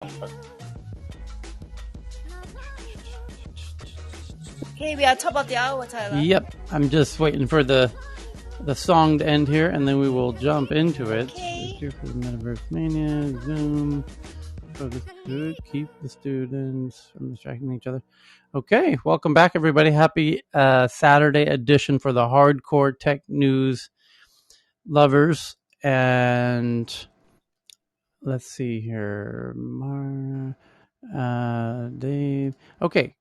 Okay, we are top of the hour, Tyler. Yep, I'm just waiting for the song to end here, and then we will jump into it. Okay. Here for the Metaverse Mania, Zoom. So this could keep the students from distracting each other. Okay, welcome back, everybody. Happy Saturday edition for the hardcore tech news lovers. And let's see here. Dave. Okay,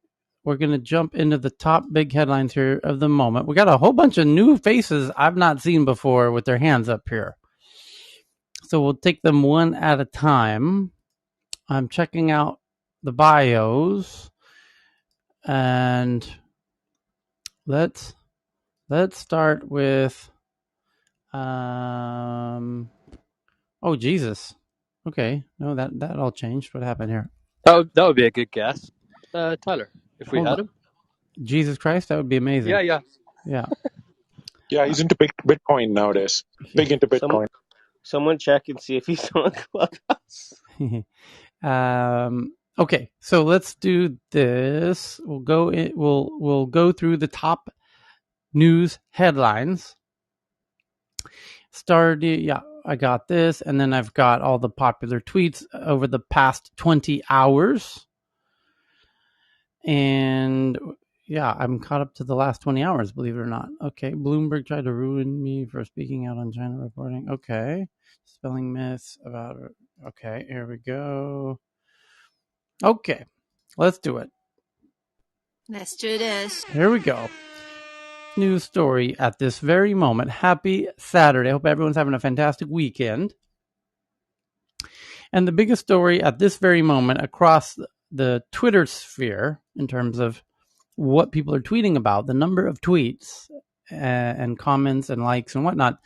we're going to jump into the top big headlines here of the moment. We got a whole bunch of new faces I've not seen before with their hands up here. So we'll take them one at a time. I'm checking out the bios, and let's start with oh Jesus. Okay, no, that all changed. What happened here? That would be a good guess, Tyler. If we Hold had on. him. Jesus Christ, that would be amazing. Yeah. Yeah, he's into Bitcoin nowadays. Big into Bitcoin. Someone check and see if he's on Clubhouse. Okay, so let's do this. We'll go through the top news headlines. I got this, and then I've got all the popular tweets over the past 20 hours. And yeah, I'm caught up to the last 20 hours, believe it or not. Okay, Bloomberg tried to ruin me for speaking out on China reporting. Okay, spelling myths about... Okay, here we go. Okay, let's do it. Let's do this. Here we go. News story at this very moment. Happy Saturday. Hope everyone's having a fantastic weekend. And the biggest story at this very moment across the Twitter sphere, in terms of what people are tweeting about, the number of tweets and comments and likes and whatnot,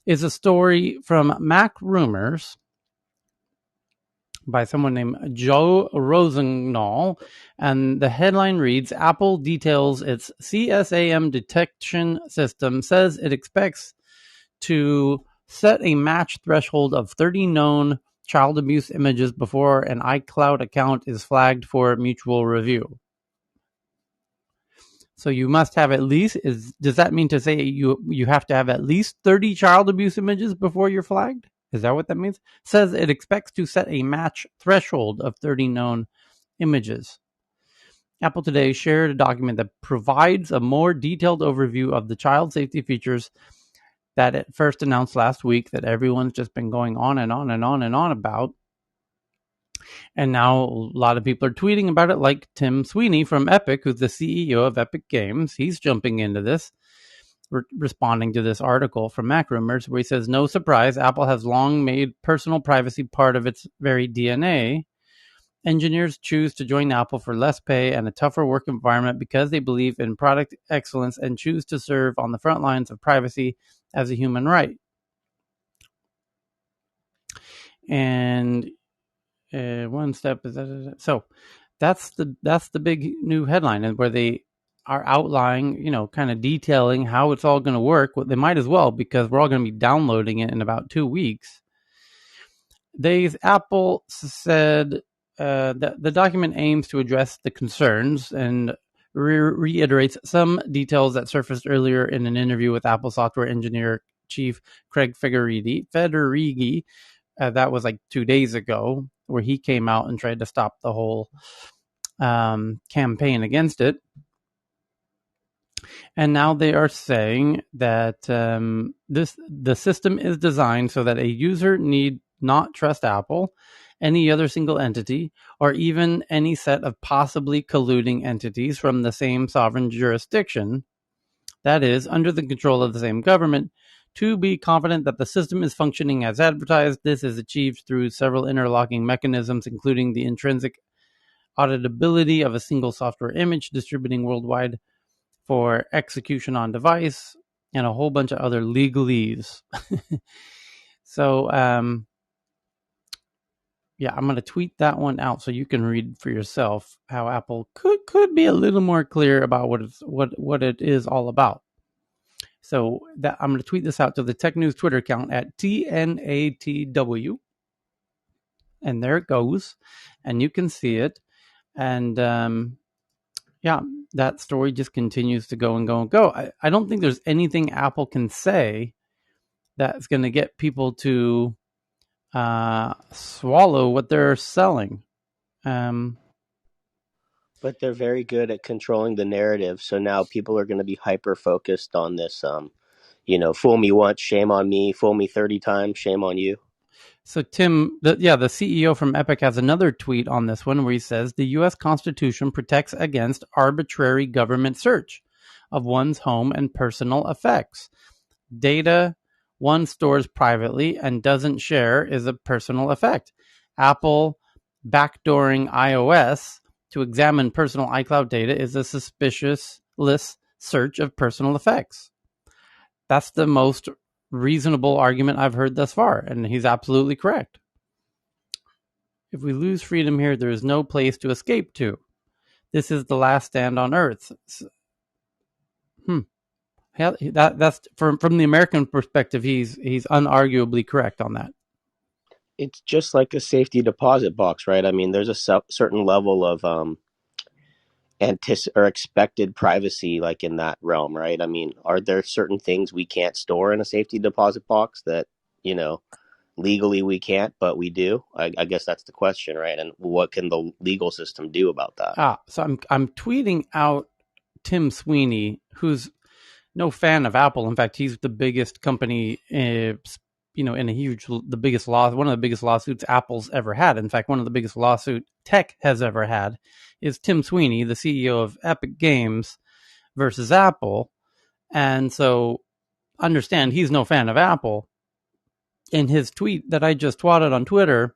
is a story from Mac Rumors by someone named Joe Rosenthal, and the headline reads, Apple details its CSAM detection system, says it expects to set a match threshold of 30 known child abuse images before an iCloud account is flagged for mutual review. So you must have at least, does that mean to say you have to have at least 30 child abuse images before you're flagged? Is that what that means? Says it expects to set a match threshold of 30 known images. Apple today shared a document that provides a more detailed overview of the child safety features that it first announced last week, that everyone's just been going on and on and on and on about. And now a lot of people are tweeting about it, like Tim Sweeney from Epic, who's the CEO of Epic Games. He's jumping into this, responding to this article from Mac Rumors, where he says, no surprise, Apple has long made personal privacy part of its very DNA. Engineers choose to join Apple for less pay and a tougher work environment because they believe in product excellence and choose to serve on the front lines of privacy as a human right. And one step is so that's the big new headline, and where they are outlining, kind of detailing how it's all going to work. Well, they might as well, because we're all going to be downloading it in about 2 weeks. Apple said that the document aims to address the concerns and reiterates some details that surfaced earlier in an interview with Apple software engineer chief Craig Federighi. That was like 2 days ago, where he came out and tried to stop the whole campaign against it. And now they are saying that the system is designed so that a user need not trust Apple, any other single entity, or even any set of possibly colluding entities from the same sovereign jurisdiction, that is, under the control of the same government, to be confident that the system is functioning as advertised. This is achieved through several interlocking mechanisms, including the intrinsic auditability of a single software image distributing worldwide for execution on device, and a whole bunch of other legalese. So, yeah, I'm going to tweet that one out so you can read for yourself how Apple could be a little more clear about what it is all about. So that I'm going to tweet this out to the Tech News Twitter account at TNATW. And there it goes. and you can see it. And yeah, that story just continues to go and go and go. I don't think there's anything Apple can say that's going to get people to swallow what they're selling. But they're very good at controlling the narrative. So now people are going to be hyper focused on this. Fool me once, shame on me. Fool me 30 times, shame on you. So Tim, the CEO from Epic has another tweet on this one where he says the U.S. Constitution protects against arbitrary government search of one's home and personal effects. Data one stores privately and doesn't share is a personal effect. Apple backdooring iOS to examine personal iCloud data is a suspicious search of personal effects. That's the most reasonable argument I've heard thus far, and he's absolutely correct. If we lose freedom here, there is no place to escape to. This is the last stand on Earth. That's from the American perspective. He's unarguably correct on that. It's just like a safety deposit box, right? I mean, there's a certain level of expected privacy, like in that realm, right? I mean, are there certain things we can't store in a safety deposit box that legally we can't, but we do? I guess that's the question, right? And what can the legal system do about that? So I'm tweeting out Tim Sweeney, who's no fan of Apple. In fact, he's the biggest company, one of the biggest lawsuits Apple's ever had. In fact, one of the biggest lawsuit tech has ever had is Tim Sweeney, the CEO of Epic Games, versus Apple. And so understand he's no fan of Apple. In his tweet that I just twatted on Twitter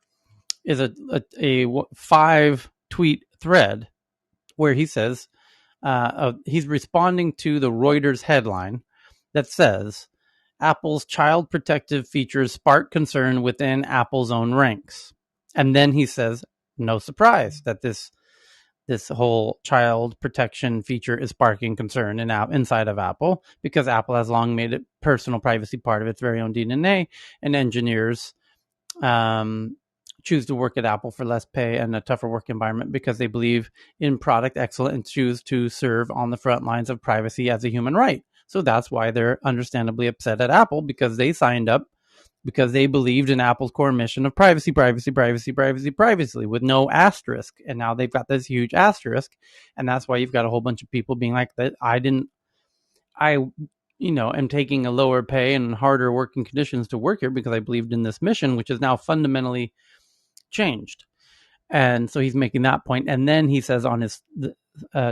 is a 5-tweet thread where he says he's responding to the Reuters headline that says Apple's child protective features spark concern within Apple's own ranks. And then he says, no surprise that this whole child protection feature is sparking concern inside of Apple, because Apple has long made it personal privacy part of its very own DNA, and engineers choose to work at Apple for less pay and a tougher work environment because they believe in product excellence and choose to serve on the front lines of privacy as a human right. So that's why they're understandably upset at Apple, because they signed up because they believed in Apple's core mission of privacy with no asterisk. And now they've got this huge asterisk. And that's why you've got a whole bunch of people being like, that I am taking a lower pay and harder working conditions to work here because I believed in this mission, which is now fundamentally changed. And so he's making that point. And then he says on his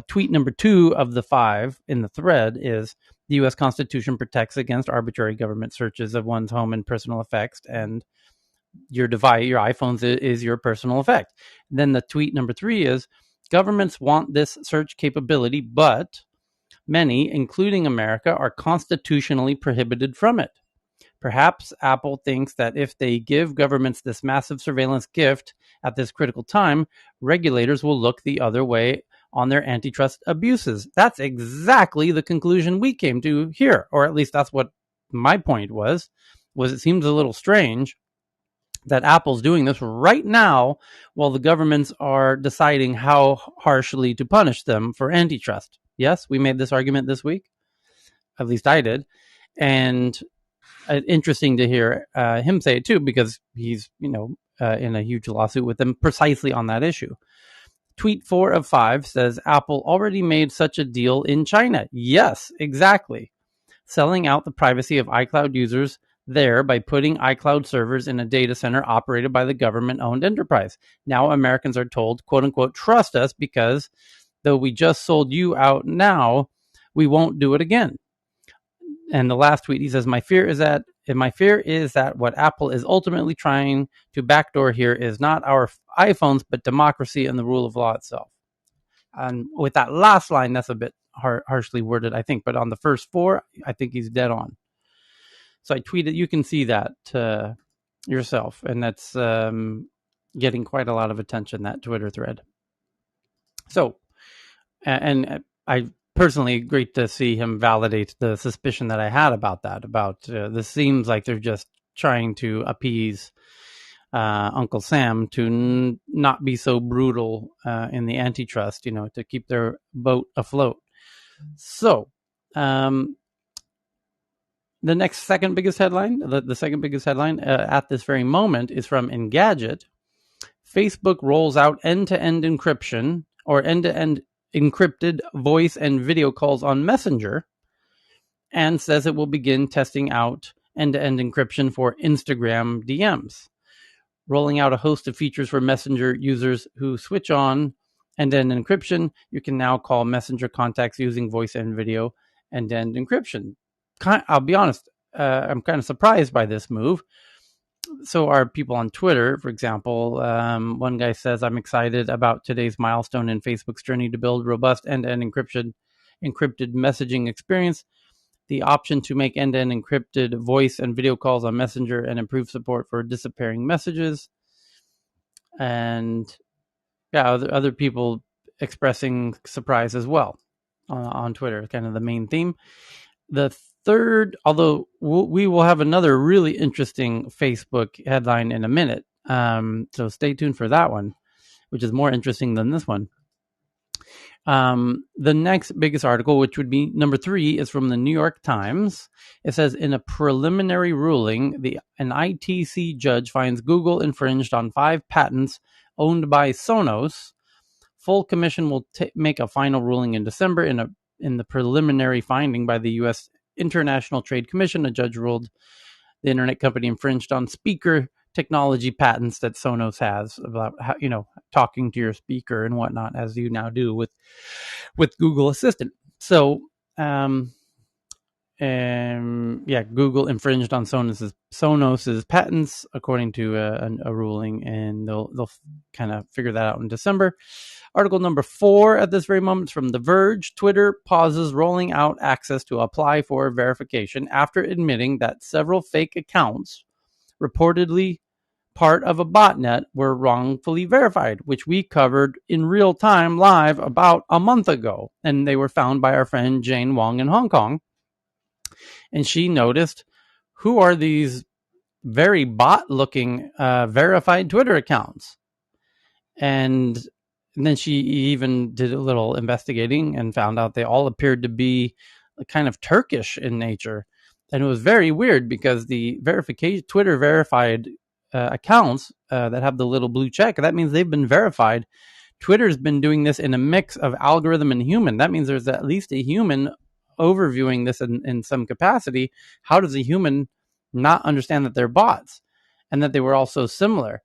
tweet number 2 of the 5 in the thread is, the U.S. Constitution protects against arbitrary government searches of one's home and personal effects, and your device, your iPhones, is your personal effect. And then the tweet number 3 is, governments want this search capability, but many, including America, are constitutionally prohibited from it. Perhaps Apple thinks that if they give governments this massive surveillance gift at this critical time, regulators will look the other way on their antitrust abuses. That's exactly the conclusion we came to here, or at least that's what my point was it seems a little strange that Apple's doing this right now while the governments are deciding how harshly to punish them for antitrust. Yes, we made this argument this week. At least I did. And interesting to hear him say it too, because he's, in a huge lawsuit with them precisely on that issue. Tweet 4 of 5 says Apple already made such a deal in China. Yes, exactly. Selling out the privacy of iCloud users there by putting iCloud servers in a data center operated by the government-owned enterprise. Now Americans are told, quote unquote, trust us because though we just sold you out now, we won't do it again. And the last tweet, he says, my fear is that what Apple is ultimately trying to backdoor here is not our iPhones, but democracy and the rule of law itself. And with that last line, that's a bit harshly worded, I think. But on the first 4, I think he's dead on. So I tweeted, you can see that yourself. And that's getting quite a lot of attention, that Twitter thread. So, and I personally, great to see him validate the suspicion that I had about that. This seems like they're just trying to appease Uncle Sam to not be so brutal in the antitrust, to keep their boat afloat. So, the second biggest headline at this very moment is from Engadget. Facebook rolls out end-to-end encryption or end-to-end encrypted voice and video calls on Messenger, and says it will begin testing out end-to-end encryption for Instagram DMs, rolling out a host of features for Messenger users who switch on end-to-end encryption. You can now call Messenger contacts using voice and video end-to-end encryption. I'll be honest, I'm kind of surprised by this move. So are people on Twitter, for example. One guy says, I'm excited about today's milestone in Facebook's journey to build robust end-to-end encrypted messaging experience. The option to make end-to-end encrypted voice and video calls on Messenger and improve support for disappearing messages. And other people expressing surprise as well on Twitter, kind of the main theme. The third, although we will have another really interesting Facebook headline in a minute, so stay tuned for that one, which is more interesting than this one. The next biggest article, which would be number 3, is from the New York Times. It says, in a preliminary ruling, an ITC judge finds Google infringed on 5 patents owned by Sonos. Full commission will make a final ruling in December. In the preliminary finding by the U.S. International Trade Commission, a judge ruled the internet company infringed on speaker technology patents that Sonos has about how, talking to your speaker and whatnot, as you now do with Google Assistant. So, Google infringed on Sonos's patents according to a ruling, and they'll kind of figure that out in December. Article number 4 at this very moment is from The Verge. Twitter pauses rolling out access to apply for verification after admitting that several fake accounts, reportedly part of a botnet, were wrongfully verified, which we covered in real time live about a month ago. And they were found by our friend Jane Wong in Hong Kong. And she noticed, who are these very bot-looking verified Twitter accounts? And then she even did a little investigating and found out they all appeared to be kind of Turkish in nature. And it was very weird because the Twitter verified accounts that have the little blue check, that means they've been verified. Twitter's been doing this in a mix of algorithm and human. That means there's at least a human overviewing this in some capacity. How does a human not understand that they're bots and that they were all so similar?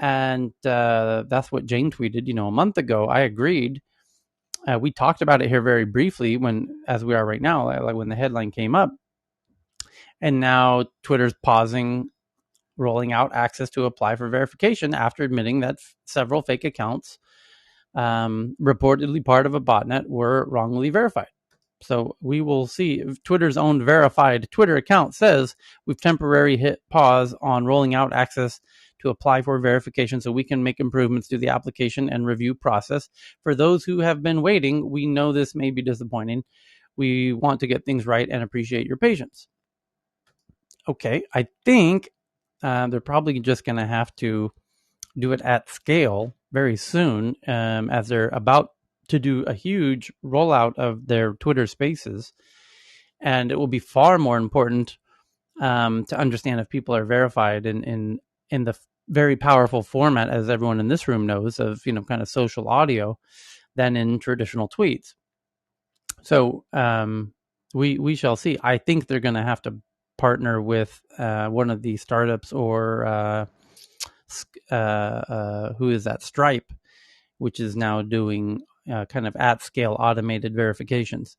And that's what Jane tweeted, a month ago. I agreed. We talked about it here very briefly as we are right now, like when the headline came up. And now Twitter's pausing rolling out access to apply for verification after admitting that several fake accounts, reportedly part of a botnet, were wrongly verified. So we will see. If Twitter's own verified Twitter account says we've temporarily hit pause on rolling out access to apply for verification so we can make improvements to the application and review process. For those who have been waiting, we know this may be disappointing. We want to get things right and appreciate your patience. Okay, I think they're probably just going to have to do it at scale very soon, as they're about to do a huge rollout of their Twitter Spaces. And it will be far more important to understand if people are verified in the very powerful format, as everyone in this room knows, of kind of social audio, than in traditional tweets. So we shall see. I think they're going to have to partner with one of the startups or who is that, Stripe, which is now doing kind of at scale automated verifications.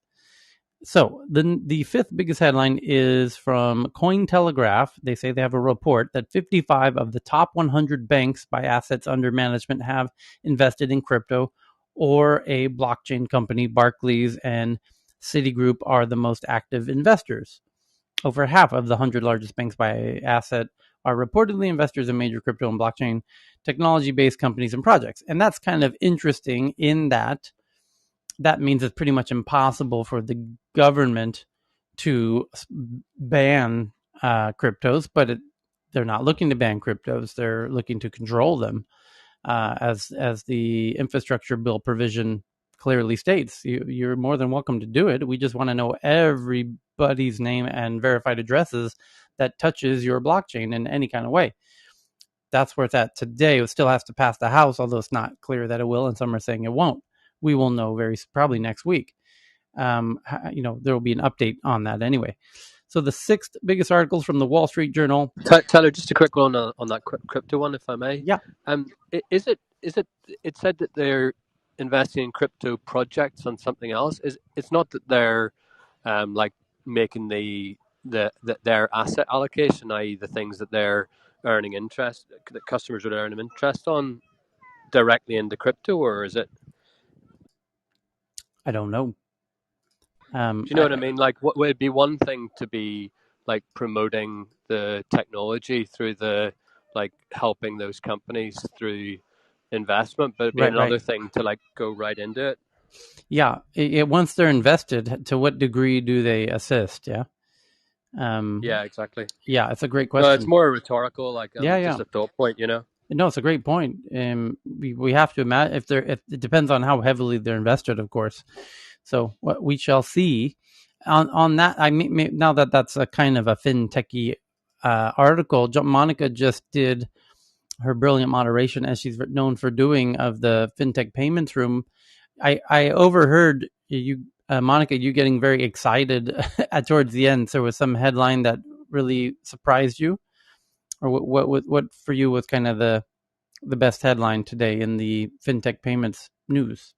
So the fifth biggest headline is from Cointelegraph. They say they have a report that 55 of the top 100 banks by assets under management have invested in crypto or a blockchain company. Barclays and Citigroup are the most active investors. Over half of the 100 largest banks by asset are reportedly investors in major crypto and blockchain technology-based companies and projects. And that's kind of interesting in that means it's pretty much impossible for the government to ban cryptos, but they're not looking to ban cryptos. They're looking to control them, as the infrastructure bill provision clearly states. You're more than welcome to do it. We just want to know everybody's name and verified addresses that touches your blockchain in any kind of way. That's where it's at today. It still has to pass the House, although it's not clear that it will, and some are saying it won't. We will know probably next week. There will be an update on that anyway. So the sixth biggest articles from the Wall Street Journal. Tyler, just a quick one on that crypto one, if I may. Yeah. Is it? It said that they're investing in crypto projects on something else. It's not that they're like making their asset allocation, i.e., the things that they're earning interest, that customers would earn interest on, directly into crypto, or is it? I don't know. Do you know what I mean? Like, what would it be one thing to be like promoting the technology through the like helping those companies through investment, but it'd be another thing to like go right into it. Yeah, once they're invested, to what degree do they assist? Yeah. Yeah, exactly. Yeah, it's a great question. No, it's more rhetorical, like just a thought point, you know. No, it's a great point. We have to imagine if it depends on how heavily they're invested, of course. So what we shall see on that. I mean, now that's a kind of a fintechy article. Monica just did her brilliant moderation, as she's known for doing, of the fintech payments room. I overheard you, Monica, you getting very excited towards the end. So there was some headline that really surprised you, or what for you was kind of the best headline today in the fintech payments news?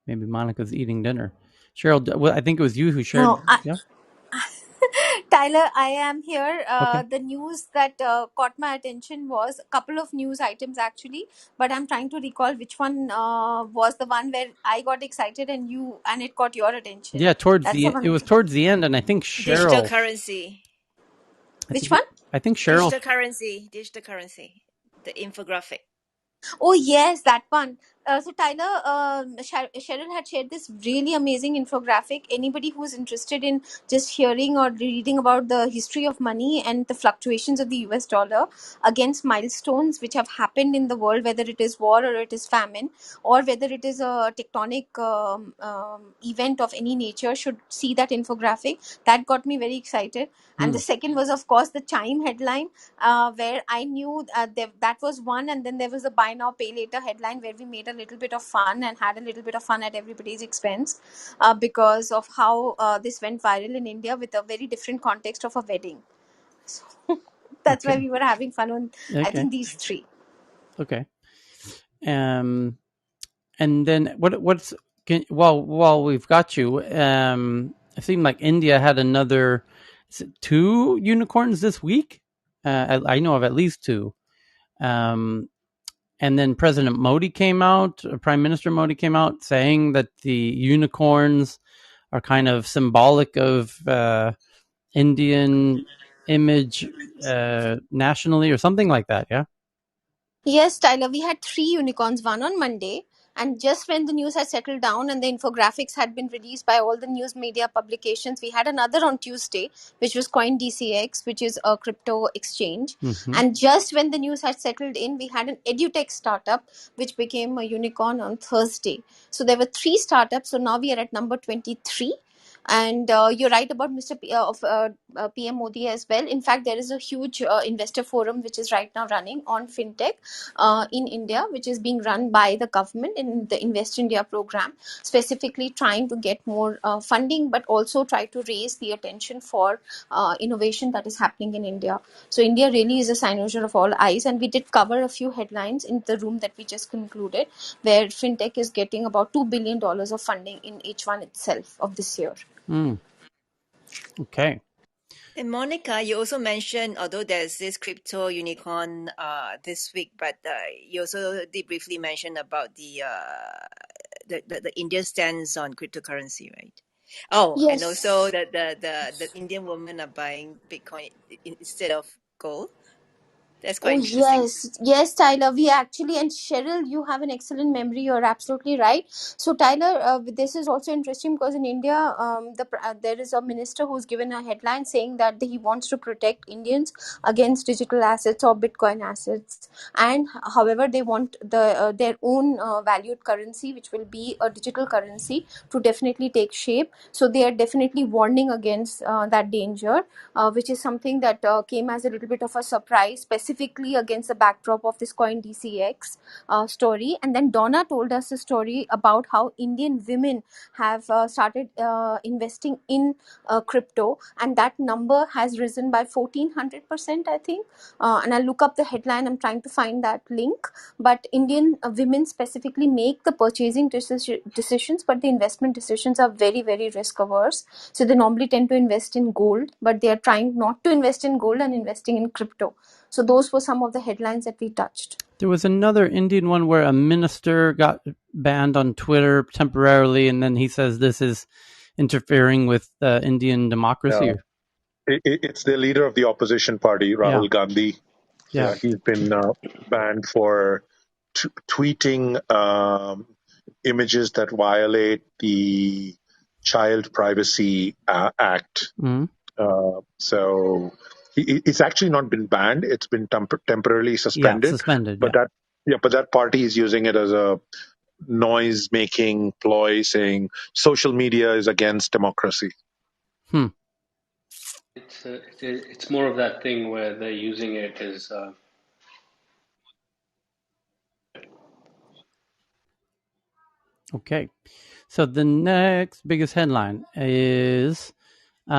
Maybe Monica's eating dinner. Cheryl, I think it was you who shared. No, Yeah. Tyler, I am here. Okay. The news that caught my attention was a couple of news items actually, but I'm trying to recall which one was the one where I got excited and it caught your attention. Yeah, it was towards the end, and I think Cheryl. Digital currency. Which one? I think Cheryl. Digital currency. The infographic. Oh yes, that one. So Tyler, Cheryl had shared this really amazing infographic. Anybody who's interested in just hearing or reading about the history of money and the fluctuations of the US dollar against milestones which have happened in the world, whether it is war or it is famine or whether it is a tectonic event of any nature, should see that infographic. That got me very excited. And the second was, of course, the Chime headline, where I knew that was one, and then there was a buy now pay later headline where we made a little bit of fun and had a little bit of fun at everybody's expense because of how this went viral in India with a very different context of a wedding. So that's why we were having fun on, I think, these three. Okay. And then while we've got you, it seemed like India had another 2 unicorns this week. I know of at least 2. And then President Modi came out, Prime Minister Modi came out saying that the unicorns are kind of symbolic of Indian image nationally, or something like that. Yeah. Yes, Tyler, we had 3 unicorns, one on Monday. And just when the news had settled down and the infographics had been released by all the news media publications, we had another on Tuesday, which was CoinDCX, which is a crypto exchange. Mm-hmm. And just when the news had settled in, we had an edutech startup, which became a unicorn on Thursday. So there were 3 startups. So now we are at number 23. And you're right about PM Modi as well. In fact, there is a huge investor forum which is right now running on fintech in India, which is being run by the government in the Invest India program, specifically trying to get more funding, but also try to raise the attention for innovation that is happening in India. So India really is a cynosure of all eyes, and we did cover a few headlines in the room that we just concluded, where fintech is getting about $2 billion of funding in H1 itself of this year. Okay. And Monica, you also mentioned, although there's this crypto unicorn this week, but you also did briefly mention about the India stance on cryptocurrency, right? Oh, yes. And also the Indian women are buying Bitcoin instead of gold. That's Oh, quite interesting. yes, Tyler. We actually, and Cheryl, you have an excellent memory. You're absolutely right. So, Tyler, this is also interesting because in India, there is a minister who's given a headline saying that he wants to protect Indians against digital assets or Bitcoin assets. And however, they want their own valued currency, which will be a digital currency, to definitely take shape. So, they are definitely warning against that danger, which is something that came as a little bit of a surprise, specifically against the backdrop of this Coin DCX story. And then Donna told us a story about how Indian women have started investing in crypto, and that number has risen by 1400%, I think. And I'll look up the headline. I'm trying to find that link. But Indian women specifically make the purchasing decisions, but the investment decisions are very, very risk averse. So they normally tend to invest in gold, but they are trying not to invest in gold and investing in crypto. So those were some of the headlines that we touched. There was another Indian one where a minister got banned on Twitter temporarily, and then he says this is interfering with Indian democracy. Yeah. It's the leader of the opposition party, Rahul Gandhi. Yeah. He's been banned for tweeting images that violate the Child Privacy Act. Mm-hmm. So it's actually not been banned; it's been temporarily suspended. Yeah, suspended. But that party is using it as a noise-making ploy, saying social media is against democracy. It's more of that thing where they're using it as Okay. So the next biggest headline is we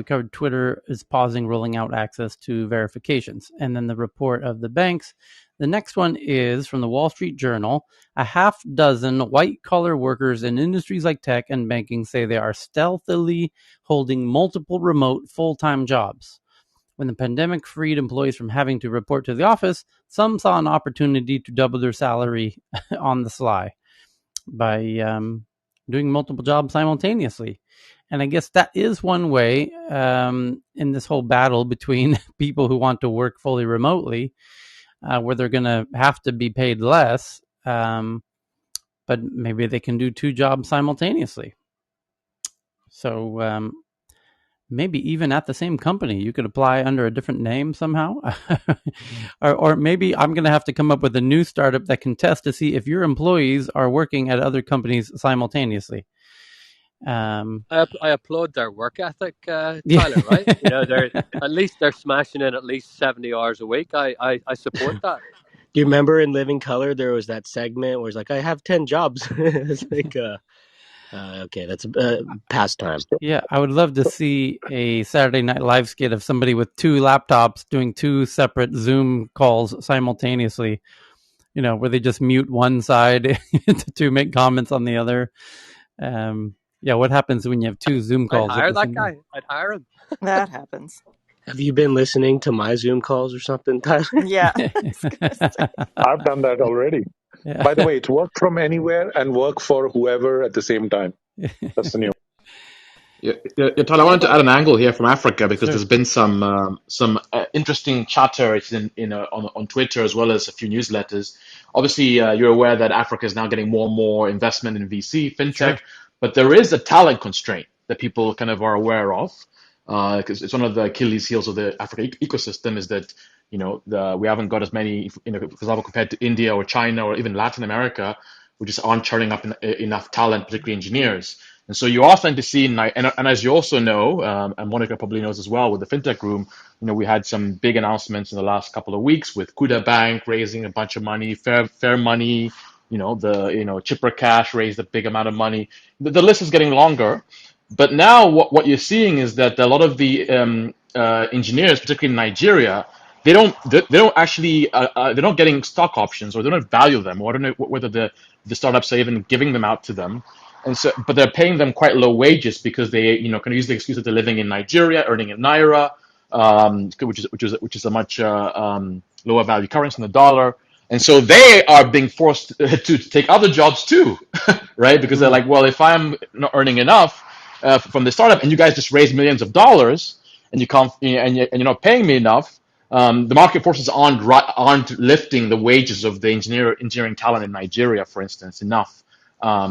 covered Twitter is pausing rolling out access to verifications, and then the report of the banks. The next one is from the Wall Street Journal. A half dozen white-collar workers in industries like tech and banking say they are stealthily holding multiple remote full-time jobs. When the pandemic freed employees from having to report to the office, some saw an opportunity to double their salary on the sly by doing multiple jobs simultaneously. And I guess that is one way in this whole battle between people who want to work fully remotely, where they're going to have to be paid less, but maybe they can do two jobs simultaneously. So maybe even at the same company, you could apply under a different name somehow. or maybe I'm going to have to come up with a new startup that can test to see if your employees are working at other companies simultaneously. I applaud their work ethic, Tyler. Right? At least they're smashing in at least 70 hours a week. I support that. Do you remember in Living Color there was that segment where it's like, I have 10 jobs? It's like, okay, that's pastime. Yeah, I would love to see a Saturday Night Live skit of somebody with two laptops doing two separate Zoom calls simultaneously, where they just mute one side to make comments on the other. What happens when you have two Zoom calls? I'd hire that guy. I'd hire him. That happens. Have you been listening to my Zoom calls or something, Tyler? Yeah. I've done that already. Yeah. By the way, it's work from anywhere and work for whoever at the same time. That's the new. Tyler, I wanted to add an angle here from Africa because there's been some interesting chatter on Twitter as well as a few newsletters. Obviously, you're aware that Africa is now getting more and more investment in VC, fintech, but there is a talent constraint that people kind of are aware of because it's one of the Achilles heels of the Africa ecosystem is that we haven't got as many, for example, compared to India or China or even Latin America, we just aren't churning up enough talent, particularly engineers. And so you are starting to see, and as you also know, and Monica probably knows as well, with the fintech room, we had some big announcements in the last couple of weeks with Kuda Bank raising a bunch of money, Fair Money, Chipper Cash raised a big amount of money. The list is getting longer, but now what you're seeing is that a lot of the engineers, particularly in Nigeria, they don't actually they're not getting stock options or they don't value them, or I don't know whether the startups are even giving them out to them. And so, but they're paying them quite low wages because they, can use the excuse that they're living in Nigeria, earning in naira, which is a much lower value currency than the dollar. And so they are being forced to take other jobs too, right? Because they're like, well, if I'm not earning enough from the startup, and you guys just raise millions of dollars, and you can't, and you're not paying me enough, the market forces aren't lifting the wages of the engineering talent in Nigeria, for instance, enough for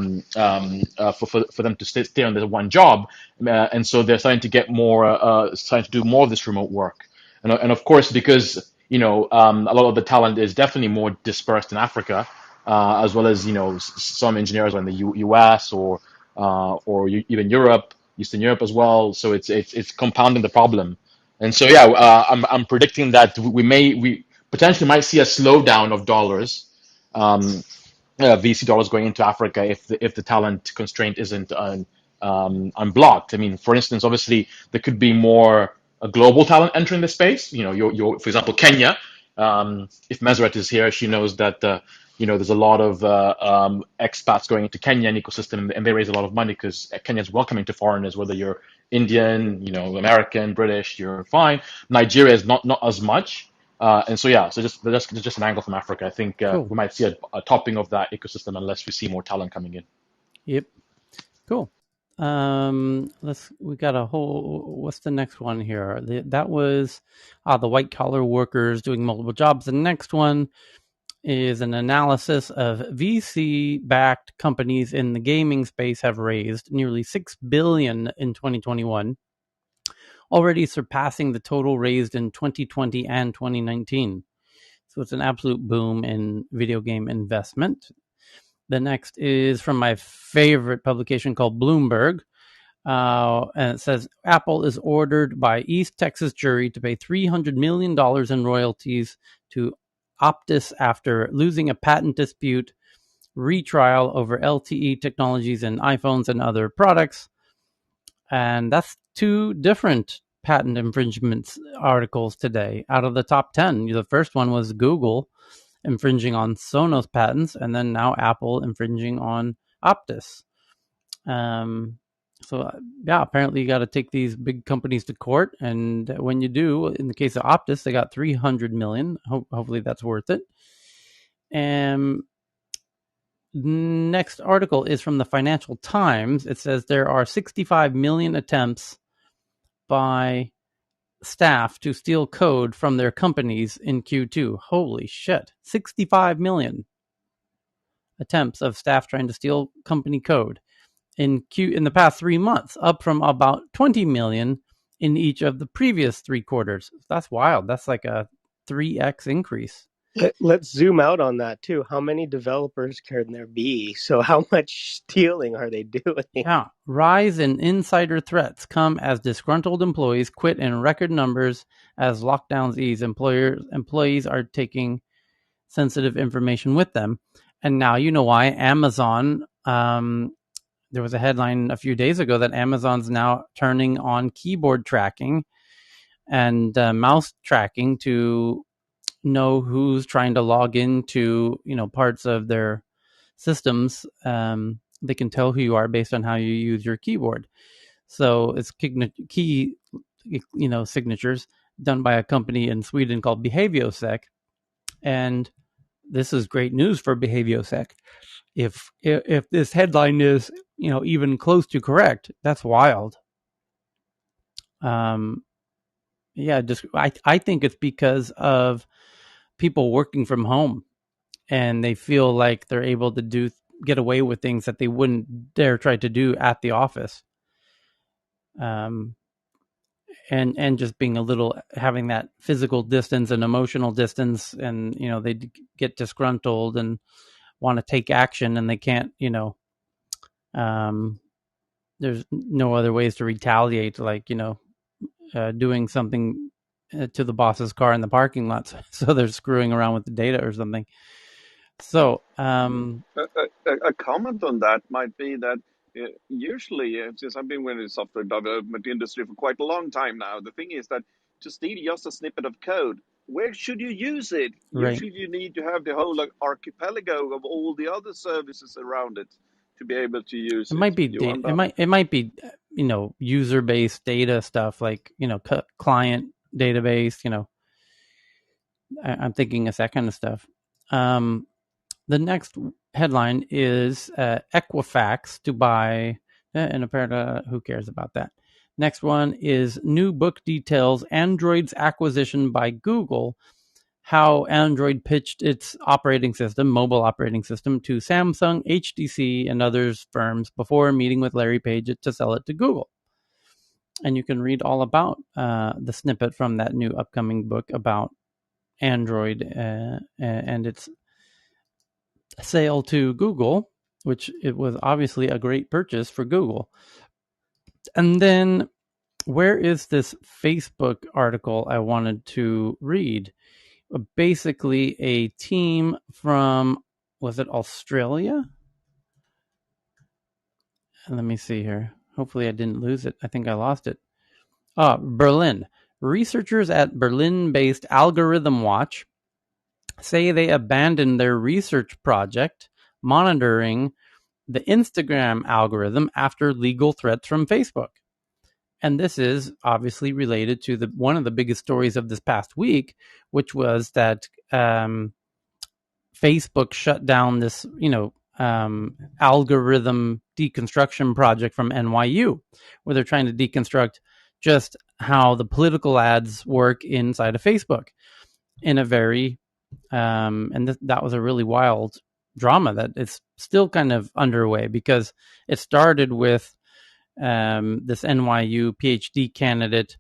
them to stay on the one job, and so they're starting to get more, starting to do more of this remote work, and of course because a lot of the talent is definitely more dispersed in Africa, as well as some engineers are in the US or even Europe, Eastern Europe as well. So it's compounding the problem. And so, yeah, I'm predicting that we potentially might see a slowdown of dollars, VC dollars going into Africa if the talent constraint isn't unblocked. I mean, for instance, obviously there could be more a global talent entering the space. For example, Kenya. If Meseret is here, she knows that there's a lot of expats going into Kenyan ecosystem, and they raise a lot of money because Kenya is welcoming to foreigners, whether you're Indian, American, British, you're fine. Nigeria is not as much. And so yeah, so just an angle from Africa. I think Cool. we might see a topping of that ecosystem unless we see more talent coming in. Yep. Cool. We got a whole. What's the next one here? That was the white collar workers doing multiple jobs. The next one is an analysis of VC-backed companies in the gaming space have raised nearly $6 billion in 2021, already surpassing the total raised in 2020 and 2019. So it's an absolute boom in video game investment. The next is from my favorite publication called Bloomberg. And it says Apple is ordered by East Texas jury to pay $300 million in royalties to Optus after losing a patent dispute retrial over LTE technologies in iPhones and other products. And that's 2 different patent infringements articles today out of the top 10. The first one was Google infringing on Sonos patents, and then now Apple infringing on Optus. So yeah, apparently you got to take these big companies to court, and when you do, in the case of Optus, they got $300 million. Hopefully that's worth it. Next article is from the Financial Times. It says there are 65 million attempts by staff to steal code from their companies in Q2. Holy shit. 65 million attempts of staff trying to steal company code in the past 3 months, up from about 20 million in each of the previous 3 quarters. That's wild. That's like a 3x increase. Let's zoom out on that too. How many developers can there be? So how much stealing are they doing? Yeah. Rise in insider threats come as disgruntled employees quit in record numbers as lockdowns ease. Employees are taking sensitive information with them. And now you know why Amazon, there was a headline a few days ago that Amazon's now turning on keyboard tracking and mouse tracking to know who's trying to log into parts of their systems. They can tell who you are based on how you use your keyboard. So it's key signatures done by a company in Sweden called Behaviosec, and this is great news for Behaviosec. If this headline is even close to correct, that's wild. I think it's because of people working from home, and they feel like they're able to get away with things that they wouldn't dare try to do at the office. And just being having that physical distance and emotional distance, and they get disgruntled and want to take action, and they can't. There's no other ways to retaliate, like doing something to the boss's car in the parking lot, so they're screwing around with the data or something. So a comment on that might be that usually, since I've been in the software development industry for quite a long time now, the thing is that to steal just a snippet of code, where should you use it? Right. Usually you need to have the whole archipelago of all the other services around it to be able to use it. It might be user-based data stuff, like client database. I'm thinking it's that kind of stuff. The next headline is Equifax to buy, and apparently who cares about that? Next one is new book details Android's acquisition by Google, how Android pitched its mobile operating system, to Samsung, HTC, and others firms before meeting with Larry Page to sell it to Google. And you can read all about the snippet from that new upcoming book about Android and its sale to Google, which it was obviously a great purchase for Google. And then where is this Facebook article I wanted to read? Basically a team from, was it Australia? Let me see here. Hopefully I didn't lose it. I think I lost it. Berlin. Researchers at Berlin-based Algorithm Watch say they abandoned their research project monitoring the Instagram algorithm after legal threats from Facebook. And this is obviously related to one of the biggest stories of this past week, which was that Facebook shut down this, algorithm deconstruction project from NYU, where they're trying to deconstruct just how the political ads work inside of Facebook in a very, that was a really wild drama that is still kind of underway, because it started with this NYU PhD candidate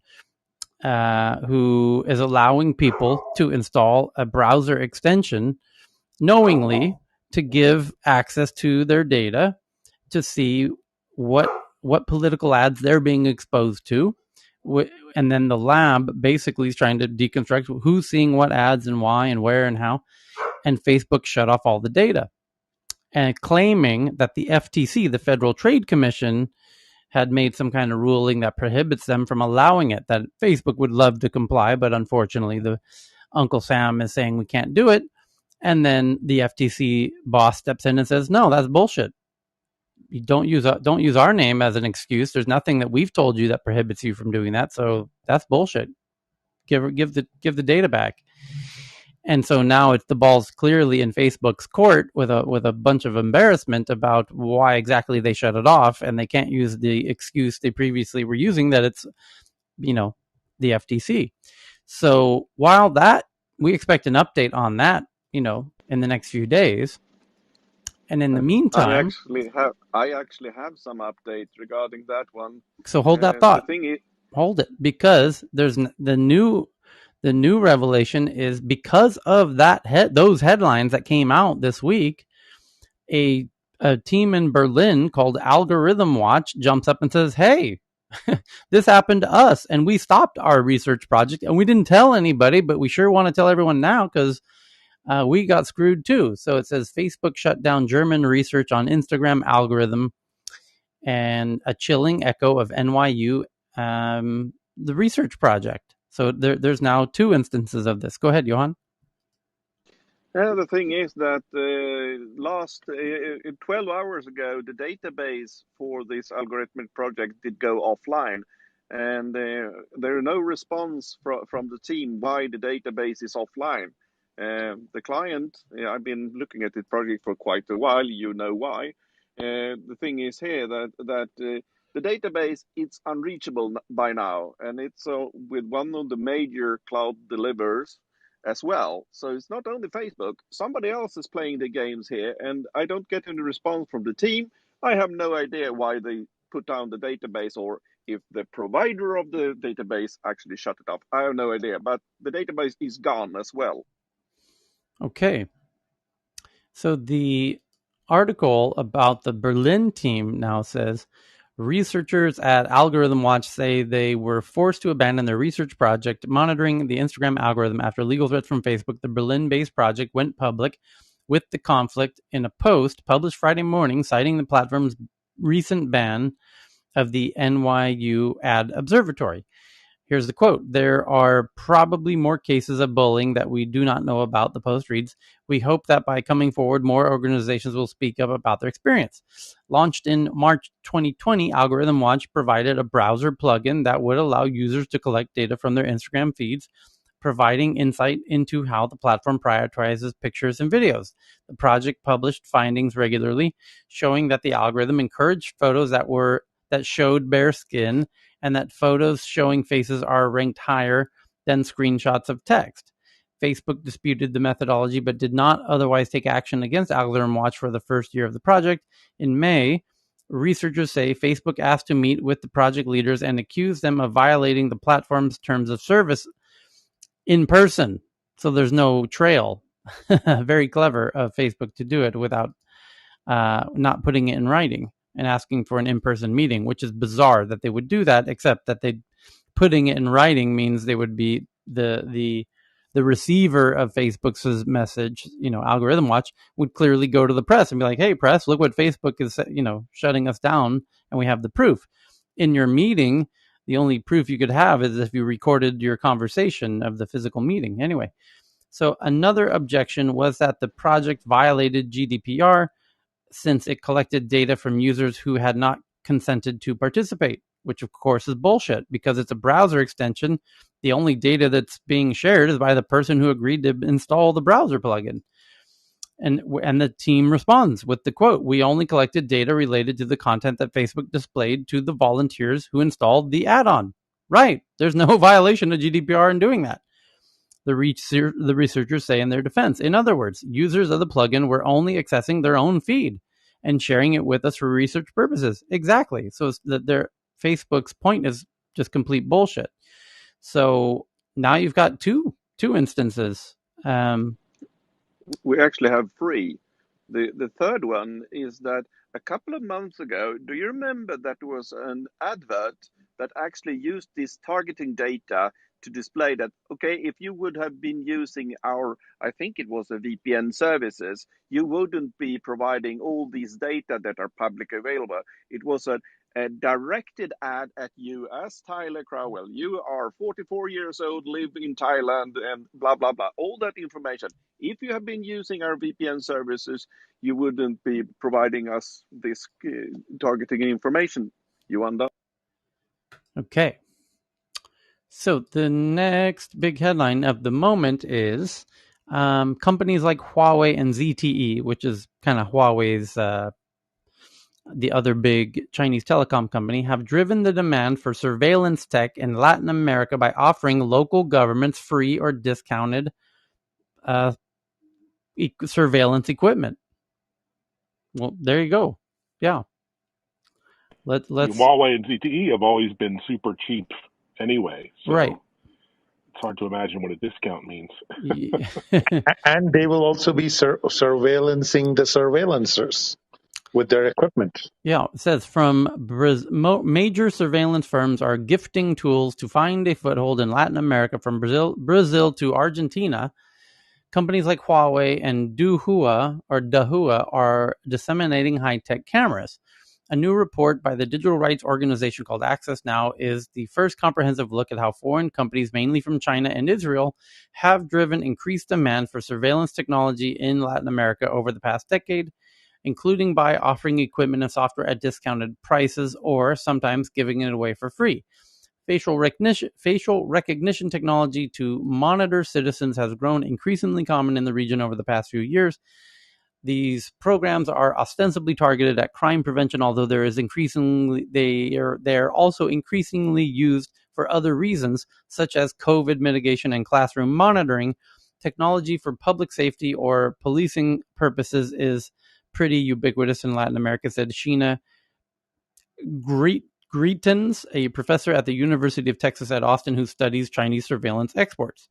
who is allowing people to install a browser extension knowingly to give access to their data to see what political ads they're being exposed to. And then the lab basically is trying to deconstruct who's seeing what ads and why and where and how. And Facebook shut off all the data, and claiming that the FTC, the Federal Trade Commission, had made some kind of ruling that prohibits them from allowing it, that Facebook would love to comply, but unfortunately the Uncle Sam is saying we can't do it. And then the FTC boss steps in and says, no, that's bullshit. You don't use our name as an excuse. There's nothing that we've told you that prohibits you from doing that. So that's bullshit. Give the data back. And so now the ball's clearly in Facebook's court with a bunch of embarrassment about why exactly they shut it off, and they can't use the excuse they previously were using that it's, the FTC. So while that, we expect an update on that, in the next few days. And in the meantime, I actually have some updates regarding that one. So hold that thought. Hold it, because there's the new revelation is, because of those headlines that came out this week, a team in Berlin called Algorithm Watch jumps up and says, hey, this happened to us and we stopped our research project and we didn't tell anybody, but we sure want to tell everyone now because we got screwed too. So it says Facebook shut down German research on Instagram algorithm, and a chilling echo of NYU, the research project. So there's now two instances of this. Go ahead, Johan. Yeah, the thing is that 12 hours ago, the database for this algorithmic project did go offline. And there are no response from the team why the database is offline. The client, I've been looking at the project for quite a while, you know why. The thing is here that the database, it's unreachable by now, and it's with one of the major cloud delivers as well. So it's not only Facebook, somebody else is playing the games here, and I don't get any response from the team. I have no idea why they put down the database, or if the provider of the database actually shut it off. I have no idea, but the database is gone as well. Okay. So the article about the Berlin team now says, researchers at Algorithm Watch say they were forced to abandon their research project monitoring the Instagram algorithm after legal threats from Facebook. The Berlin-based project went public with the conflict in a post published Friday morning, citing the platform's recent ban of the NYU Ad Observatory. Here's the quote. There are probably more cases of bullying that we do not know about, the post reads. We hope that by coming forward, more organizations will speak up about their experience. Launched in March 2020, Algorithm Watch provided a browser plugin that would allow users to collect data from their Instagram feeds, providing insight into how the platform prioritizes pictures and videos. The project published findings regularly, showing that the algorithm encouraged photos that showed bare skin and that photos showing faces are ranked higher than screenshots of text. Facebook disputed the methodology but did not otherwise take action against Algorithm Watch for the first year of the project. In May, researchers say Facebook asked to meet with the project leaders and accused them of violating the platform's terms of service in person. So there's no trail. Very clever of Facebook to do it without not putting it in writing and asking for an in-person meeting, which is bizarre that they would do that, except that they putting it in writing means they would be the receiver of Facebook's message, Algorithm Watch, would clearly go to the press and be like, hey, press, look what Facebook is, shutting us down, and we have the proof. In your meeting, the only proof you could have is if you recorded your conversation of the physical meeting. Anyway, so another objection was that the project violated GDPR since it collected data from users who had not consented to participate, which of course is bullshit because it's a browser extension. The only data that's being shared is by the person who agreed to install the browser plugin. And the team responds with the quote, "We only collected data related to the content that Facebook displayed to the volunteers who installed the add-on." Right. There's no violation of GDPR in doing that. The researchers say in their defense. In other words, users of the plugin were only accessing their own feed and sharing it with us for research purposes. Exactly. So their Facebook's point is just complete bullshit. So now you've got two instances. We actually have three. The third one is that a couple of months ago, do you remember that there was an advert that actually used this targeting data to display that, okay, if you would have been using our, I think it was a VPN services, you wouldn't be providing all these data that are publicly available. It was a directed ad at you as Tyler Crowell. You are 44 years old, live in Thailand, and blah, blah, blah. All that information. If you have been using our VPN services, you wouldn't be providing us this targeting information. You understand? Okay. So the next big headline of the moment is companies like Huawei and ZTE, which is kind of Huawei's the other big Chinese telecom company, have driven the demand for surveillance tech in Latin America by offering local governments free or discounted surveillance equipment. Well, there you go. Yeah. Let's Huawei and ZTE have always been super cheap anyway. So right. It's hard to imagine what a discount means. And they will also be surveillancing the surveillancers with their equipment. Yeah, it says from major surveillance firms are gifting tools to find a foothold in Latin America, from Brazil to Argentina. Companies like Huawei and Dahua are disseminating high-tech cameras. A new report by the digital rights organization called Access Now is the first comprehensive look at how foreign companies, mainly from China and Israel, have driven increased demand for surveillance technology in Latin America over the past decade, including by offering equipment and software at discounted prices or sometimes giving it away for free. Facial recognition technology to monitor citizens has grown increasingly common in the region over the past few years. These programs are ostensibly targeted at crime prevention, although they are also increasingly used for other reasons, such as COVID mitigation and classroom monitoring. Technology for public safety or policing purposes is pretty ubiquitous in Latin America, said Sheena Greetens, a professor at the University of Texas at Austin who studies Chinese surveillance exports.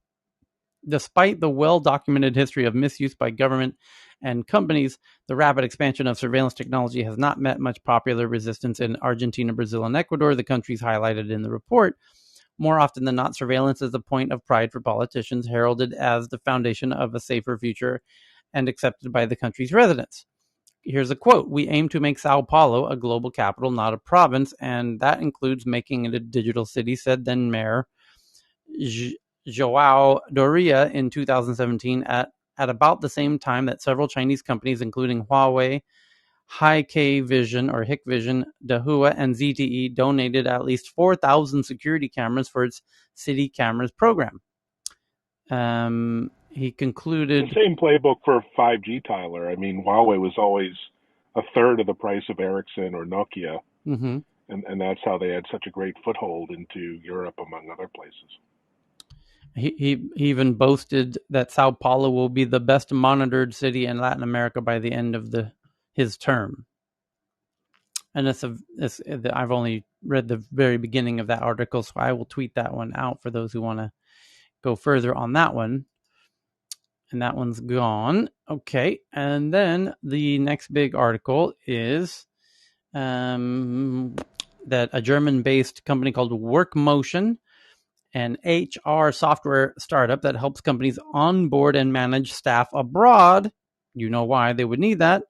Despite the well-documented history of misuse by government and companies, the rapid expansion of surveillance technology has not met much popular resistance in Argentina, Brazil, and Ecuador, the countries highlighted in the report. More often than not, surveillance is a point of pride for politicians, heralded as the foundation of a safer future and accepted by the country's residents. Here's a quote: "We aim to make Sao Paulo a global capital, not a province, and that includes making it a digital city," said then Mayor João Doria in 2017 at about the same time that several Chinese companies, including Huawei, Hikvision, Dahua, and ZTE, donated at least 4,000 security cameras for its City Cameras program. He concluded... The same playbook for 5G, Tyler. I mean, Huawei was always a third of the price of Ericsson or Nokia. Mm-hmm. and that's how they had such a great foothold into Europe, among other places. He even boasted that Sao Paulo will be the best monitored city in Latin America by the end of his term. And I've only read the very beginning of that article, so I will tweet that one out for those who want to go further on that one. And that one's gone. Okay, and then the next big article is that a German-based company called WorkMotion, an HR software startup that helps companies onboard and manage staff abroad. You know why they would need that?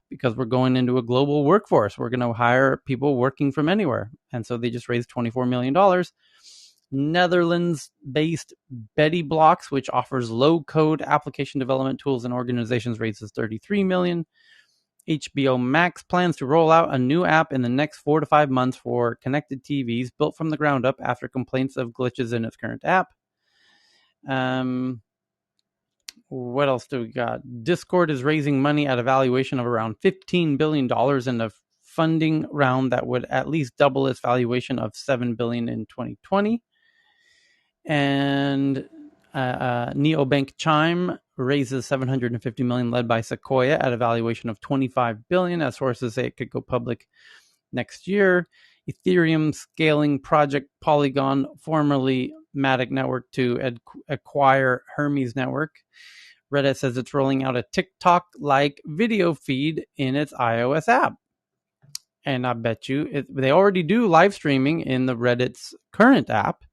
Because we're going into a global workforce. We're going to hire people working from anywhere. And so they just raised $24 million. Netherlands-based Betty Blocks, which offers low-code application development tools and organizations, raises $33 million. HBO Max plans to roll out a new app in the next 4 to 5 months for connected TVs built from the ground up after complaints of glitches in its current app. What else do we got? Discord is raising money at a valuation of around $15 billion in a funding round that would at least double its valuation of $7 billion in 2020. And neobank Chime raises $750 million, led by Sequoia, at a valuation of $25 billion, as sources say it could go public next year. Ethereum scaling project Polygon, formerly Matic Network, to acquire Hermes Network. Reddit says it's rolling out a TikTok-like video feed in its iOS app. And I bet you they already do live streaming in the Reddit's current app.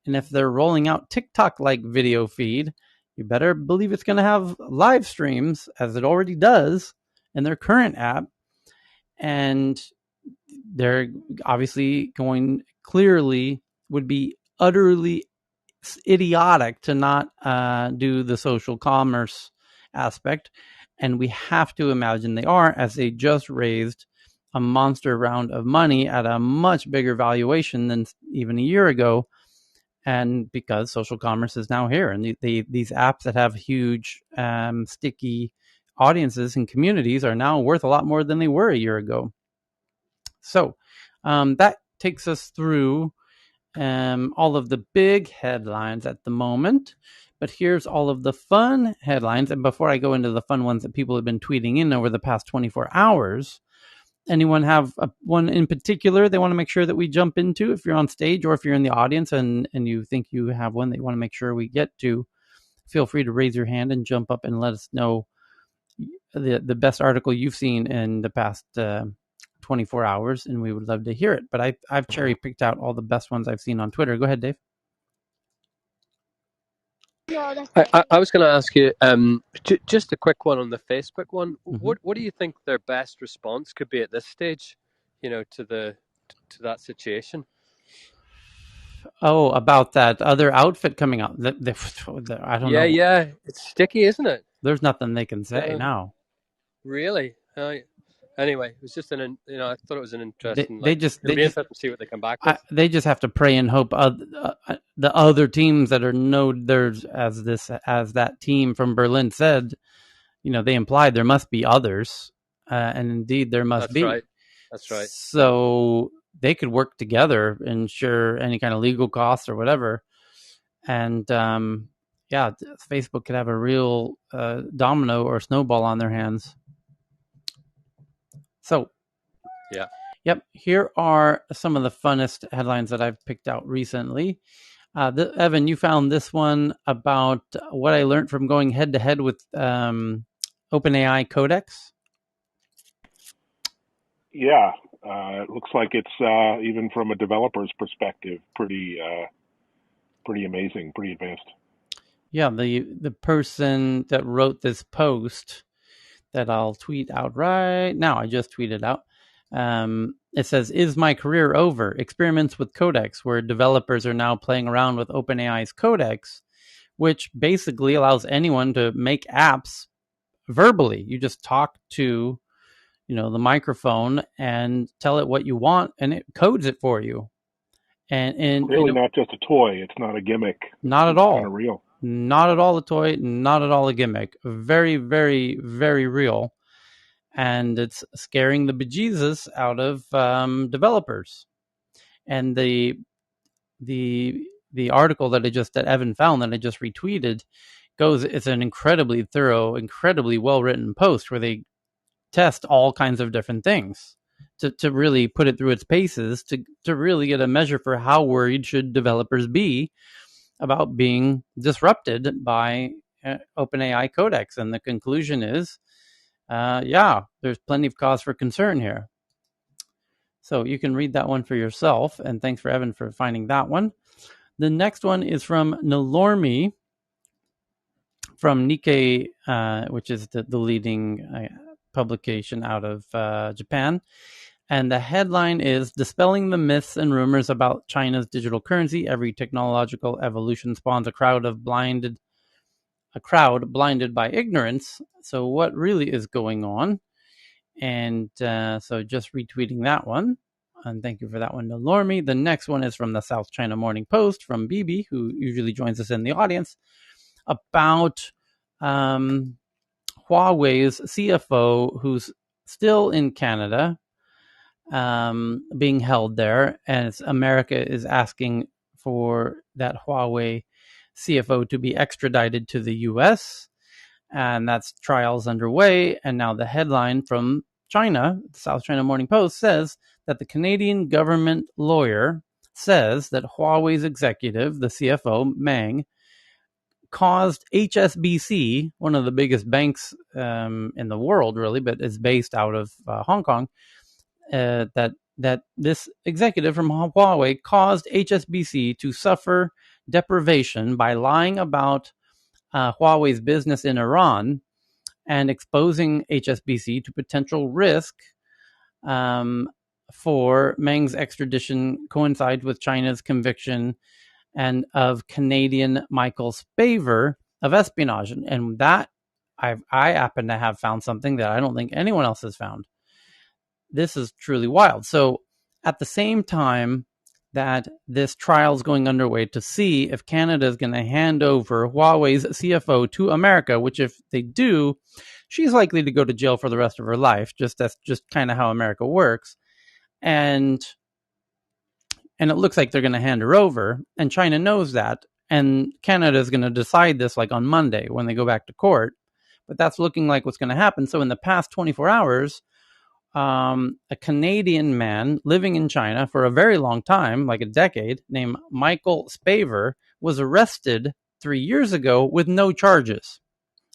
And if they're rolling out TikTok-like video feed, you better believe it's going to have live streams, as it already does in their current app. And they're obviously would be utterly idiotic to not do the social commerce aspect. And we have to imagine they are, as they just raised a monster round of money at a much bigger valuation than even a year ago. And because social commerce is now here, and these apps that have huge sticky audiences and communities are now worth a lot more than they were a year ago. So that takes us through all of the big headlines at the moment. But here's all of the fun headlines. And before I go into the fun ones that people have been tweeting in over the past 24 hours, anyone have one in particular they want to make sure that we jump into? If you're on stage or if you're in the audience and you think you have one that you want to make sure we get to, feel free to raise your hand and jump up and let us know the best article you've seen in the past 24 hours, and we would love to hear it. But I've cherry picked out all the best ones I've seen on Twitter. Go ahead, Dave. I was going to ask you just a quick one on the Facebook one. Mm-hmm. What do you think their best response could be at this stage, to that situation? Oh, about that other outfit coming out. I don't know. Yeah, it's sticky, isn't it? There's nothing they can say now. Really? Anyway, it was just I thought it was an interesting. They just interesting to see what they come back with. They just have to pray and hope the other teams that are there's as that team from Berlin said, they implied there must be others, and indeed there must be. That's right. So they could work together, ensure any kind of legal costs or whatever, and Facebook could have a real domino or snowball on their hands. So, yeah. Yep. Here are some of the funnest headlines that I've picked out recently. Evan, you found this one about what I learned from going head to head with OpenAI Codex. Yeah. It looks like it's even from a developer's perspective, pretty amazing, pretty advanced. Yeah. The person that wrote this post that I'll tweet out right now. I just tweeted out. It says, "Is my career over? Experiments with Codex," where developers are now playing around with OpenAI's Codex, which basically allows anyone to make apps verbally. You just talk to, the microphone and tell it what you want, and it codes it for you. And really not just a toy. It's not a gimmick. Not at all. Kind of real. Not at all a toy. Not at all a gimmick. Very, very, very real. and it's scaring the bejesus out of developers. And the article that Evan found that I just retweeted it's an incredibly thorough, incredibly well written post where they test all kinds of different things to really put it through its paces to really get a measure for how worried should developers be about being disrupted by OpenAI Codex. And the conclusion is, there's plenty of cause for concern here. So you can read that one for yourself. And thanks for Evan for finding that one. The next one is from Nalormi from Nikkei, which is the leading publication out of Japan. And the headline is Dispelling the Myths and Rumors About China's Digital Currency. Every technological evolution spawns a crowd blinded by ignorance. So what really is going on? And so just retweeting that one. And thank you for that one, Nalormi. The next one is from the South China Morning Post from Bibi, who usually joins us in the audience, about Huawei's CFO, who's still in Canada, being held there, and America is asking for that Huawei CFO to be extradited to the U.S., and that's trials underway. And now the headline from China, the South China Morning Post, says that the Canadian government lawyer says that Huawei's executive, the CFO, Meng, caused HSBC, one of the biggest banks in the world, really, but is based out of Hong Kong, that this executive from Huawei caused HSBC to suffer deprivation by lying about Huawei's business in Iran and exposing HSBC to potential risk for Meng's extradition coincides with China's conviction and of Canadian Michael Spavor of espionage. And that I happen to have found something that I don't think anyone else has found. This is truly wild. So at the same time that this trial is going underway to see if Canada is going to hand over Huawei's CFO to America, which if they do, she's likely to go to jail for the rest of her life. That's just kind of how America works. And it looks like they're going to hand her over, and China knows that. And Canada is going to decide this like on Monday when they go back to court. But that's looking like what's going to happen. So in the past 24 hours, a Canadian man living in China for a very long time, like a decade, named Michael Spavor, was arrested 3 years ago with no charges.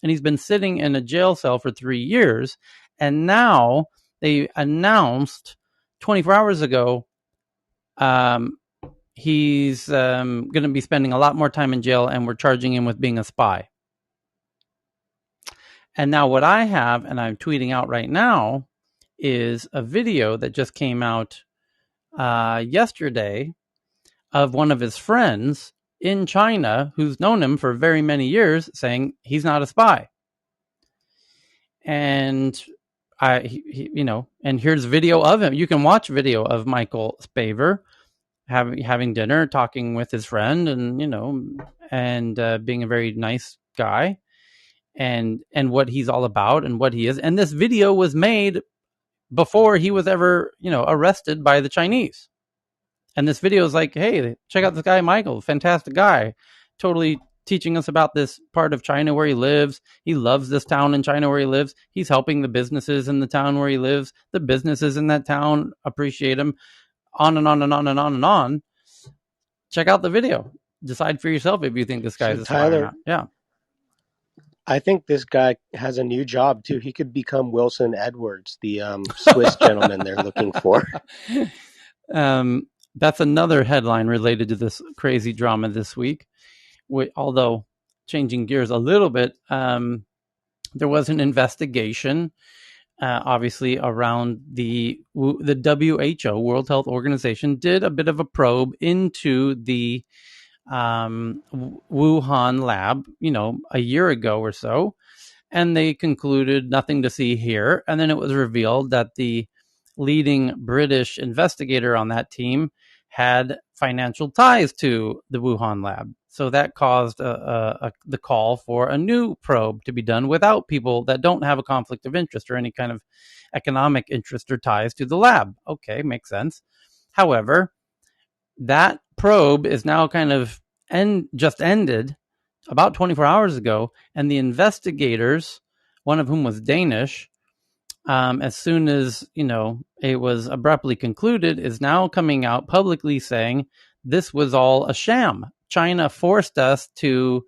And he's been sitting in a jail cell for 3 years. And now they announced 24 hours ago he's going to be spending a lot more time in jail, and we're charging him with being a spy. And now what I have, and I'm tweeting out right now, is a video that just came out yesterday of one of his friends in China who's known him for very many years saying he's not a spy. And and here's video of him. You can watch video of Michael Spavor having dinner, talking with his friend, and being a very nice guy, and what he's all about and what he is. And this video was made before he was ever arrested by the Chinese. And this video is like, hey, check out this guy Michael, fantastic guy, totally teaching us about this part of China where he lives. He loves this town in China where he lives. He's helping the businesses in the town where he lives. The businesses in that town appreciate him. On and on and on and on and on. Check out the video. Decide for yourself if you think this guy is a spy or not. Yeah. I think this guy has a new job too. He could become Wilson Edwards, the Swiss gentleman they're looking for. That's another headline related to this crazy drama this week. Although changing gears a little bit, there was an investigation, obviously around the WHO, World Health Organization, did a bit of a probe into the Wuhan lab, a year ago or so, and they concluded nothing to see here. And then it was revealed that the leading British investigator on that team had financial ties to the Wuhan lab. So that caused the call for a new probe to be done without people that don't have a conflict of interest or any kind of economic interest or ties to the lab. Okay, makes sense. However, that probe is now kind of just ended about 24 hours ago, and the investigators, one of whom was Danish, as soon as it was abruptly concluded, is now coming out publicly saying this was all a sham. China forced us to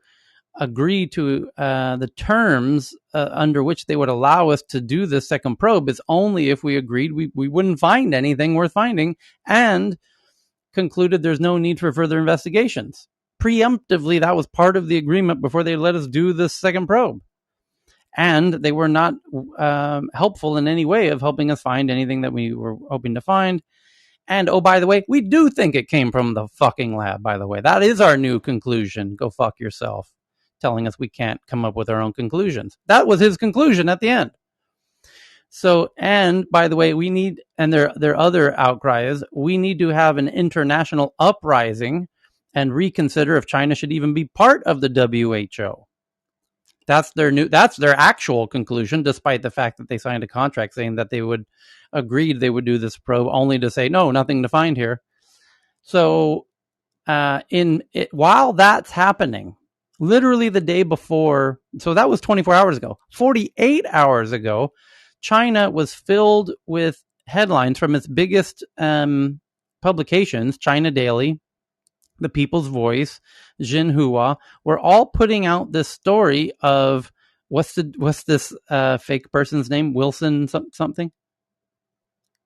agree to the terms under which they would allow us to do this second probe is only if we agreed we wouldn't find anything worth finding, and concluded there's no need for further investigations. Preemptively, that was part of the agreement before they let us do this second probe. And they were not helpful in any way of helping us find anything that we were hoping to find. And, oh, by the way, we do think it came from the fucking lab, by the way. That is our new conclusion. Go fuck yourself. Telling us we can't come up with our own conclusions. That was his conclusion at the end. So, and by the way, we need, and their other outcry is, we need to have an international uprising and reconsider if China should even be part of the WHO. That's their actual conclusion, despite the fact that they signed a contract saying that they would do this probe, only to say, no, nothing to find here. So while that's happening, literally the day before, so that was 24 hours ago, 48 hours ago, China was filled with headlines from its biggest publications, China Daily, The People's Voice, Xinhua, were all putting out this story of what's this fake person's name? Wilson something?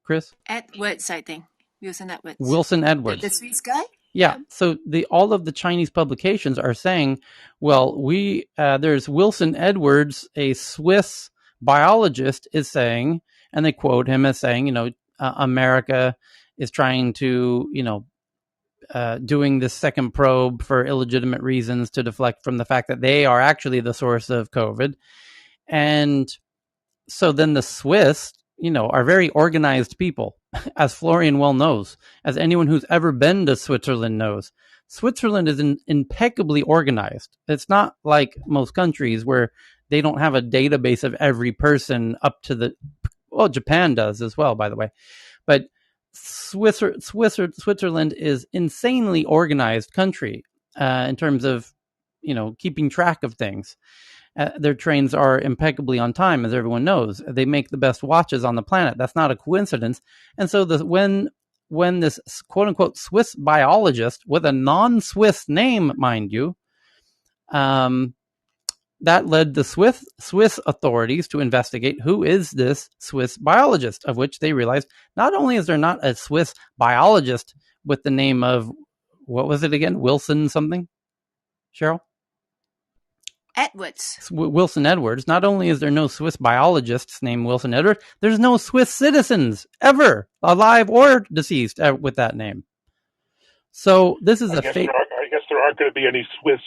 Chris? Edwards, I think. Wilson Edwards. Wilson Edwards. The Swiss guy? Yeah. So all of the Chinese publications are saying, well, there's Wilson Edwards, a Swiss biologist, is saying, and they quote him as saying, America is trying to, doing this second probe for illegitimate reasons to deflect from the fact that they are actually the source of COVID. And so then the Swiss, are very organized people, as Florian well knows, as anyone who's ever been to Switzerland knows. Switzerland is impeccably organized. It's not like most countries where they don't have a database of every person up to Japan does as well, by the way. But Switzerland is insanely organized country in terms of, keeping track of things. Their trains are impeccably on time, as everyone knows. They make the best watches on the planet. That's not a coincidence. And so when this quote unquote Swiss biologist with a non-Swiss name, mind you, that led the Swiss authorities to investigate who is this Swiss biologist, of which they realized not only is there not a Swiss biologist with the name of, what was it again? Wilson something? Cheryl? Edwards. Wilson Edwards. Not only is there no Swiss biologists named Wilson Edwards, there's no Swiss citizens ever, alive or deceased, with that name. So this is fake. I guess there aren't going to be any Swiss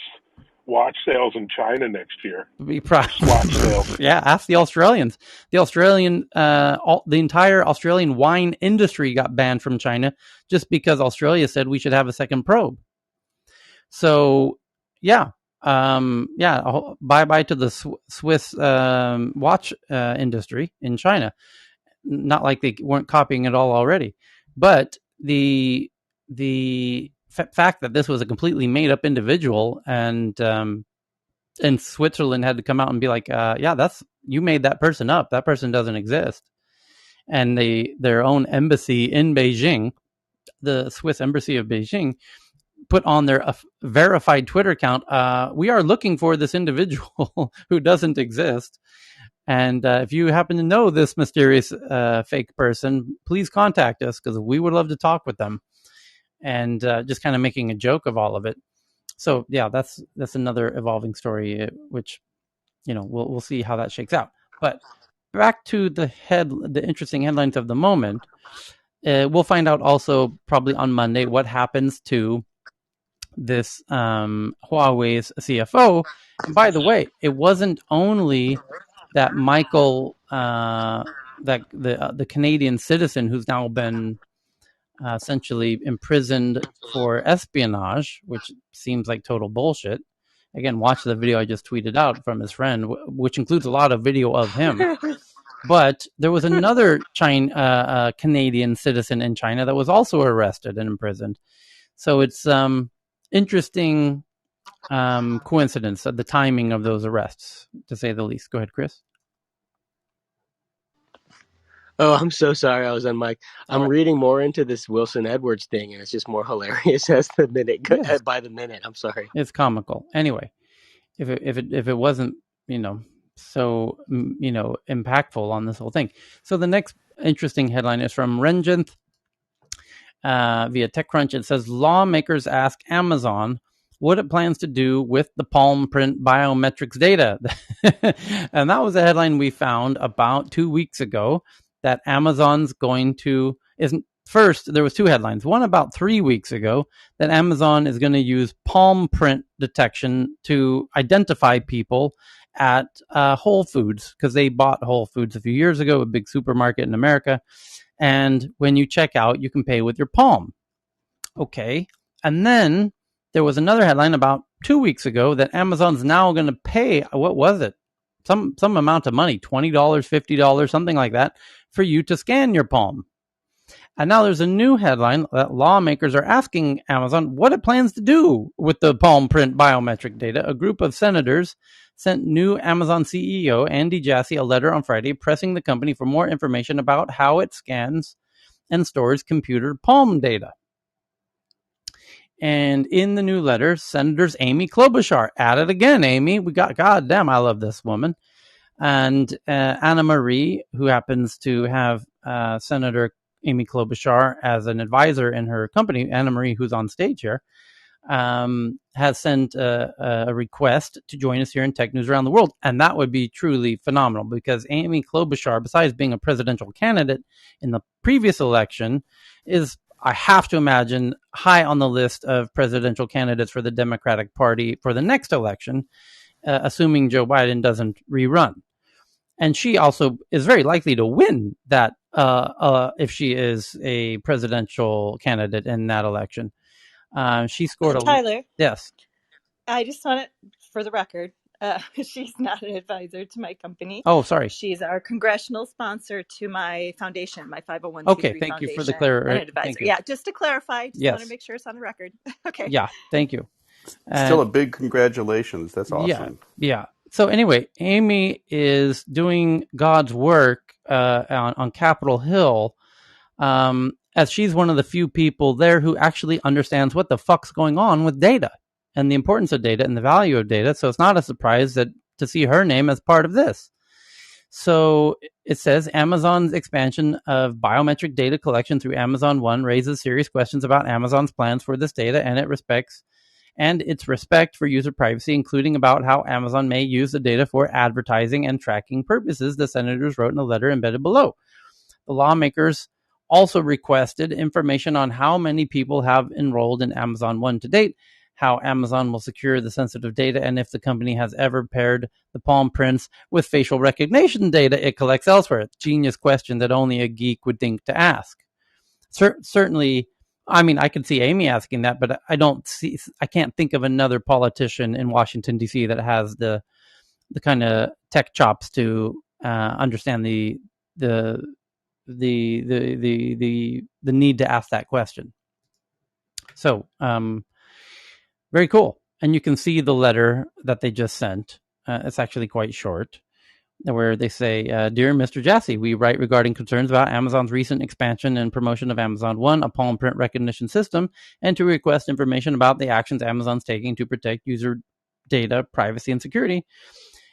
watch sales in China next year. Watch sales. Yeah, ask the Australians. The entire Australian wine industry got banned from China just because Australia said we should have a second probe. So, yeah. Bye-bye to the Swiss watch industry in China. Not like they weren't copying it all already. But the fact that this was a completely made-up individual and Switzerland had to come out and be like, you made that person up. That person doesn't exist. And their own embassy in Beijing, the Swiss embassy of Beijing, put on their verified Twitter account, we are looking for this individual who doesn't exist. And if you happen to know this mysterious fake person, please contact us because we would love to talk with them. And just kind of making a joke of all of it. So yeah, that's another evolving story, which we'll see how that shakes out. But back to the interesting headlines of the moment. We'll find out also probably on Monday what happens to this Huawei's CFO. And by the way, it wasn't only that Michael, that the Canadian citizen who's now been essentially imprisoned for espionage, which seems like total bullshit. Again, watch the video I just tweeted out from his friend, which includes a lot of video of him. But there was another Canadian citizen in China that was also arrested and imprisoned. So it's interesting coincidence of the timing of those arrests, to say the least. Go ahead, Chris. Oh, I'm so sorry I was on mic. I'm reading more into this Wilson Edwards thing, and it's just more hilarious as the minute by the minute. I'm sorry. It's comical. Anyway, if it wasn't, so, impactful on this whole thing. So the next interesting headline is from Renjith via TechCrunch. It says, lawmakers ask Amazon what it plans to do with the palm print biometrics data. And that was a headline we found about 2 weeks ago, that Amazon's going to, first, there was two headlines. One about 3 weeks ago, that Amazon is going to use palm print detection to identify people at Whole Foods, because they bought Whole Foods a few years ago, a big supermarket in America. And when you check out, you can pay with your palm. Okay. And then there was another headline about 2 weeks ago that Amazon's now going to pay, what was it? Some amount of money, $20, $50, something like that, for you to scan your palm. And now there's a new headline that lawmakers are asking Amazon what it plans to do with the palm print biometric data. A group of senators sent new Amazon CEO Andy Jassy a letter on Friday pressing the company for more information about how it scans and stores computer palm data. And in the new letter, Senators Amy Klobuchar, at it again, Amy, goddamn, I love this woman, and Anna Marie, who happens to have Senator Amy Klobuchar as an advisor in her company, Anna Marie, who's on stage here, has sent a request to join us here in Tech News Around the World. And that would be truly phenomenal, because Amy Klobuchar, besides being a presidential candidate in the previous election, is, I have to imagine, high on the list of presidential candidates for the Democratic Party for the next election, assuming Joe Biden doesn't rerun. And she also is very likely to win that if she is a presidential candidate in that election. She scored Tyler. Yes. I just want it for the record. She's not an advisor to my company. Oh, sorry. She's our congressional sponsor to my foundation, my 501c3 okay, thank foundation. you for the clarity. Yeah, just to clarify, just want to make sure it's on the record. Okay. Yeah, thank you. Still a big congratulations. That's awesome. Yeah. So anyway, Amy is doing God's work on Capitol Hill, as she's one of the few people there who actually understands what the fuck's going on with data and the importance of data and the value of data. So it's not a surprise to see her name as part of this. So it says Amazon's expansion of biometric data collection through Amazon One raises serious questions about Amazon's plans for this data and its respect for user privacy, including about how Amazon may use the data for advertising and tracking purposes, the senators wrote in a letter embedded below. The lawmakers also requested information on how many people have enrolled in Amazon One to date, how Amazon will secure the sensitive data, and if the company has ever paired the palm prints with facial recognition data it collects elsewhere. Genius question that only a geek would think to ask. Certainly, I mean, I can see Amy asking that, but I can't think of another politician in Washington, D.C. that has the kind of tech chops to understand the need to ask that question. So, very cool. And you can see the letter that they just sent. It's actually quite short, where they say, Dear Mr. Jassy, we write regarding concerns about Amazon's recent expansion and promotion of Amazon One, a palm print recognition system, and to request information about the actions Amazon's taking to protect user data, privacy, and security.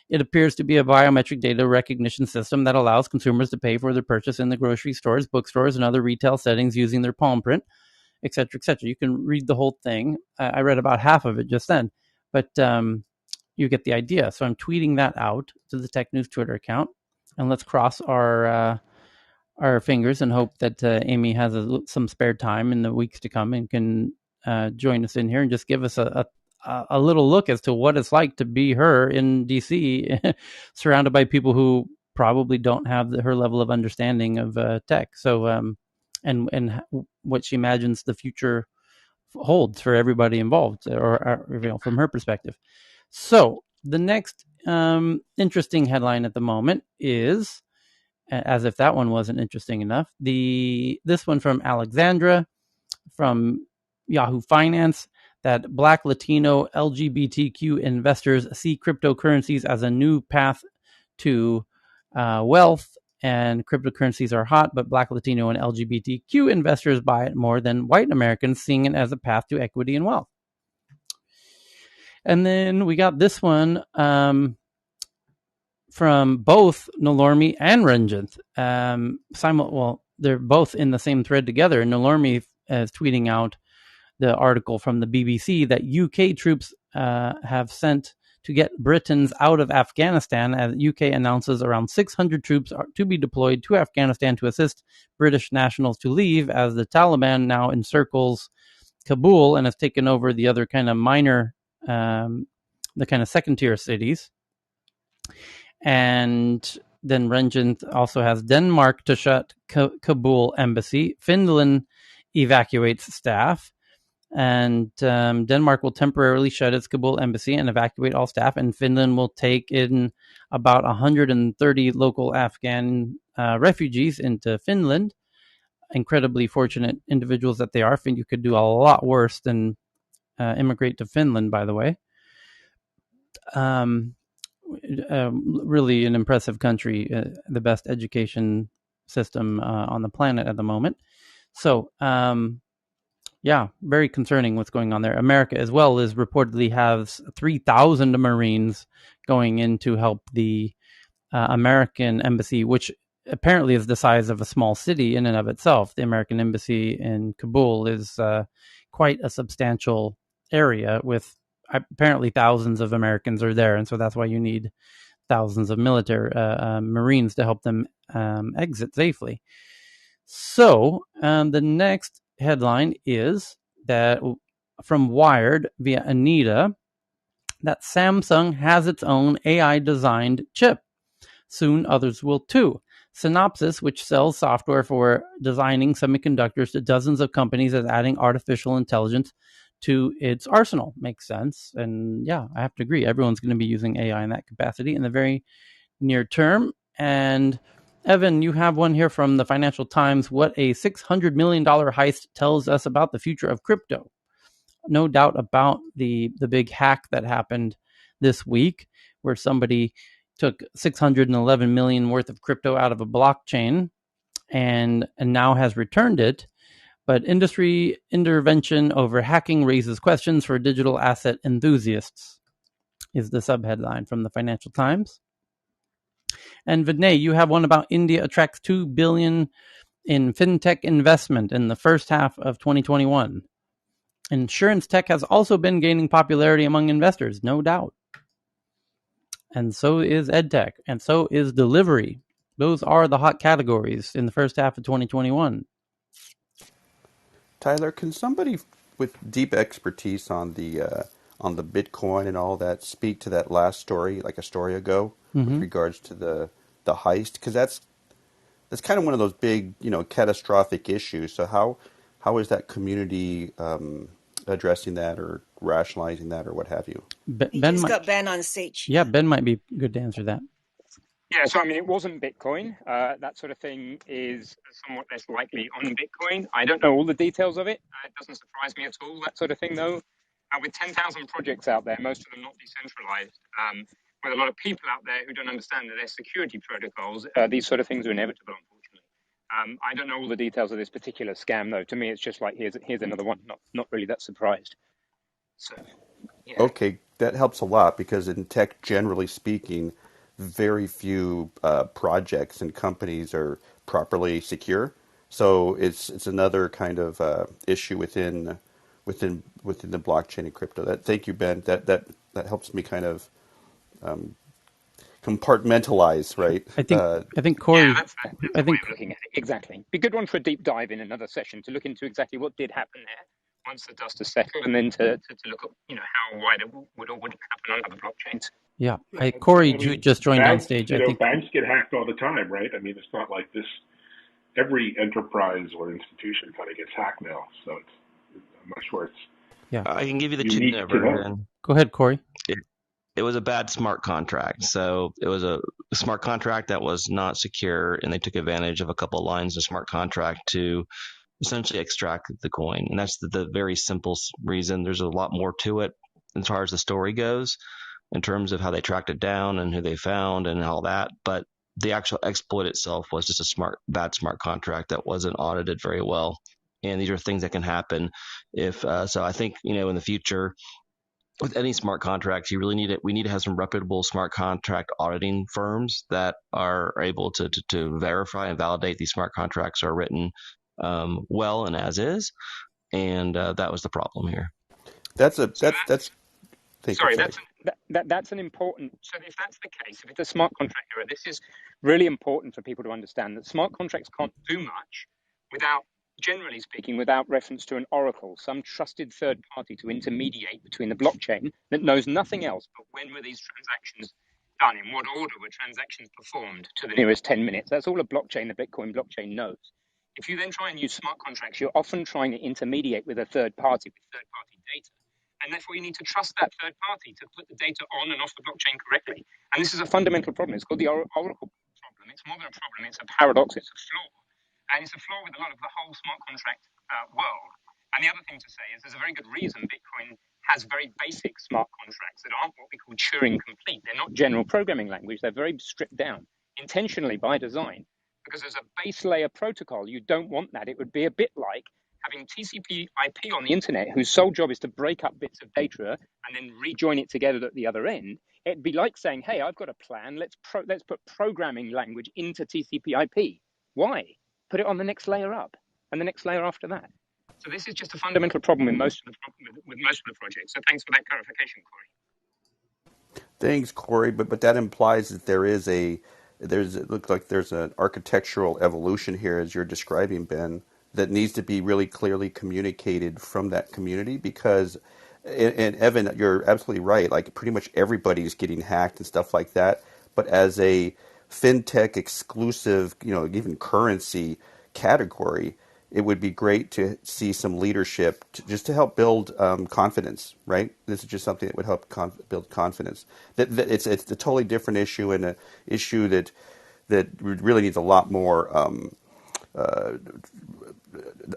It appears to be a biometric data recognition system that allows consumers to pay for their purchase in the grocery stores, bookstores, and other retail settings using their palm print, etc., etc. You can read the whole thing. I read about half of it just then, but you get the idea. So I'm tweeting that out to the Tech News Twitter account, and let's cross our fingers and hope that Amy has some spare time in the weeks to come and can join us in here and just give us a little look as to what it's like to be her in DC, surrounded by people who probably don't have her level of understanding of tech. So and what she imagines the future holds for everybody involved, or from her perspective. So the next interesting headline at the moment is, as if that one wasn't interesting enough, this one from Alexandra from Yahoo Finance, that Black, Latino, LGBTQ investors see cryptocurrencies as a new path to wealth, and cryptocurrencies are hot, but Black, Latino, and LGBTQ investors buy it more than white Americans, seeing it as a path to equity and wealth. And then we got this one from both Nolormi and Ranjith. They're both in the same thread together. Nolormi is tweeting out the article from the BBC that UK troops have sent to get Britons out of Afghanistan, as UK announces around 600 troops are to be deployed to Afghanistan to assist British nationals to leave, as the Taliban now encircles Kabul and has taken over the other kind of minor, the kind of second-tier cities. And then Ranjith also has Denmark to shut Kabul embassy. Finland evacuates staff. And Denmark will temporarily shut its Kabul embassy and evacuate all staff. And Finland will take in about 130 local Afghan refugees into Finland. Incredibly fortunate individuals that they are. I think you could do a lot worse than immigrate to Finland, by the way. Really an impressive country, the best education system on the planet at the moment. So, yeah, very concerning what's going on there. America, as well, is reportedly has 3,000 Marines going in to help the American embassy, which apparently is the size of a small city in and of itself. The American embassy in Kabul is quite a substantial area with apparently thousands of Americans are there, and so that's why you need thousands of military Marines to help them exit safely. So the next headline is that from Wired via Anita, that Samsung has its own AI-designed chip. Soon others will too. Synopsys, which sells software for designing semiconductors to dozens of companies, is adding artificial intelligence to its arsenal. Makes sense. And yeah, I have to agree. Everyone's going to be using AI in that capacity in the very near term. And Evan, you have one here from the Financial Times. What a $600 million heist tells us about the future of crypto. No doubt about the big hack that happened this week, where somebody took 611 million worth of crypto out of a blockchain and now has returned it. But industry intervention over hacking raises questions for digital asset enthusiasts, is the subheadline from the Financial Times. And Vinay, you have one about India attracts $2 billion in fintech investment in the first half of 2021. Insurance tech has also been gaining popularity among investors, no doubt. And so is EdTech, and so is delivery. Those are the hot categories in the first half of 2021. Tyler, can somebody with deep expertise on the Bitcoin and all that speak to that last story, like a story ago, with regards to the heist? Because that's kind of one of those big, catastrophic issues. So how is that community addressing that or rationalizing that or what have you? He just got banned on stage. Yeah, Ben might be good to answer that. Yeah, so I mean, it wasn't Bitcoin. That sort of thing is somewhat less likely on Bitcoin. I don't know all the details of it. It doesn't surprise me at all, that sort of thing, though. With 10,000 projects out there, most of them not decentralized, with a lot of people out there who don't understand that their security protocols, these sort of things are inevitable, unfortunately. I don't know all the details of this particular scam, though. To me, it's just like, here's another one. Not really that surprised. So, yeah. Okay, that helps a lot because in tech, generally speaking, very few projects and companies are properly secure. So it's another kind of issue within the blockchain and crypto. Thank you, Ben. That helps me kind of compartmentalize, right? I think Corey. Yeah, that's a way of looking at it. Exactly. Be a good one for a deep dive in another session to look into exactly what did happen there once the dust has settled, and then to look at how wide it would happen on other blockchains. Yeah, Corey just joined on stage. I think banks get hacked all the time, right? I mean, it's not like this every enterprise or institution kind of gets hacked now. So I'm not sure it's I can give you the unique cheat to them. version. Go ahead, Corey. It was a bad smart contract. So it was a smart contract that was not secure, and they took advantage of a couple of lines of smart contract to essentially extract the coin. And that's the very simple reason. There's a lot more to it as far as the story goes, in terms of how they tracked it down and who they found and all that. But the actual exploit itself was just a bad smart contract that wasn't audited very well. And these are things that can happen if, so I think, in the future, with any smart contracts, you really need it. We need to have some reputable smart contract auditing firms that are able to verify and validate these smart contracts are written well and as is. And that was the problem here. That's an important. So if that's the case, if it's a smart contract error, this is really important for people to understand that smart contracts can't do much without, generally speaking, without reference to an oracle, some trusted third party to intermediate between the blockchain that knows nothing else but when were these transactions done, in what order were transactions performed to the nearest 10 minutes. That's all a blockchain, the Bitcoin blockchain, knows. If you then try and use smart contracts, you're often trying to intermediate with a third party, with third-party data. And therefore, you need to trust that third party to put the data on and off the blockchain correctly. And this is a fundamental problem. It's called the oracle problem. It's more than a problem. It's a paradox. It's a flaw. And it's a flaw with a lot of the whole smart contract world. And the other thing to say is there's a very good reason Bitcoin has very basic smart contracts that aren't what we call Turing complete. They're not general programming language. They're very stripped down, intentionally by design. Because as a base layer protocol, you don't want that. It would be a bit like having TCP IP on the internet, whose sole job is to break up bits of data and then rejoin it together at the other end. It'd be like saying, hey, I've got a plan. Let's put programming language into TCP IP. Why? Put it on the next layer up and the next layer after that. So this is just a fundamental problem with most of the projects. So thanks for that clarification, Corey. Thanks, Corey. But that implies that it looks like there's an architectural evolution here, as you're describing, Ben, that needs to be really clearly communicated from that community because, and Evan, you're absolutely right. Like pretty much everybody's getting hacked and stuff like that. But as a fintech exclusive, even currency category, it would be great to see some leadership just to help build confidence, right? This is just something that would help build confidence. That it's a totally different issue and an issue that really needs a lot more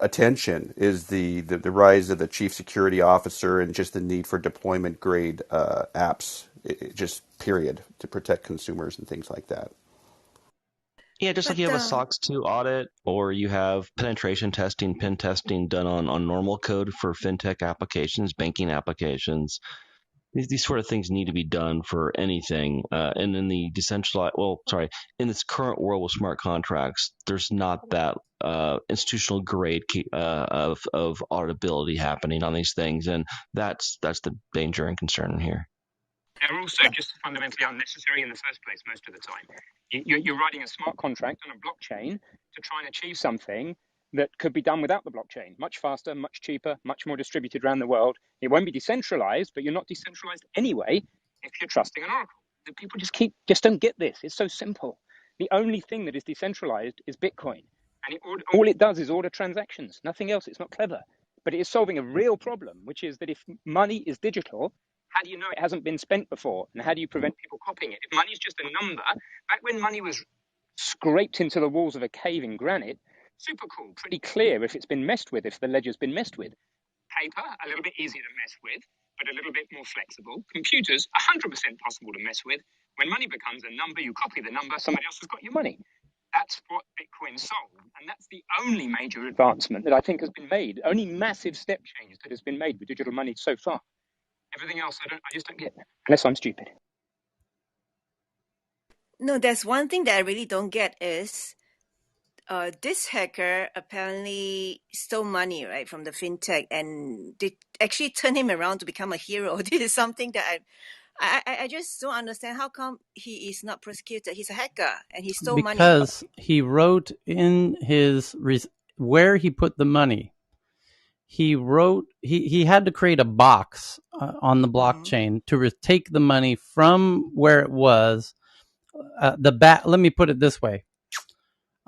attention is the rise of the chief security officer and just the need for deployment grade apps, just period, to protect consumers and things like that. Yeah, just like you have a SOX 2 audit or you have penetration testing, pen testing done on normal code for fintech applications, banking applications. These sort of things need to be done for anything. And in the in this current world with smart contracts, there's not that institutional grade of auditability happening on these things. And that's the danger and concern here. They're also just fundamentally unnecessary in the first place most of the time. You're writing a smart contract on a blockchain to try and achieve something that could be done without the blockchain. Much faster, much cheaper, much more distributed around the world. It won't be decentralized, but you're not decentralized anyway if you're trusting an oracle. The people just don't get this. It's so simple. The only thing that is decentralized is Bitcoin. And all it does is order transactions. Nothing else. It's not clever. But it is solving a real problem, which is that if money is digital, how do you know it hasn't been spent before? And how do you prevent people copying it? If money is just a number, back when money was scraped into the walls of a cave in granite, super cool, pretty clear if it's been messed with, if the ledger's been messed with. Paper, a little bit easier to mess with, but a little bit more flexible. Computers, 100% possible to mess with. When money becomes a number, you copy the number, somebody else has got your money. That's what Bitcoin solved. And that's the only major advancement that I think has been made, only massive step change that has been made with digital money so far. Everything else, I just don't get, unless I'm stupid. No, there's one thing that I really don't get is this hacker apparently stole money, right, from the fintech, and they actually turned him around to become a hero. This is something that I just don't understand. How come he is not prosecuted? He's a hacker and he stole money. Because he wrote in his where he put the money. He wrote he had to create a box on the blockchain to take the money from where it was. Let me put it this way.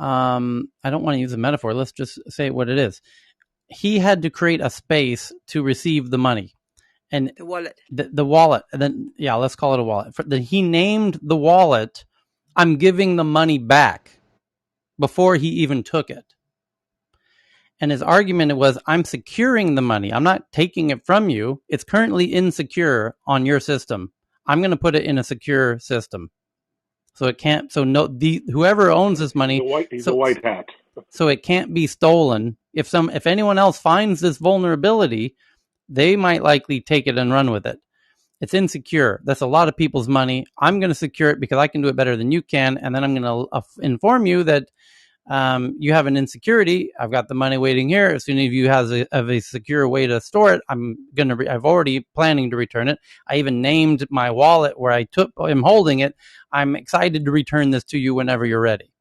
I don't want to use a metaphor. Let's just say what it is. He had to create a space to receive the money. And The wallet. The wallet, and then let's call it a wallet. He named the wallet, "I'm giving the money back," before he even took it. And his argument was, "I'm securing the money. I'm not taking it from you. It's currently insecure on your system. I'm going to put it in a secure system, so it can't. So whoever owns this money, He's a white hat. So it can't be stolen. If anyone else finds this vulnerability, they might likely take it and run with it. It's insecure. That's a lot of people's money. I'm going to secure it because I can do it better than you can. And then I'm going to inform you that you have an insecurity. I've got the money waiting here. As soon as you have a secure way to store it, I'm already planning to return it. I even named my wallet where I'm holding it. I'm excited to return this to you whenever you're ready."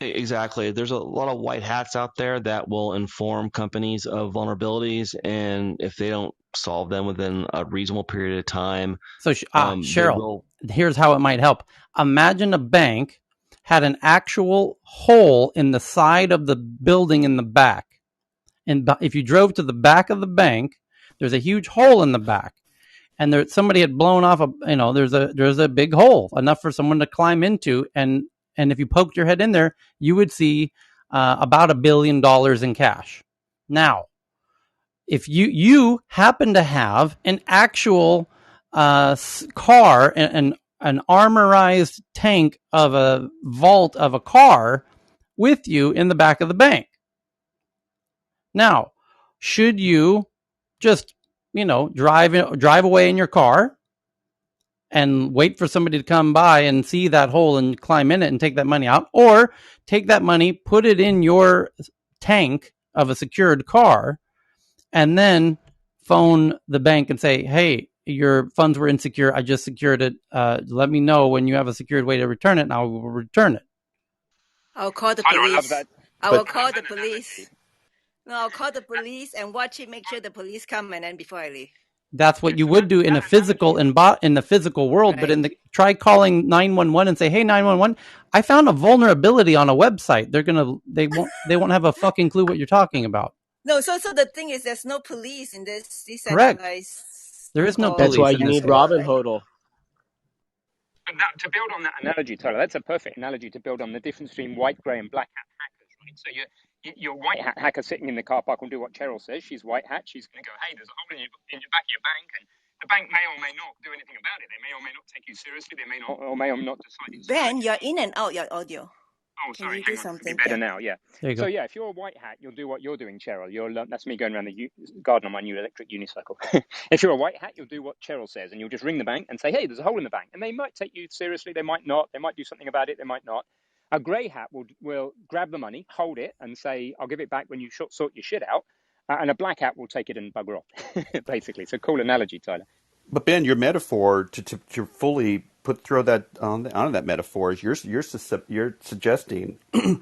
Exactly. There's a lot of white hats out there that will inform companies of vulnerabilities, and if they don't solve them within a reasonable period of time, so Cheryl, here's how it might help. Imagine a bank had an actual hole in the side of the building in the back, and if you drove to the back of the bank, there's a huge hole in the back, and somebody had blown off there's a big hole enough for someone to climb into, and if you poked your head in there, you would see about $1 billion in cash. Now, if you happen to have an actual car, an armorized tank of a vault of a car with you in the back of the bank. Now, should you just drive away in your car and wait for somebody to come by and see that hole and climb in it and take that money out, or take that money, put it in your tank of a secured car, and then phone the bank and say, "Hey, your funds were insecure. I just secured it. Let me know when you have a secured way to return it, and I will return it." I'll call the I love police. that. I will call the police. No, I'll call the police and watch it. Make sure the police come, and then before I leave. That's what you would do in a physical in the physical world, Right. but try calling 911 and say, "Hey, 911, I found a vulnerability on a website." They won't have a fucking clue what you're talking about. No, so the thing is, there's no police in this Correct. decentralized. There is no That's police why in you this need world. Robin Hodl. And to build on that analogy, Tyler, that's a perfect analogy to build on the difference between white, grey, and black hat hackers, right? So your white hat hacker sitting in the car park will do what Cheryl says. She's white hat. She's going to go, "Hey, there's a hole in your back of your bank," and the bank may or may not do anything about it. They may or may not take you seriously. They may not decide it's Ben, you're in and out your audio. Oh, Can sorry. you Hang do on. something? Be better now. Yeah. There you go. So yeah, if you're a white hat, you'll do what you're doing, Cheryl. That's me going around the garden on my new electric unicycle. If you're a white hat, you'll do what Cheryl says, and you'll just ring the bank and say, "Hey, there's a hole in the bank," and they might take you seriously. They might not. They might do something about it. They might not. A grey hat will grab the money, hold it, and say, "I'll give it back when you sort your shit out." And a black hat will take it and bugger off, basically. So cool analogy, Tyler. But Ben, your metaphor to fully throw that on that metaphor is you're suggesting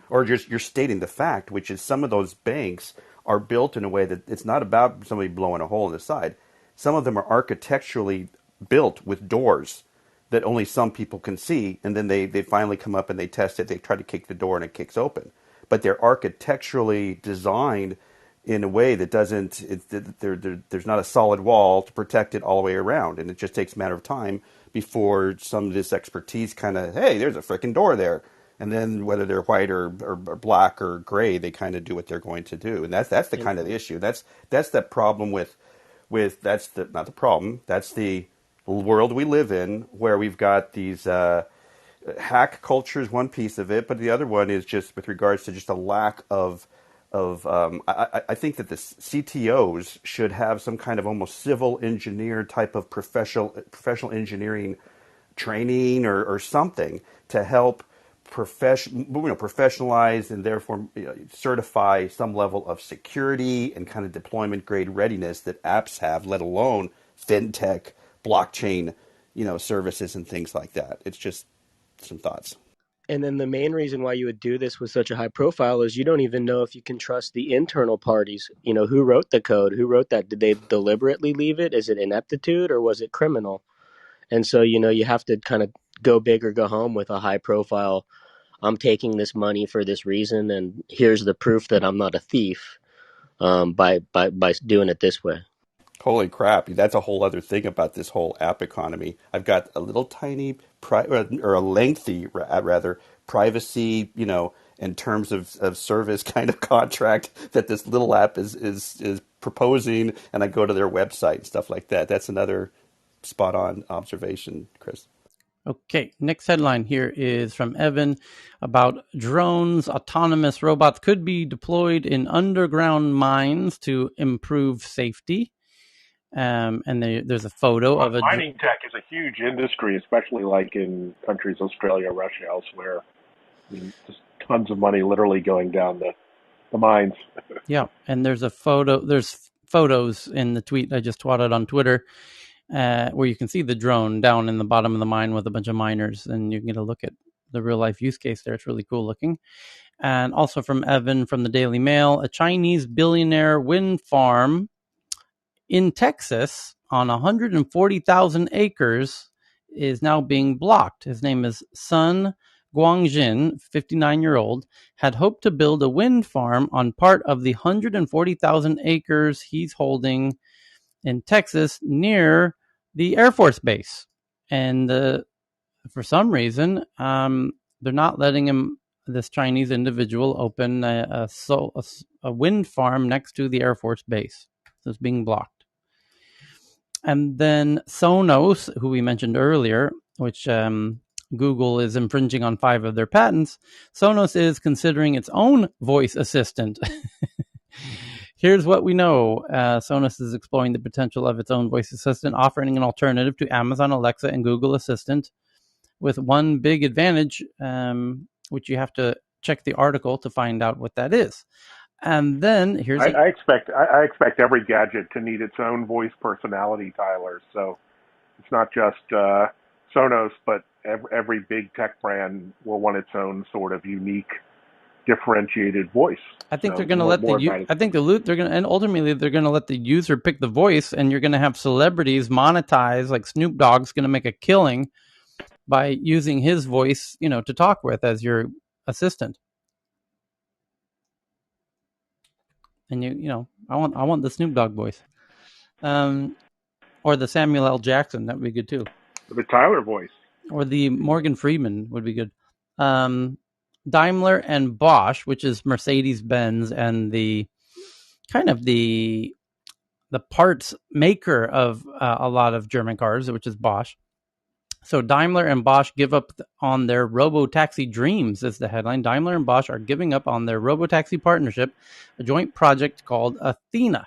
or you're stating the fact, which is some of those banks are built in a way that it's not about somebody blowing a hole in the side. Some of them are architecturally built with doors that only some people can see, and then they finally come up and they test it. They try to kick the door and it kicks open, but they're architecturally designed in a way that doesn't, there's not a solid wall to protect it all the way around. And it just takes a matter of time before some of this expertise kind of, hey, there's a freaking door there. And then whether they're white or black or gray, they kind of do what they're going to do. And that's the kind of the issue. That's the problem with that's the, not the problem. That's the world we live in, where we've got these hack culture is one piece of it, but the other one is just with regards to just a lack of I think that the CTOs should have some kind of almost civil engineer type of professional engineering training or something to help professionalize and therefore certify some level of security and kind of deployment grade readiness that apps have, let alone fintech, blockchain, services and things like that. It's just some thoughts. And then the main reason why you would do this with such a high profile is you don't even know if you can trust the internal parties. Who wrote the code? Who wrote that? Did they deliberately leave it? Is it ineptitude or was it criminal? And so, you have to kind of go big or go home with a high profile I'm taking this money for this reason, and here's the proof that I'm not a thief, by doing it this way. Holy crap! That's a whole other thing about this whole app economy. I've got a little tiny, or a lengthy, rather, privacy, in terms of service kind of contract that this little app is proposing, and I go to their website and stuff like that. That's another spot on observation, Chris. Okay, next headline here is from Evan about drones. Autonomous robots could be deployed in underground mines to improve safety. And there's a photo of a mining tech is a huge industry, especially like in countries Australia, Russia, elsewhere. I mean, just tons of money literally going down the mines. Yeah, and there's a photo. There's photos in the tweet I just twatted on Twitter, where you can see the drone down in the bottom of the mine with a bunch of miners, and you can get a look at the real life use case there. It's really cool looking. And also from Evan from the Daily Mail, a Chinese billionaire wind farm in Texas on 140,000 acres is now being blocked. His name is Sun Guangjin, 59-year-old, had hoped to build a wind farm on part of the 140,000 acres he's holding in Texas near the Air Force Base. And for some reason, they're not letting him, this Chinese individual, open a wind farm next to the Air Force Base. So it's being blocked. And then Sonos, who we mentioned earlier, which Google is infringing on 5 of their patents, Sonos is considering its own voice assistant. Here's what we know. Sonos is exploring the potential of its own voice assistant, offering an alternative to Amazon Alexa and Google Assistant, with one big advantage, which you have to check the article to find out what that is. And then here's I expect every gadget to need its own voice personality, Tyler. So it's not just Sonos, but every big tech brand will want its own sort of unique, differentiated voice. I think they're going to let and ultimately they're going to let the user pick the voice, and you're going to have celebrities monetize, like Snoop Dogg's going to make a killing by using his voice, to talk with as your assistant. And I want the Snoop Dogg voice, or the Samuel L. Jackson. That would be good too. The Tyler voice, or the Morgan Freeman would be good. Daimler and Bosch, which is Mercedes-Benz and the kind of the parts maker of a lot of German cars, which is Bosch. So Daimler and Bosch give up on their robo-taxi dreams, is the headline. Daimler and Bosch are giving up on their robo-taxi partnership, a joint project called Athena.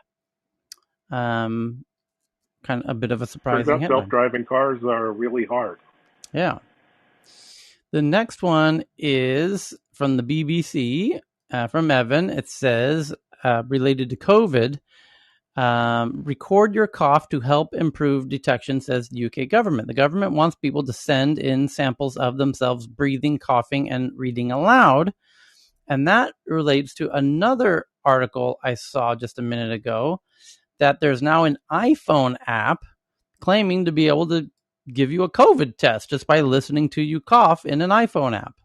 Kind of a bit of a surprising headline. Self-driving cars are really hard. Yeah. The next one is from the BBC, from Evan. It says, related to COVID, record your cough to help improve detection, says the UK government. The government wants people to send in samples of themselves breathing, coughing, and reading aloud. And that relates to another article I saw just a minute ago, that there's now an iPhone app claiming to be able to give you a COVID test just by listening to you cough in an iPhone app.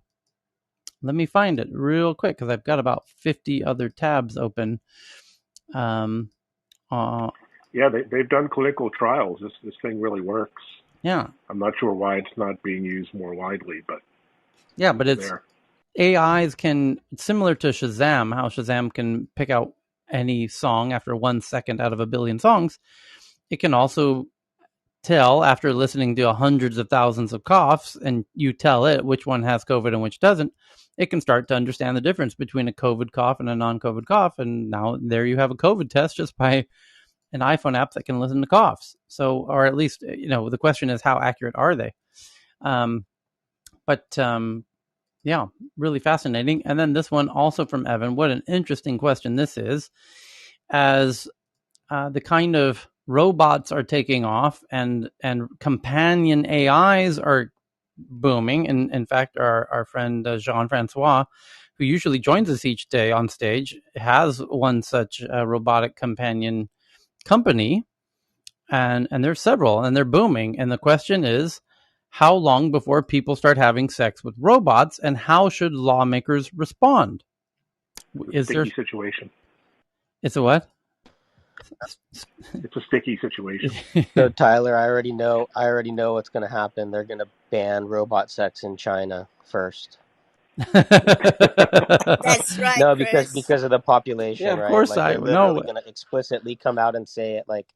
Let me find it real quick, because I've got about 50 other tabs open. They've done clinical trials. This thing really works. Yeah. I'm not sure why it's not being used more widely, but it's there. AIs can, similar to Shazam, how Shazam can pick out any song after 1 second out of a billion songs. It can also tell, after listening to hundreds of thousands of coughs, and you tell it which one has COVID and which doesn't, it can start to understand the difference between a COVID cough and a non-COVID cough. And now there you have a COVID test just by an iPhone app that can listen to coughs. So, or at least, the question is, how accurate are they? Yeah, really fascinating. And then this one also from Evan. What an interesting question this is. As the kind of robots are taking off and companion AIs are booming. And in fact, our friend Jean-Francois, who usually joins us each day on stage, has one such robotic companion company. And there's several, and they're booming. And the question is, How long before people start having sex with robots, and how should lawmakers respond? It's a sticky situation. It's a what? It's a sticky situation. So Tyler, I already know what's going to happen. They're going to ban robot sex in China first. That's right, No, Chris. because of the population, Yeah, of right? course Like I they're know. literally going to explicitly come out and say it, like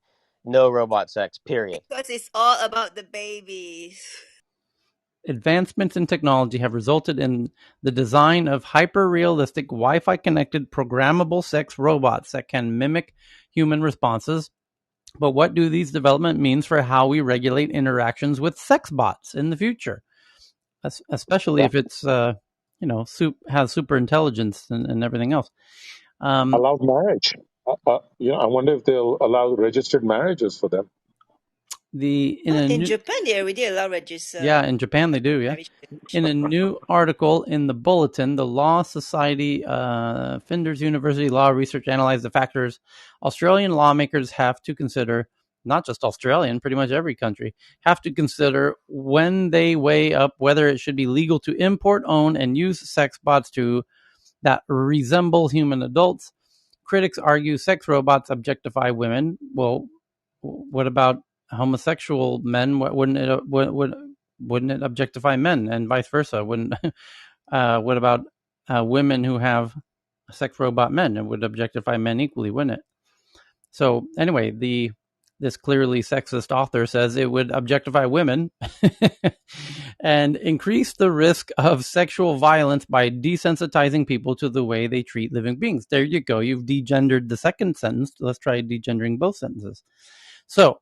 no robot sex, period. Because it's all about the babies. Advancements in technology have resulted in the design of hyper-realistic Wi-Fi connected programmable sex robots that can mimic human responses. But what do these developments mean for how we regulate interactions with sex bots in the future? Especially if it's, has super intelligence and everything else. Allow marriage. I wonder if they'll allow registered marriages for them. In Japan, they already allow register. Yeah, in Japan they do. Yeah, in a new article in the Bulletin, the Law Society, Flinders University Law Research analyzed the factors Australian lawmakers have to consider. Not just Australian, pretty much every country have to consider when they weigh up whether it should be legal to import, own, and use sex bots that resemble human adults. Critics argue sex robots objectify women. Well, what about homosexual men? Wouldn't it objectify men, and vice versa? Wouldn't what about women who have sex robot men? It would objectify men equally, wouldn't it? So anyway, this clearly sexist author says it would objectify women and increase the risk of sexual violence by desensitizing people to the way they treat living beings. There you go. You've degendered the second sentence. Let's try degendering both sentences. So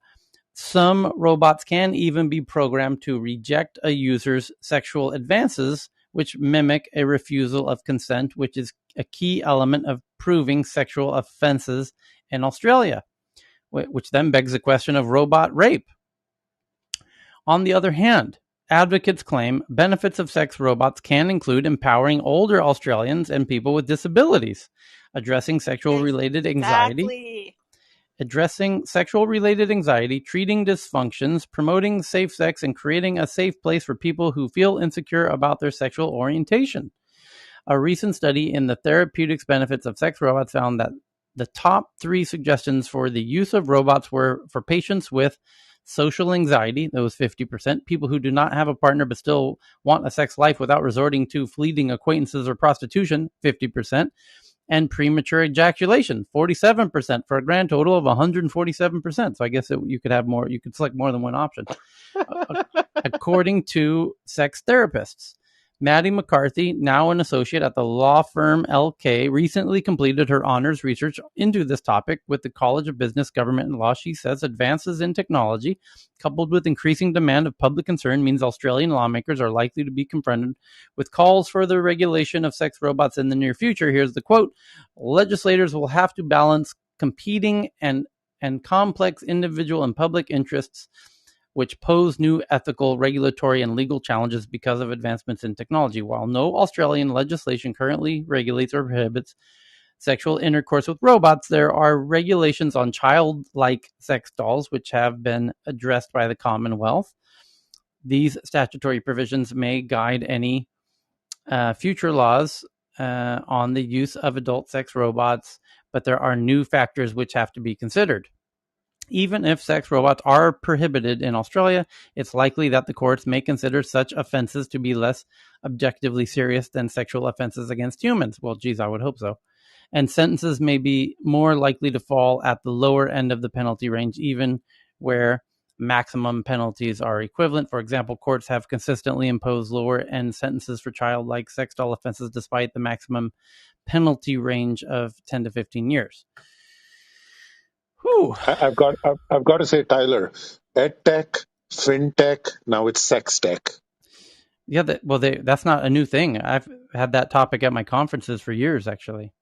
some robots can even be programmed to reject a user's sexual advances, which mimic a refusal of consent, which is a key element of proving sexual offenses in Australia, which then begs the question of robot rape. On the other hand, advocates claim benefits of sex robots can include empowering older Australians and people with disabilities, addressing sexual-related anxiety, treating dysfunctions, promoting safe sex, and creating a safe place for people who feel insecure about their sexual orientation. A recent study in the therapeutics benefits of sex robots found that the top 3 suggestions for the use of robots were for patients with social anxiety, that was 50%, people who do not have a partner but still want a sex life without resorting to fleeting acquaintances or prostitution, 50%, and premature ejaculation, 47%, for a grand total of 147%. So I guess you could have more, you could select more than one option. According to sex therapists, Maddie McCarthy, now an associate at the law firm LK, recently completed her honors research into this topic with the College of Business, Government and Law. She says advances in technology, coupled with increasing demand of public concern, means Australian lawmakers are likely to be confronted with calls for the regulation of sex robots in the near future. Here's the quote: legislators will have to balance competing and complex individual and public interests, which pose new ethical, regulatory, and legal challenges because of advancements in technology. While no Australian legislation currently regulates or prohibits sexual intercourse with robots, there are regulations on childlike sex dolls, which have been addressed by the Commonwealth. These statutory provisions may guide any future laws on the use of adult sex robots, but there are new factors which have to be considered. Even if sex robots are prohibited in Australia, it's likely that the courts may consider such offenses to be less objectively serious than sexual offenses against humans. Well, geez, I would hope so. And sentences may be more likely to fall at the lower end of the penalty range, even where maximum penalties are equivalent. For example, courts have consistently imposed lower end sentences for childlike sex doll offenses despite the maximum penalty range of 10 to 15 years. Whew. I've got to say, Tyler, EdTech, FinTech, now it's sex tech. Yeah, that's not a new thing. I've had that topic at my conferences for years, actually.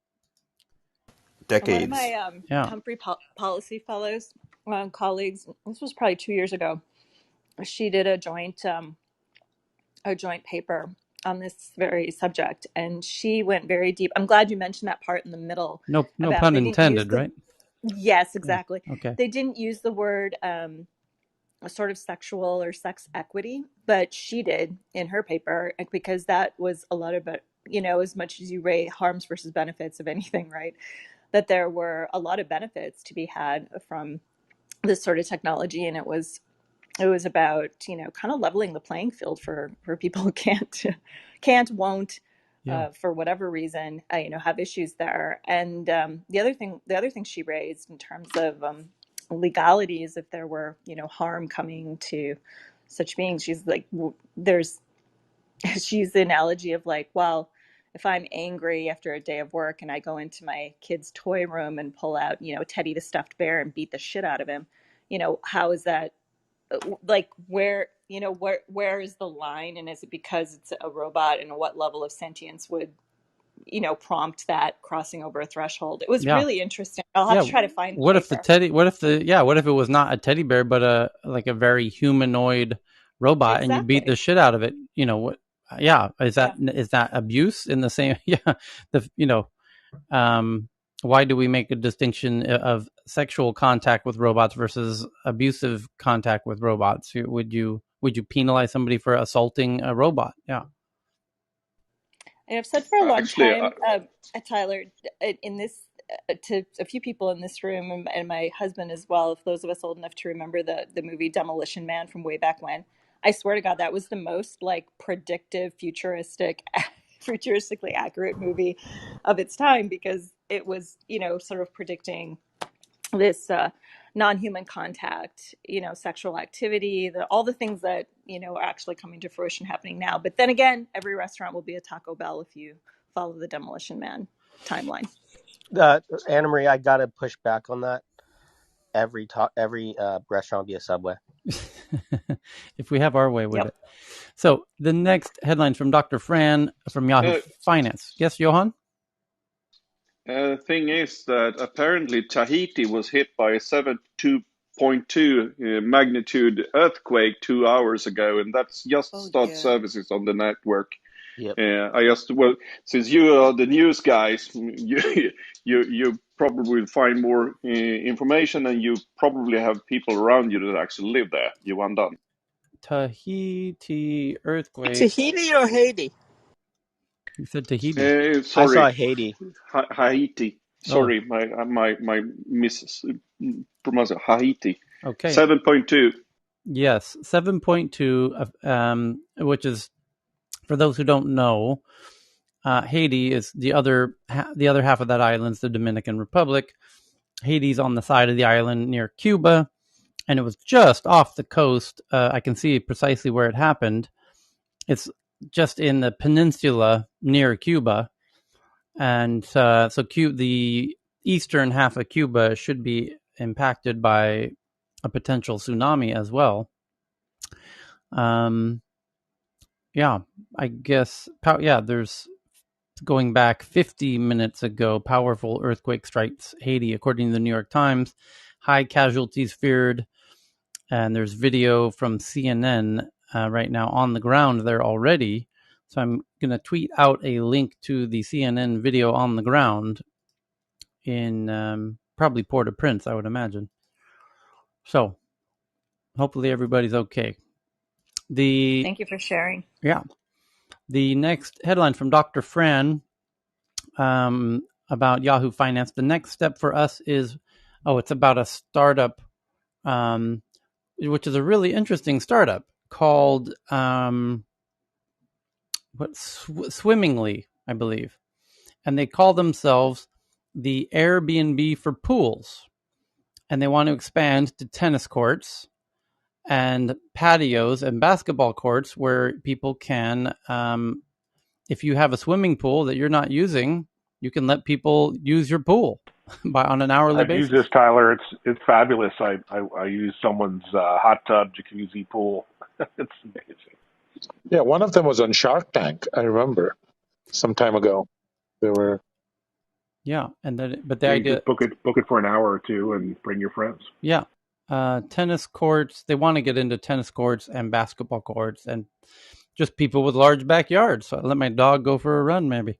Decades. One of my Humphrey policy fellows, colleagues, this was probably 2 years ago, she did a joint paper on this very subject, and she went very deep. I'm glad you mentioned that part in the middle. No pun intended, right? Yes, exactly. Okay. They didn't use the word a sort of sexual or sex equity, but she did in her paper because that was a lot about, as much as you rate harms versus benefits of anything, right? That there were a lot of benefits to be had from this sort of technology, and it was about kind of leveling the playing field for people who won't for whatever reason have issues there. And the other thing she raised in terms of legalities, if there were harm coming to such beings, she's like, there's she's the analogy of like, well, if I'm angry after a day of work and I go into my kid's toy room and pull out Teddy the stuffed bear and beat the shit out of him, how is that, like, where is the line, and is it because it's a robot, and what level of sentience would prompt that crossing over a threshold? It was really interesting. I'll have to try to find what if it was not a teddy bear but a very humanoid robot, and you beat the shit out of it? Is that abuse in the same? Why do we make a distinction of sexual contact with robots versus abusive contact with robots? Would you penalize somebody for assaulting a robot? Yeah. And I've said for a long time, Tyler, in this, to a few people in this room and my husband as well, if those of us old enough to remember the movie Demolition Man from way back when, I swear to God, that was the most like predictive, futuristically accurate movie of its time, because it was, sort of predicting this non-human contact, sexual activity, all the things that, are actually coming to fruition happening now. But then again, every restaurant will be a Taco Bell if you follow the Demolition Man timeline. Anna Marie, I gotta push back on that. Every restaurant will be a Subway. If we have our way with it. So the next headline from Dr. Fran from Yahoo Finance. Yes, Johan? The thing is that apparently Tahiti was hit by a 7.2 magnitude earthquake 2 hours ago, and that's just stopped services on the network. Yep. Since you are the news guys, you probably will find more information, and you probably have people around you that actually live there. Johan Dunn. Tahiti earthquake. Tahiti or Haiti? You said Tahiti. Sorry, I saw Haiti. Haiti. Sorry, my mispronunciation. Haiti. Okay. 7.2. Yes, 7.2. Which is, for those who don't know, Haiti is the other half of that island, is the Dominican Republic. Haiti's on the side of the island near Cuba, and it was just off the coast. I can see precisely where it happened. It's just in the peninsula near Cuba, and so the eastern half of Cuba should be impacted by a potential tsunami as well. I guess. There's, going back 50 minutes ago, powerful earthquake strikes Haiti, according to the New York Times. High casualties feared, and there's video from CNN right now on the ground there already. So I'm going to tweet out a link to the CNN video on the ground in probably Port-au-Prince, I would imagine. So hopefully everybody's okay. Thank you for sharing. Yeah. The next headline from Dr. Fran about Yahoo Finance. The next step for us is, it's about a startup, which is a really interesting startup called Swimmingly, I believe. And they call themselves the Airbnb for pools. And they want to expand to tennis courts and patios and basketball courts where people can, if you have a swimming pool that you're not using, you can let people use your pool on an hourly basis. I've used this, Tyler. It's fabulous. I use someone's hot tub jacuzzi pool. It's amazing. Yeah, one of them was on Shark Tank. I remember some time ago. There were. Yeah, but the idea, just book it for an hour or two and bring your friends. Yeah, tennis courts. They want to get into tennis courts and basketball courts and just people with large backyards. So I let my dog go for a run, maybe.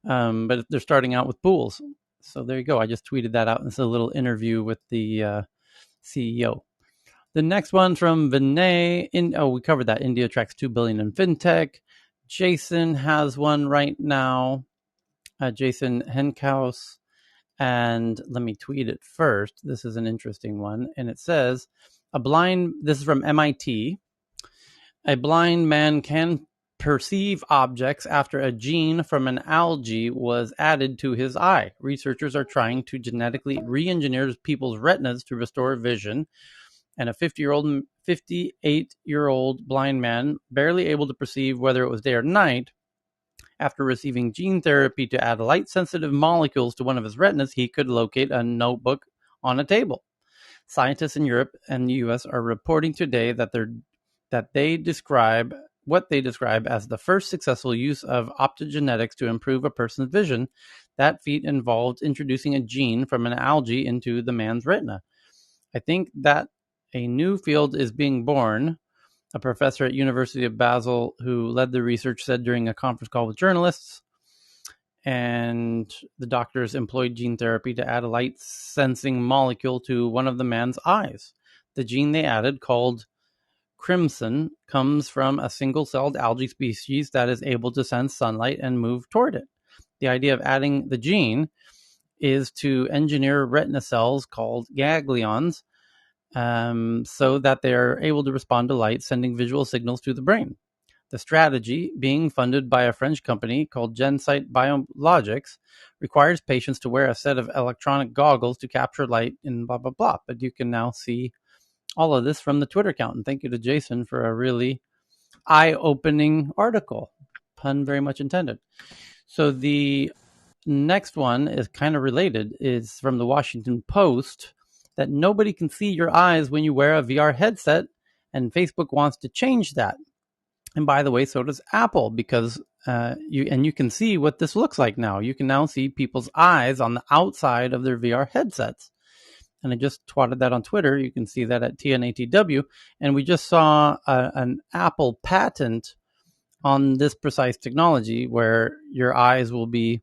But they're starting out with pools. So there you go. I just tweeted that out. It's a little interview with the CEO. The next one from Vinay. We covered that. India tracks $2 billion in fintech. Jason has one right now. Jason Henkaus. And let me tweet it first. This is an interesting one. And it says, this is from MIT. A blind man can perceive objects after a gene from an algae was added to his eye. Researchers are trying to genetically re-engineer people's retinas to restore vision. And a 58-year-old blind man, barely able to perceive whether it was day or night, after receiving gene therapy to add light-sensitive molecules to one of his retinas, he could locate a notebook on a table. Scientists in Europe and the U.S. are reporting today that they describe what they describe as the first successful use of optogenetics to improve a person's vision. That feat involved introducing a gene from an algae into the man's retina. I think that a new field is being born, a professor at University of Basel who led the research said during a conference call with journalists. And the doctors employed gene therapy to add a light-sensing molecule to one of the man's eyes. The gene they added, called crimson, comes from a single-celled algae species that is able to sense sunlight and move toward it. The idea of adding the gene is to engineer retina cells called ganglions so that they are able to respond to light, sending visual signals to the brain. The strategy, being funded by a French company called GenSight Biologics, requires patients to wear a set of electronic goggles to capture light and blah, blah, blah. But you can now see all of this from the Twitter account. And thank you to Jason for a really eye-opening article. Pun very much intended. So the next one is kind of related. Is from the Washington Post, that nobody can see your eyes when you wear a VR headset, and Facebook wants to change that. And by the way, so does Apple, because you can see what this looks like now. You can now see people's eyes on the outside of their VR headsets. And I just twatted that on Twitter. You can see that at TNATW. And we just saw an Apple patent on this precise technology where your eyes will be,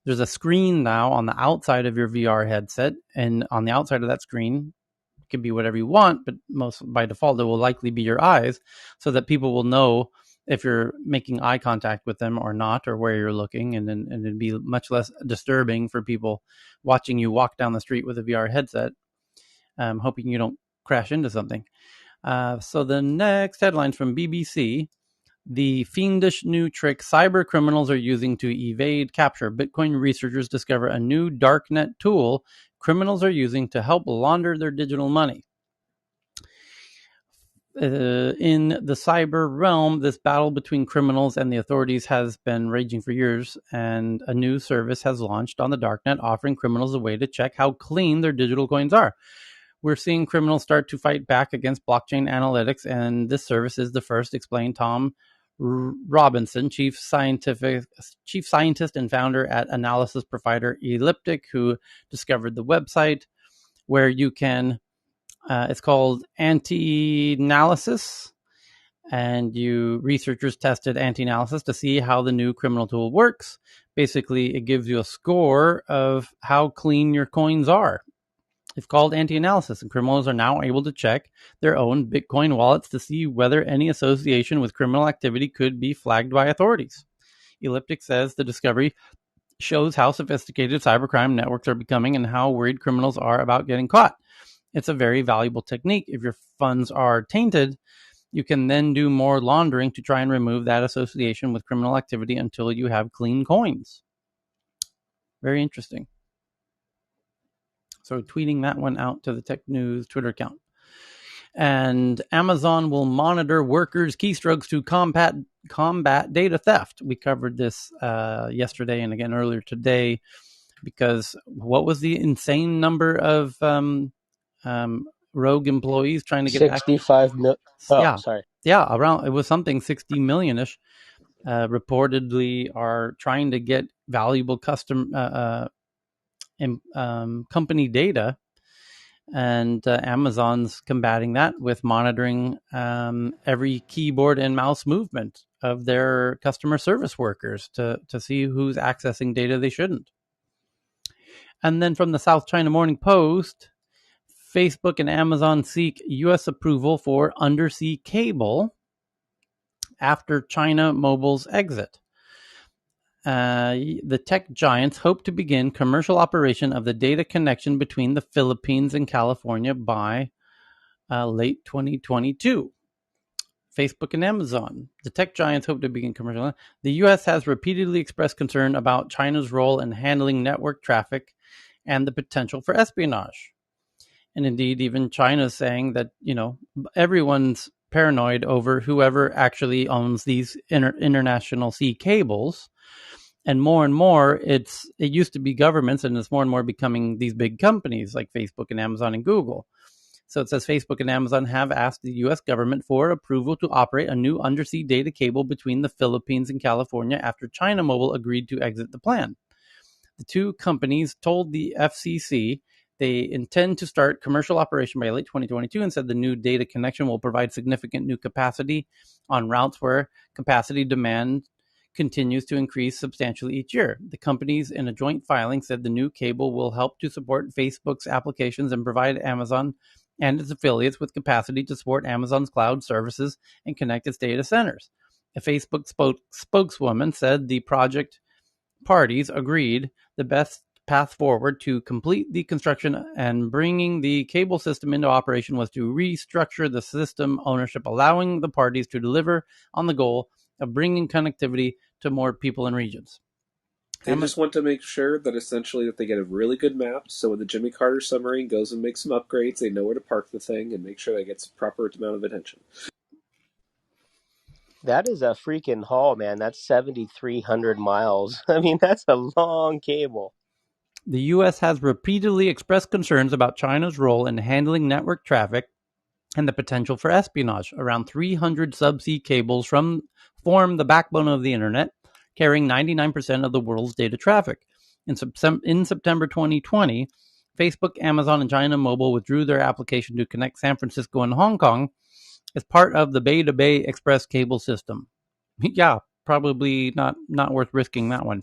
there's a screen now on the outside of your VR headset. And on the outside of that screen, it can be whatever you want, but most by default, it will likely be your eyes, so that people will know if you're making eye contact with them or not, or where you're looking. And it'd be much less disturbing for people watching you walk down the street with a VR headset, hoping you don't crash into something. So the next headline from BBC, the fiendish new trick cyber criminals are using to evade capture. Bitcoin researchers discover a new darknet tool criminals are using to help launder their digital money. In the cyber realm, this battle between criminals and the authorities has been raging for years, and a new service has launched on the darknet offering criminals a way to check how clean their digital coins are. We're seeing criminals start to fight back against blockchain analytics, and this service is the first, explained Tom Robinson, chief scientist and founder at analysis provider Elliptic, who discovered the website where you can, it's called Anti-Analysis, and researchers tested Anti-Analysis to see how the new criminal tool works. Basically, it gives you a score of how clean your coins are. It's called Anti-Analysis, and criminals are now able to check their own Bitcoin wallets to see whether any association with criminal activity could be flagged by authorities. Elliptic says the discovery shows how sophisticated cybercrime networks are becoming and how worried criminals are about getting caught. It's a very valuable technique. If your funds are tainted, you can then do more laundering to try and remove that association with criminal activity until you have clean coins. Very interesting. So tweeting that one out to the Tech News Twitter account. And Amazon will monitor workers' keystrokes to combat data theft. We covered this yesterday and again earlier today, because what was the insane number of rogue employees trying to get 65 million. Oh, yeah, sorry. Yeah, around, it was something 60 million-ish. Reportedly are trying to get valuable company data, and Amazon's combating that with monitoring every keyboard and mouse movement of their customer service workers to see who's accessing data they shouldn't. And then from the South China Morning Post, Facebook and Amazon seek U.S. approval for undersea cable after China Mobile's exit. The tech giants hope to begin commercial operation of the data connection between the Philippines and California by late 2022. Facebook and Amazon. The tech giants hope to begin commercial. The U.S. has repeatedly expressed concern about China's role in handling network traffic and the potential for espionage. And indeed, even China's saying that, everyone's paranoid over whoever actually owns these international sea cables. And more, it used to be governments, and it's more and more becoming these big companies like Facebook and Amazon and Google. So it says Facebook and Amazon have asked the U.S. government for approval to operate a new undersea data cable between the Philippines and California after China Mobile agreed to exit the plan. The two companies told the FCC they intend to start commercial operation by late 2022 and said the new data connection will provide significant new capacity on routes where capacity demand continues to increase substantially each year. The companies in a joint filing said the new cable will help to support Facebook's applications and provide Amazon and its affiliates with capacity to support Amazon's cloud services and connect its data centers. A Facebook spokeswoman said the project parties agreed the best path forward to complete the construction and bringing the cable system into operation was to restructure the system ownership, allowing the parties to deliver on the goal of bringing connectivity to more people and regions. They just want to make sure that essentially that they get a really good map, so when the Jimmy Carter submarine goes and makes some upgrades, they know where to park the thing and make sure that gets a proper amount of attention. That is a freaking haul, man. That's 7,300 miles. I mean, that's a long cable. The U.S. has repeatedly expressed concerns about China's role in handling network traffic and the potential for espionage. Around 300 subsea cables form the backbone of the internet, carrying 99% of the world's data traffic. In September 2020, Facebook, Amazon, and China Mobile withdrew their application to connect San Francisco and Hong Kong as part of the Bay to Bay Express cable system. Yeah, probably not worth risking that one.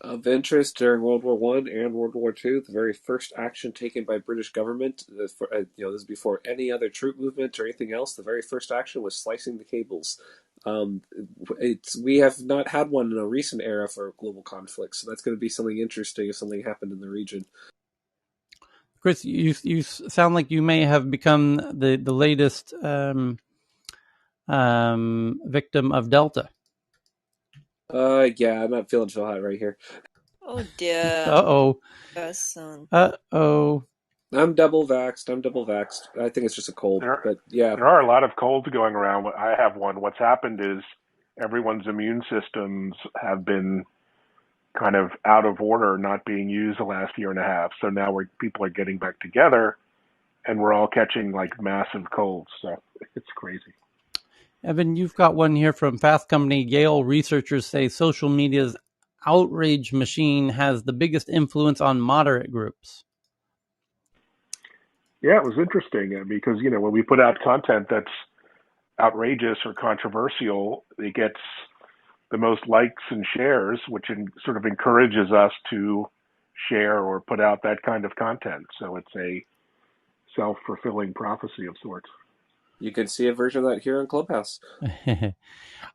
Of interest during World War I and World War II, the very first action taken by British government, this is before any other troop movement or anything else, the very first action was slicing the cables. We have not had one in a recent era for global conflict, so that's going to be something interesting if something happened in the region. Chris, you sound like you may have become the latest victim of Delta. Yeah, I'm not feeling so hot right here. Oh dear. Uh-oh. Son. Uh-oh. I'm double vaxxed. I think it's just a cold, but yeah. There are a lot of colds going around. I have one. What's happened is everyone's immune systems have been kind of out of order, not being used the last year and a half. So now people are getting back together, and we're all catching like massive colds. So it's crazy. Evan, you've got one here from Fast Company. Yale researchers say social media's outrage machine has the biggest influence on moderate groups. Yeah, it was interesting because, when we put out content that's outrageous or controversial, it gets the most likes and shares, which sort of encourages us to share or put out that kind of content. So it's a self-fulfilling prophecy of sorts. You can see a version of that here on Clubhouse.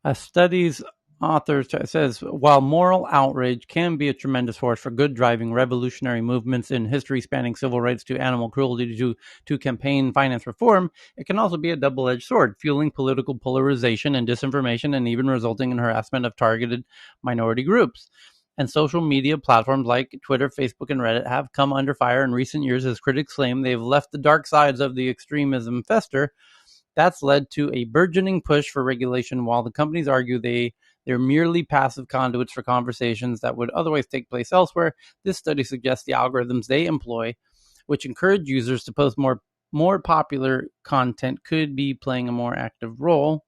A study's author says, while moral outrage can be a tremendous force for good, driving revolutionary movements in history spanning civil rights to animal cruelty to campaign finance reform, it can also be a double-edged sword, fueling political polarization and disinformation and even resulting in harassment of targeted minority groups. And social media platforms like Twitter, Facebook, and Reddit have come under fire in recent years as critics claim they've left the dark sides of the extremism fester. That's led to a burgeoning push for regulation, while the companies argue they're merely passive conduits for conversations that would otherwise take place elsewhere. This study suggests the algorithms they employ, which encourage users to post more popular content, could be playing a more active role.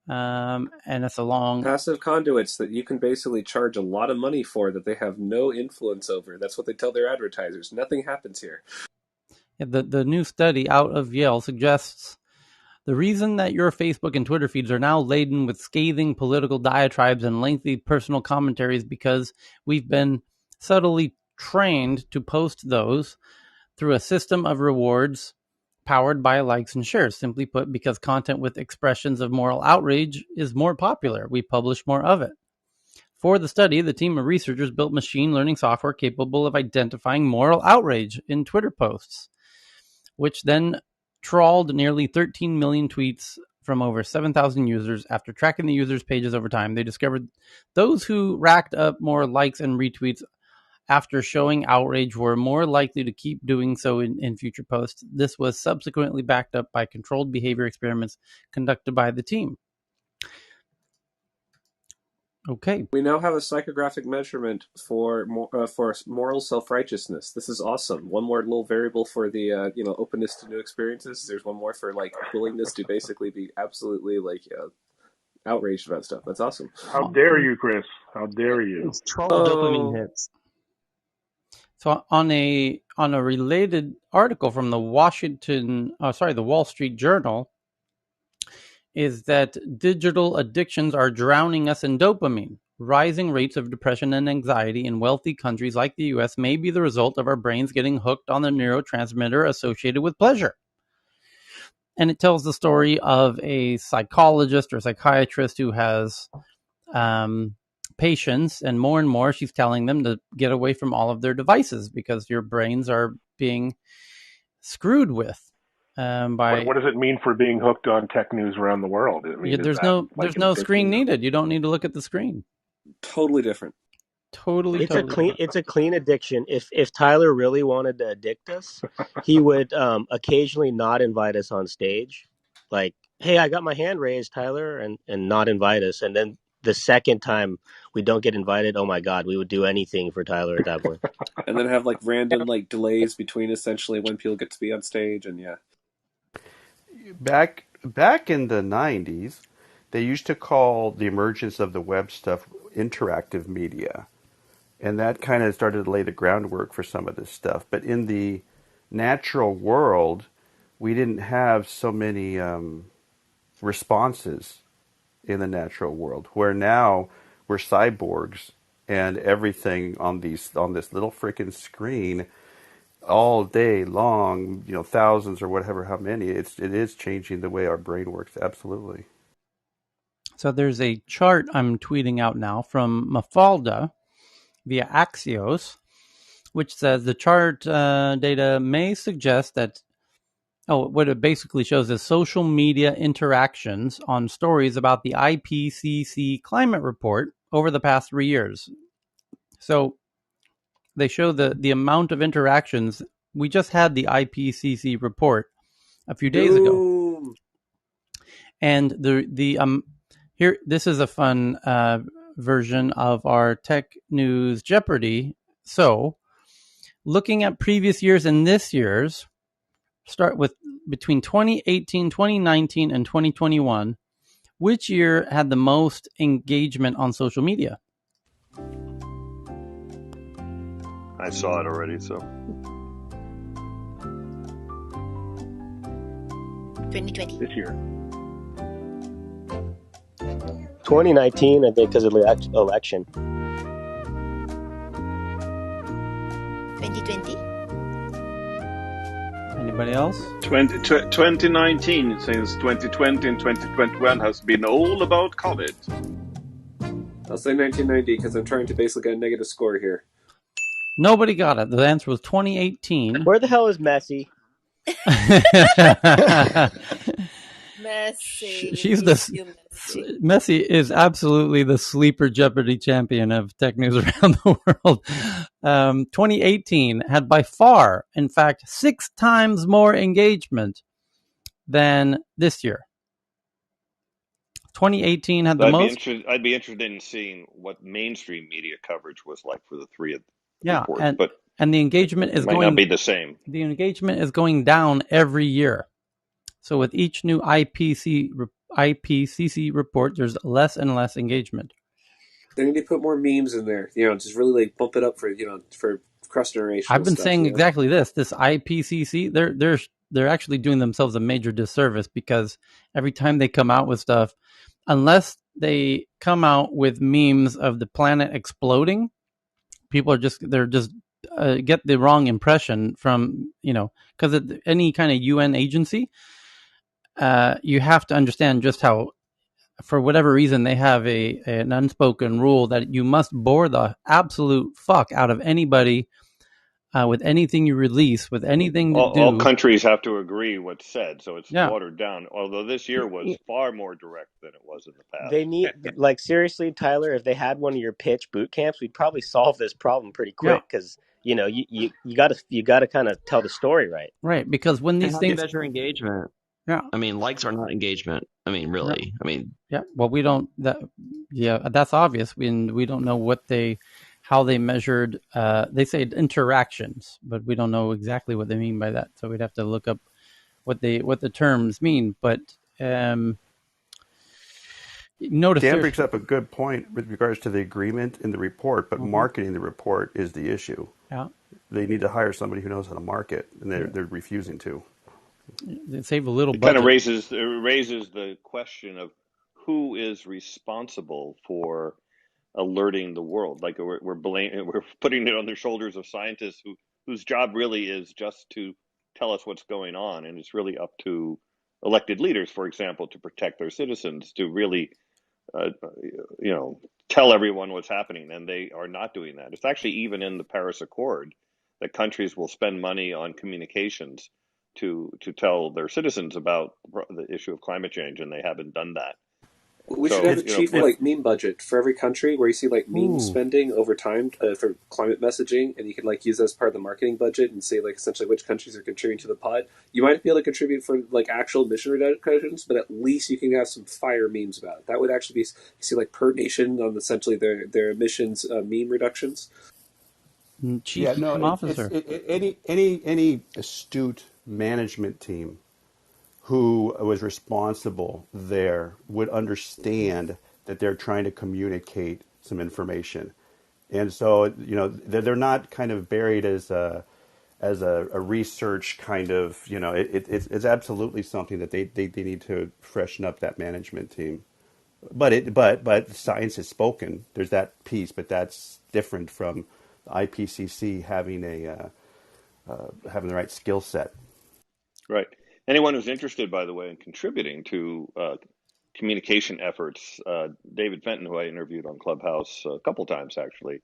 And that's a long... Passive conduits that you can basically charge a lot of money for that they have no influence over. That's what they tell their advertisers. Nothing happens here. The new study out of Yale suggests the reason that your Facebook and Twitter feeds are now laden with scathing political diatribes and lengthy personal commentaries because we've been subtly trained to post those. through a system of rewards powered by likes and shares. Simply put, because content with expressions of moral outrage is more popular, we publish more of it. For the study, the team of researchers built machine learning software capable of identifying moral outrage in Twitter posts, which then trawled nearly 13 million tweets from over 7,000 users. After tracking the users' pages over time, they discovered those who racked up more likes and retweets after showing outrage were more likely to keep doing so in future posts. This was subsequently backed up by controlled behavior experiments conducted by the team. Okay. We now have a psychographic measurement for moral self-righteousness. This is awesome. One more little variable for the openness to new experiences. There's one more for like willingness to basically be absolutely outraged about stuff. That's awesome. How dare you, Chris? How dare you? It's 12 dopamine hits. So on a related article from the Wall Street Journal, is that digital addictions are drowning us in dopamine. Rising rates of depression and anxiety in wealthy countries like the US may be the result of our brains getting hooked on the neurotransmitter associated with pleasure. And it tells the story of a psychologist or psychiatrist who has patients, and more she's telling them to get away from all of their devices because your brains are being screwed with. What does it mean for being hooked on tech news around the world? There's no screen needed. You don't need to look at the screen. Totally different. It's a clean addiction. If Tyler really wanted to addict us, he would occasionally not invite us on stage. Like, hey, I got my hand raised, Tyler, and not invite us. And then the second time we don't get invited, oh my God, we would do anything for Tyler at that point. And then have random delays between essentially when people get to be on stage, and yeah. Back in the 90s, they used to call the emergence of the web stuff interactive media. And that kind of started to lay the groundwork for some of this stuff. But in the natural world, we didn't have so many responses in the natural world, where now we're cyborgs and everything on this little freaking screen all day long, thousands or whatever, how many, it is changing the way our brain works. Absolutely. So there's a chart I'm tweeting out now from Mafalda via Axios, which says the chart data may suggest that, what it basically shows is social media interactions on stories about the IPCC climate report over the past 3 years. So they show the amount of interactions. We just had the IPCC report a few days ago. And here, this is a fun version of our Tech News Jeopardy. So, looking at previous years and this year's, start with between 2018, 2019, and 2021. Which year had the most engagement on social media? I saw it already, so. 2020. This year. 2019, I think, because of the election. 2020. Anybody else? 2019, since 2020 and 2021 has been all about COVID. I'll say 1990 because I'm trying to basically get a negative score here. Nobody got it. The answer was 2018. Where the hell is Messi? Messi. She's Messi is absolutely the sleeper Jeopardy champion of tech news around the world. 2018 had by far, in fact, 6 times more engagement than this year. 2018 had the most. I'd be interested in seeing what mainstream media coverage was like for the three reports. But the engagement is might not be the same. The engagement is going down every year. So with each new IPCC report, there's less and less engagement. They need to put more memes in there. Just really bump it up for for cross generational. I've been saying exactly this. This IPCC, they're actually doing themselves a major disservice, because every time they come out with stuff, unless they come out with memes of the planet exploding, people are just get the wrong impression from, because any kind of UN agency, you have to understand just how, for whatever reason, they have an unspoken rule that you must bore the absolute fuck out of anybody with anything you release, with anything to do. All countries have to agree what's said, so it's Yeah. watered down. Although this year was far more direct than it was in the past. They need, like, seriously, Tyler, if they had one of your pitch boot camps, we'd probably solve this problem pretty quick, because you gotta kind of tell the story right. Right, because when these How do you things measure engagement? Yeah. I mean, likes are not engagement. I mean, really. Yeah. I mean, yeah. Well, we don't. That's obvious. We don't know how they measured. They say interactions, but we don't know exactly what they mean by that. So we'd have to look up what the terms mean. But notice Dan brings up a good point with regards to the agreement in the report, but marketing the report is the issue. Yeah. They need to hire somebody who knows how to market, and they're refusing to. They save a little It budget. kind of raises the question of who is responsible for alerting the world. Like we're putting it on the shoulders of scientists whose job really is just to tell us what's going on, and it's really up to elected leaders, for example, to protect their citizens, to really tell everyone what's happening, and they are not doing that. It's actually even in the Paris Accord that countries will spend money on communications to tell their citizens about the issue of climate change, and they haven't done that. We should have a chief meme budget for every country, where you see meme spending over time for climate messaging, and you can use that as part of the marketing budget and say essentially which countries are contributing to the pot. You might be able to contribute for actual emission reductions, but at least you can have some fire memes about it. That would actually be, you see per nation on essentially their emissions meme reductions. Chief officer. Any astute management team who was responsible there would understand that they're trying to communicate some information. And so, they're not kind of buried as a research kind of, it's absolutely something that they need to freshen up that management team. But science is spoken. There's that piece, but that's different from the IPCC having having the right skill set. Right. Anyone who's interested, by the way, in contributing to communication efforts, David Fenton, who I interviewed on Clubhouse a couple times actually,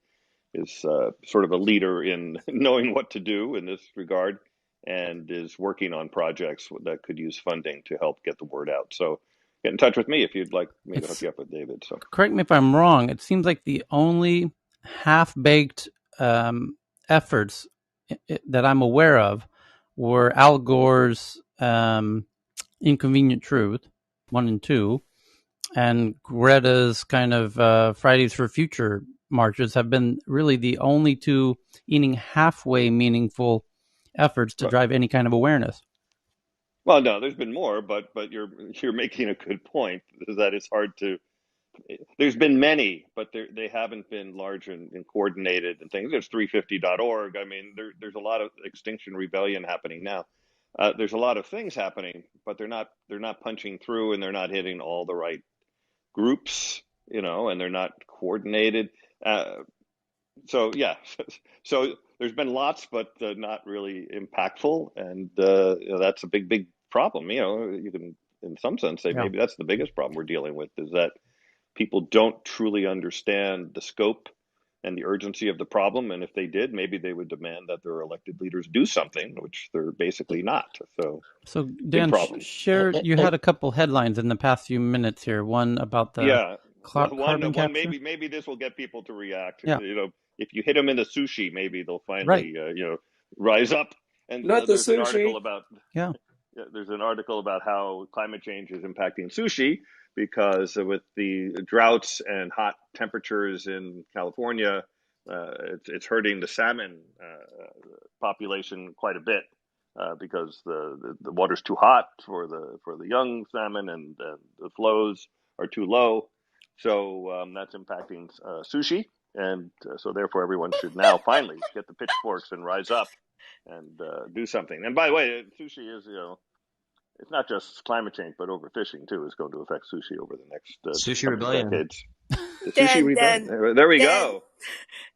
is sort of a leader in knowing what to do in this regard, and is working on projects that could use funding to help get the word out. So get in touch with me if you'd like me to hook you up with David. So correct me if I'm wrong. It seems like the only half-baked efforts that I'm aware of were Al Gore's Inconvenient Truth 1 and 2, and Greta's kind of Fridays for Future marches have been really the only two even halfway meaningful efforts to drive any kind of awareness. Well, no, there's been more, but you're making a good point, is that it's hard to. There's been many, but they haven't been large and coordinated and things. There's 350.org. I mean, there's a lot of Extinction Rebellion happening now. There's a lot of things happening, but they're not punching through, and they're not hitting all the right groups, and they're not coordinated. So yeah, so there's been lots, but not really impactful, and that's a big problem. You can, in some sense, say maybe that's the biggest problem we're dealing with, is that people don't truly understand the scope and the urgency of the problem. And if they did, maybe they would demand that their elected leaders do something, which they're basically not. So Dan, you had a couple headlines in the past few minutes here. One about the carbon capture. Maybe this will get people to react. Yeah. If you hit them in the sushi, maybe they'll finally rise up. And there's an article about there's an article about how climate change is impacting sushi, because with the droughts and hot temperatures in California, it's hurting the salmon population quite a bit, because the water's too hot for the young salmon, and the flows are too low. So that's impacting sushi, and so therefore everyone should now finally get the pitchforks and rise up and do something. And by the way, sushi is it's not just climate change, but overfishing too is going to affect sushi over the next sushi rebellion. decades. Sushi rebellion. There we go.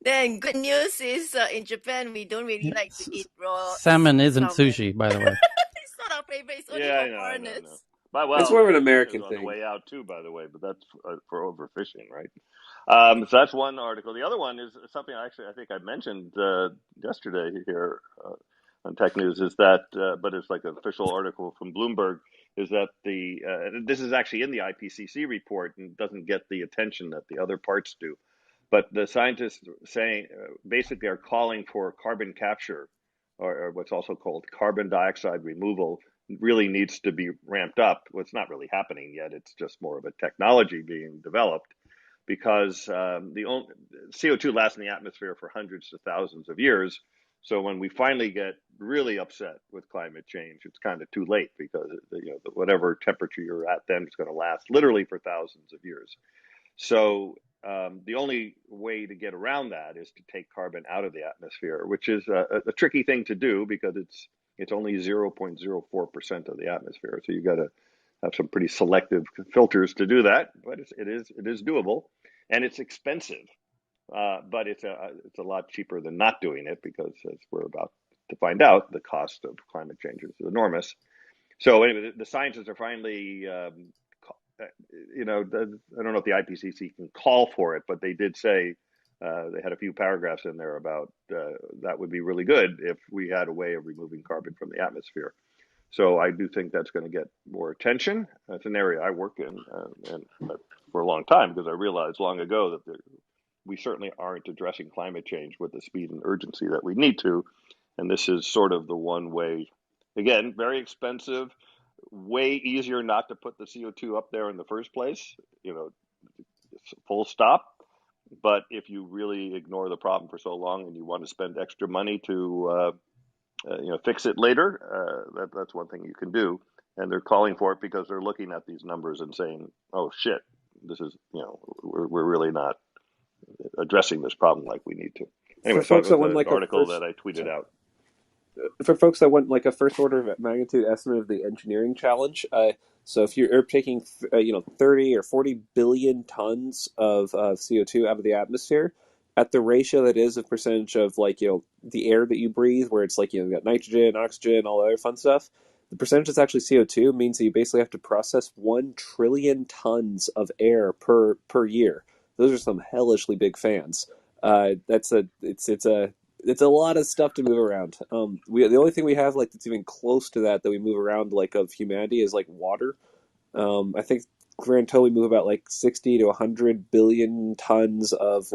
Then good news is in Japan we don't really like to eat raw Salmon isn't salmon. sushi, by the way. It's not our favorite. It's only Yeah, for I know, no. foreigners. But It's well, more of an sushi is American on the thing. way out too, by the way. But that's for overfishing, right? So that's one article. The other one is something I think I mentioned yesterday here on Tech News. Is that, but it's like an official article from Bloomberg. Is that this is actually in the IPCC report and doesn't get the attention that the other parts do. But the scientists saying basically are calling for carbon capture, or what's also called carbon dioxide removal, really needs to be ramped up. Well, it's not really happening yet. It's just more of a technology being developed because the only, CO2 lasts in the atmosphere for hundreds to thousands of years. So when we finally get really upset with climate change, it's kind of too late because whatever temperature you're at then is going to last literally for thousands of years. So the only way to get around that is to take carbon out of the atmosphere, which is a tricky thing to do because it's only 0.04% of the atmosphere. So you got to have some pretty selective filters to do that, but it is doable, and it's expensive. But it's a lot cheaper than not doing it because, as we're about to find out, the cost of climate change is enormous. So anyway, the scientists are finally, I don't know if the IPCC can call for it, but they did say they had a few paragraphs in there about that would be really good if we had a way of removing carbon from the atmosphere. So I do think that's going to get more attention. That's an area I work in and for a long time because I realized long ago that we certainly aren't addressing climate change with the speed and urgency that we need to. And this is sort of the one way, again, very expensive, way easier not to put the CO2 up there in the first place, full stop. But if you really ignore the problem for so long and you want to spend extra money to fix it later, that's one thing you can do. And they're calling for it because they're looking at these numbers and saying, "Oh shit, this is we're really not addressing this problem like we need to." For Anyway, so it folks that was want an like a article first, that I tweeted sorry. out. For folks that want like a first order of magnitude estimate of the engineering challenge, so if you're taking 30 or 40 billion tons of CO2 out of the atmosphere at the ratio that is a percentage of the air that you breathe, where it's you got nitrogen, oxygen, all the other fun stuff. The percentage that's actually CO2 means that you basically have to process 1 trillion tons of air per year. Those are some hellishly big fans. It's a lot of stuff to move around. The only thing we have that's even close to that we move around of humanity is water. I think grand total we move about 60 to 100 billion tons of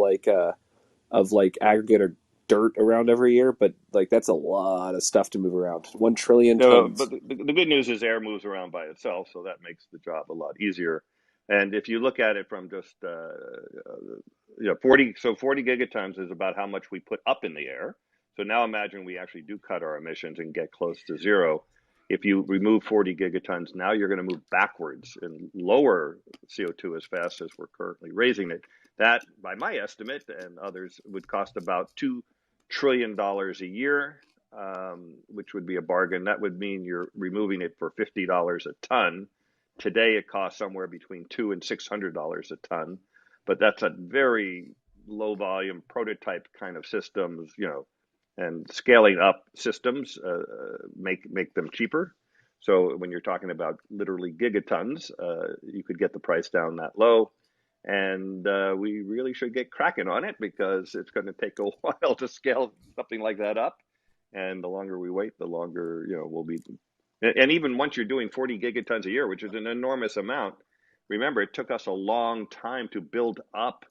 aggregate or dirt around every year, but that's a lot of stuff to move around. 1 trillion No, tons. but the good news is air moves around by itself, so that makes the job a lot easier. And if you look at it from just 40 gigatons is about how much we put up in the air. So now imagine we actually do cut our emissions and get close to zero. If you remove 40 gigatons, now you're going to move backwards and lower CO2 as fast as we're currently raising it. That, by my estimate and others, would cost about $2 trillion a year, which would be a bargain. That would mean you're removing it for $50 a ton. Today, it costs somewhere between $200 and $600 a ton, but that's a very low volume prototype kind of systems, and scaling up systems make them cheaper. So when you're talking about literally gigatons, you could get the price down that low. And we really should get cracking on it because it's going to take a while to scale something like that up. And the longer we wait, the longer, we'll be. And even once you're doing 40 gigatons a year, which is an enormous amount, remember, it took us a long time to build up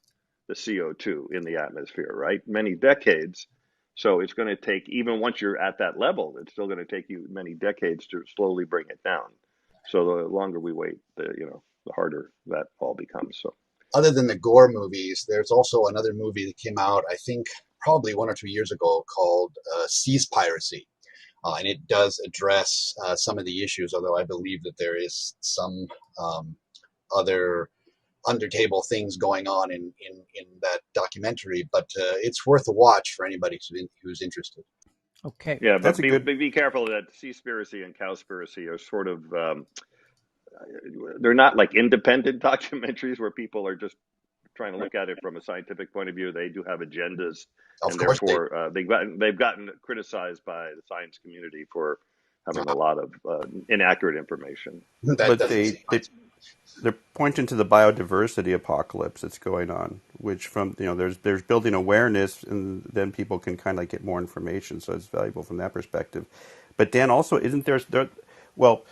the CO2 in the atmosphere, right? Many decades. So it's going to take, even once you're at that level, it's still going to take you many decades to slowly bring it down. So the longer we wait, the harder that all becomes. So. Other than the Gore movies, there's also another movie that came out, I think, probably 1 or 2 years ago called Seas Piracy. And it does address some of the issues, although I believe that there is some other under-table things going on in that documentary. But it's worth a watch for anybody who's interested. Okay. Yeah, That's but a good. be careful that Seaspiracy and Cowspiracy are sort of they're not like independent documentaries where people are just trying to look at it from a scientific point of view. They do have agendas, Of and course they therefore they've gotten criticized by the science community for having a lot of inaccurate information. that But doesn't surprise me. they're pointing to the biodiversity apocalypse that's going on, which from there's building awareness, and then people can kind of get more information. So it's valuable from that perspective. But Dan, also, isn't there well,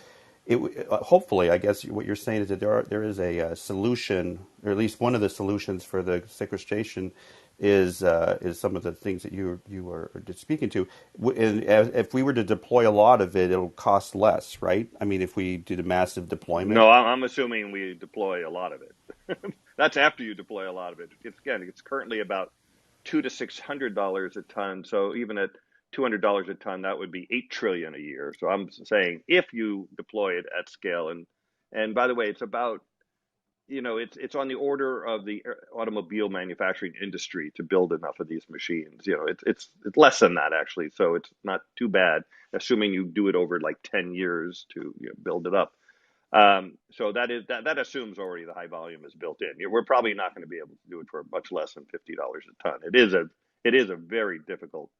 hopefully, I guess what you're saying is that there is a solution, or at least one of the solutions for the sequestration is some of the things that you were just speaking to. And if we were to deploy a lot of it, it'll cost less, right? I mean, if we did a massive deployment. No, I'm assuming we deploy a lot of it. That's after you deploy a lot of it. It's currently about $200 to $600 a ton. So even at $200 a ton, that would be 8 trillion a year. So I'm saying if you deploy it at scale, and by the way, it's about it's on the order of the automobile manufacturing industry to build enough of these machines. It's less than that actually. So it's not too bad, assuming you do it over like 10 years to build it up. So that assumes already the high volume is built in. We're probably not going to be able to do it for much less than $50 a ton. It is a very difficult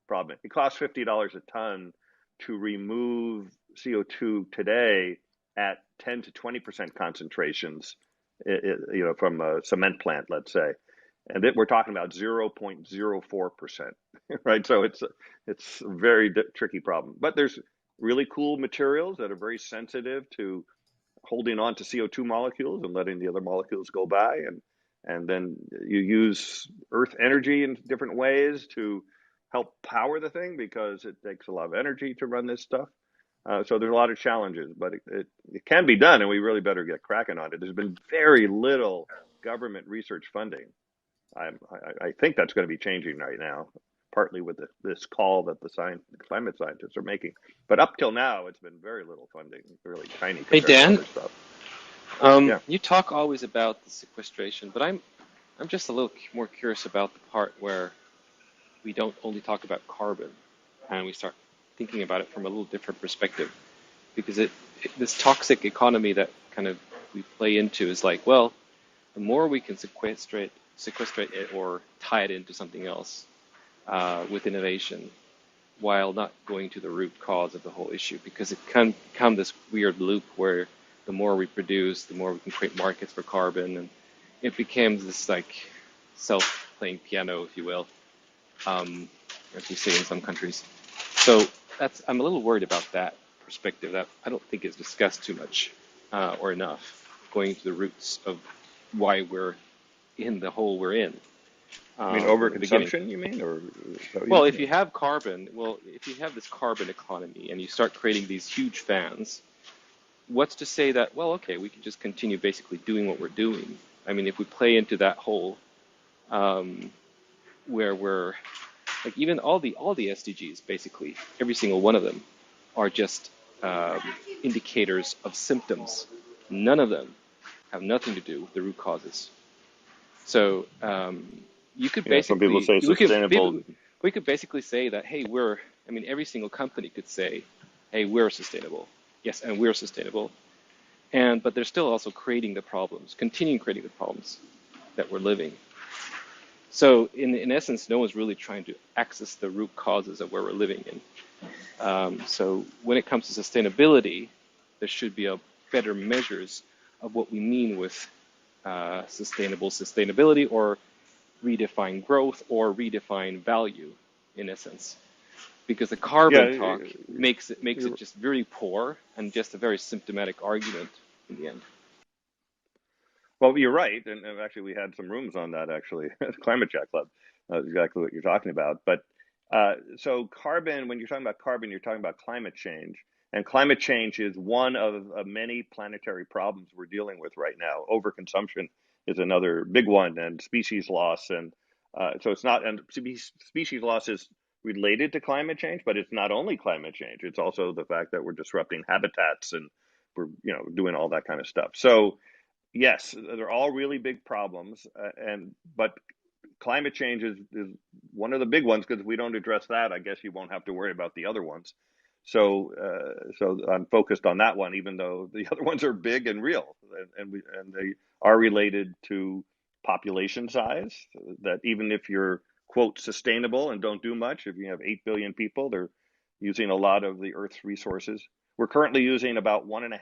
problem. It costs $50 a ton to remove CO2 today at 10 to 20% concentrations, from a cement plant, let's say, and we're talking about 0.04%, right? So it's a very tricky problem. But there's really cool materials that are very sensitive to holding on to CO2 molecules and letting the other molecules go by, and then you use earth energy in different ways to help power the thing because it takes a lot of energy to run this stuff. So there's a lot of challenges, but it can be done, and we really better get cracking on it. There's been very little government research funding. I think that's going to be changing right now, partly with this call that the climate scientists are making. But up till now, it's been very little funding, really tiny Hey compared to Dan, other stuff. Yeah. you talk always about the sequestration, but I'm just a little more curious about the part where we don't only talk about carbon and we start thinking about it from a little different perspective, because this toxic economy that kind of we play into is like, well, the more we can sequestrate it or tie it into something else with innovation, while not going to the root cause of the whole issue, because it can become this weird loop where the more we produce, the more we can create markets for carbon, and it becomes this like self-playing piano, if you will, as you say in some countries. So I'm a little worried about that perspective that I don't think is discussed too much or enough, going to the roots of why we're in the hole we're in. You mean From the beginning. overconsumption, you mean? Or Well, if you have carbon, if you have this carbon economy and you start creating these huge fans, what's to say that, well, okay, we can just continue basically doing what we're doing? I mean, if we play into that hole, where we're like, even all the SDGs, basically every single one of them are just indicators of symptoms. None of them have nothing to do with the root causes. So you could some people basically say sustainable. we could basically say that, hey, every single company could say, hey, we're sustainable. Yes, and we're sustainable. But they're still also creating the problems, continuing creating the problems that we're living. So in essence, no one's really trying to access the root causes of where we're living in. So when it comes to sustainability, there should be better measures of what we mean with sustainability, or redefine growth, or redefine value, in essence. Because the carbon talk makes it just very poor and just a very symptomatic argument in the end. Well, you're right, and actually we had some rooms on that actually, Climate Chat Club, exactly what you're talking about. But so carbon, when you're talking about carbon, you're talking about climate change, and climate change is one of many planetary problems we're dealing with right now. Overconsumption is another big one, and species loss, and so it's not, and species loss is related to climate change, but it's not only climate change; it's also the fact that we're disrupting habitats and we're doing all that kind of stuff. So yes, they're all really big problems, but climate change is one of the big ones, because if we don't address that, I guess you won't have to worry about the other ones. So I'm focused on that one, even though the other ones are big and real, and they are related to population size, that even if you're, quote, sustainable and don't do much, if you have 8 billion people, they're using a lot of the Earth's resources. We're currently using about 1.5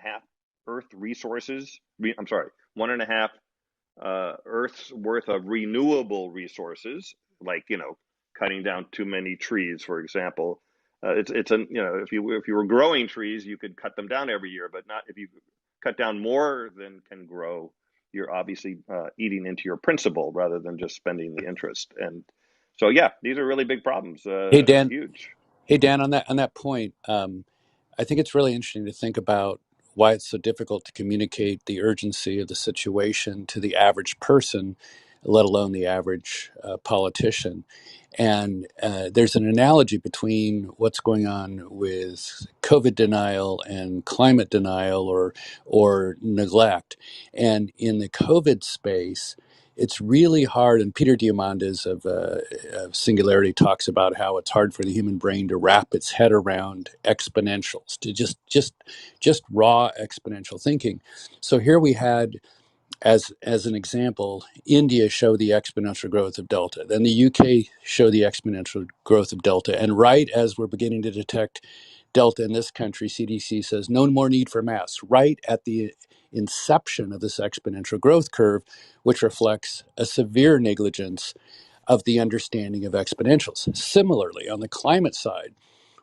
Earth resources. I'm sorry, 1.5 Earth's worth of renewable resources, like, cutting down too many trees, for example. It's a, if you were growing trees, you could cut them down every year, but not if you cut down more than can grow. You're obviously eating into your principal rather than just spending the interest. And so, yeah, these are really big problems. Hey Dan, Huge. on that point, I think it's really interesting to think about why it's so difficult to communicate the urgency of the situation to the average person, let alone the average politician. And there's an analogy between what's going on with COVID denial and climate denial or neglect. And in the COVID space, it's really hard. And Peter Diamandis of Singularity talks about how it's hard for the human brain to wrap its head around exponentials, to just raw exponential thinking. So here we had, as an example, India show the exponential growth of Delta. Then the UK show the exponential growth of Delta. And right as we're beginning to detect Delta in this country, CDC says no more need for masks. Right at the inception of this exponential growth curve, which reflects a severe negligence of the understanding of exponentials. Similarly, on the climate side,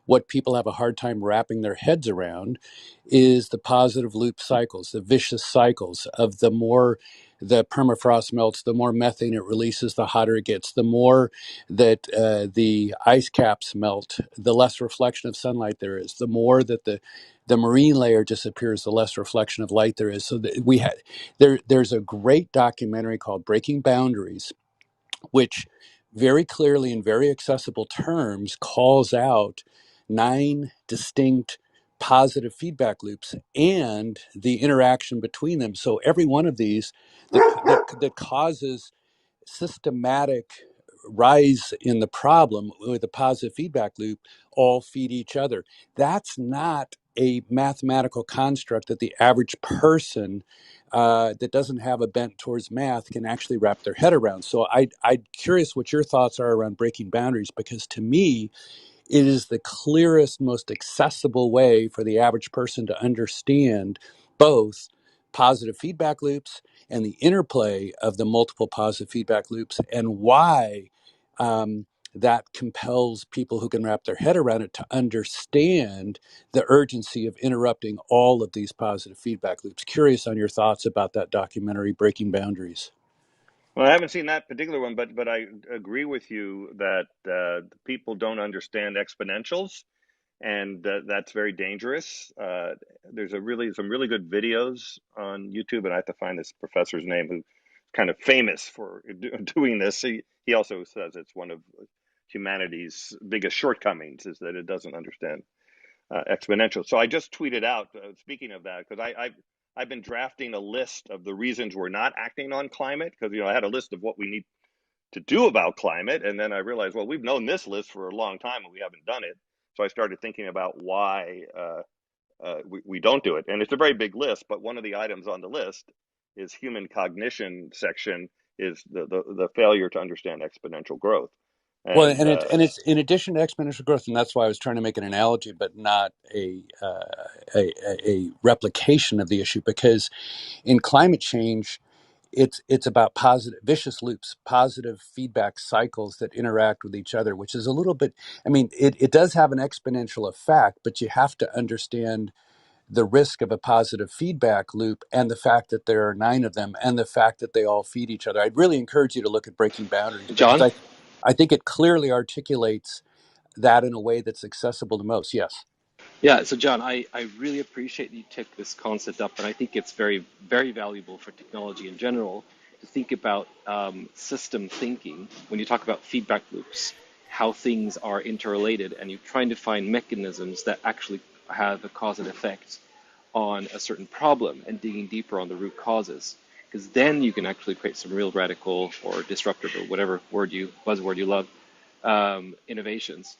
what people have a hard time wrapping their heads around is the positive loop cycles, the vicious cycles of the more the permafrost melts, the more methane it releases, the hotter it gets, the more that the ice caps melt, the less reflection of sunlight there is, the more that the marine layer disappears, the less reflection of light there is. So that there's a great documentary called Breaking Boundaries, which very clearly in very accessible terms calls out 9 distinct positive feedback loops and the interaction between them. So every one of these that causes systematic rise in the problem with a positive feedback loop all feed each other. That's not a mathematical construct that the average person that doesn't have a bent towards math can actually wrap their head around. So I'm curious what your thoughts are around breaking boundaries, because to me, it is the clearest, most accessible way for the average person to understand both positive feedback loops and the interplay of the multiple positive feedback loops, and why that compels people who can wrap their head around it to understand the urgency of interrupting all of these positive feedback loops. Curious on your thoughts about that documentary, Breaking Boundaries. Well, I haven't seen that particular one, but I agree with you that people don't understand exponentials, and that's very dangerous. There's some really good videos on YouTube, and I have to find this professor's name who's kind of famous for doing this. He also says it's one of humanity's biggest shortcomings is that it doesn't understand exponential. So I just tweeted out, speaking of that, because I've been drafting a list of the reasons we're not acting on climate, because I had a list of what we need to do about climate, and then I realized, well, we've known this list for a long time and we haven't done it. So I started thinking about why we don't do it, and it's a very big list. But one of the items on the list is human cognition section is the failure to understand exponential growth. Well, And it's in addition to exponential growth, and that's why I was trying to make an analogy, but not a replication of the issue. Because in climate change, it's about positive vicious loops, positive feedback cycles that interact with each other, which is a little bit. I mean, it does have an exponential effect, but you have to understand the risk of a positive feedback loop and the fact that there are 9 of them and the fact that they all feed each other. I'd really encourage you to look at Breaking Boundaries, because John? I think it clearly articulates that in a way that's accessible to most. Yes. Yeah, so John, I really appreciate that you took this concept up, and I think it's very, very valuable for technology in general to think about system thinking when you talk about feedback loops, how things are interrelated, and you're trying to find mechanisms that actually have a cause and effect on a certain problem and digging deeper on the root causes. Because then you can actually create some real radical or disruptive or whatever buzzword you love, innovations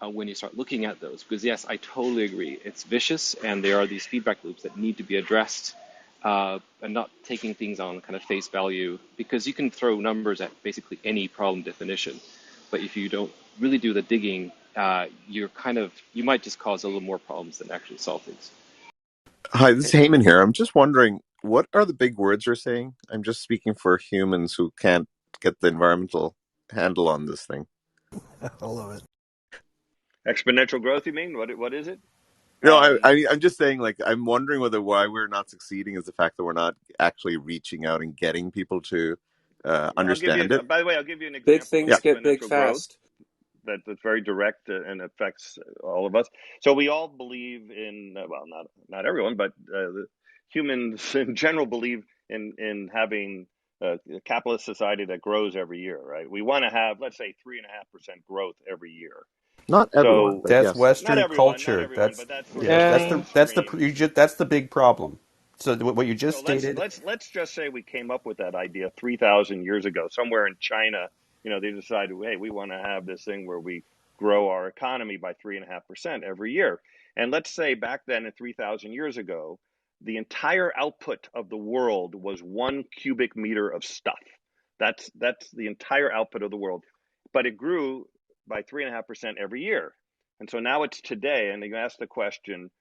when you start looking at those. Because yes, I totally agree. It's vicious, and there are these feedback loops that need to be addressed and not taking things on kind of face value, because you can throw numbers at basically any problem definition, but if you don't really do the digging, you might just cause a little more problems than actually solve things. Hi, this is Heyman here. I'm just wondering, what are the big words you're saying? I'm just speaking for humans who can't get the environmental handle on this thing. I love it. Exponential growth, you mean? What is it? No, I'm just saying, like, I'm wondering why we're not succeeding is the fact that we're not actually reaching out and getting people to I'll give you. understand it. By the way, I'll give you an Big example of things get big exponential growth fast. that's very direct and affects all of us. So we all believe in, well, not everyone, but the humans in general believe in having a capitalist society that grows every year, right? We want to have, let's say, 3.5% growth every year. Not everyone, So but That's yes. not Western everyone, not culture. everyone, but that's sort of the That's mainstream. that's the big problem. So what you just So stated. let's just say we came up with that idea 3,000 years ago, somewhere in China. They decided, hey, we want to have this thing where we grow our economy by 3.5% every year. And let's say back then, at 3,000 years ago, the entire output of the world was 1 cubic meter of stuff. That's the entire output of the world, but it grew by 3.5% every year. And so now it's today, and you ask the question,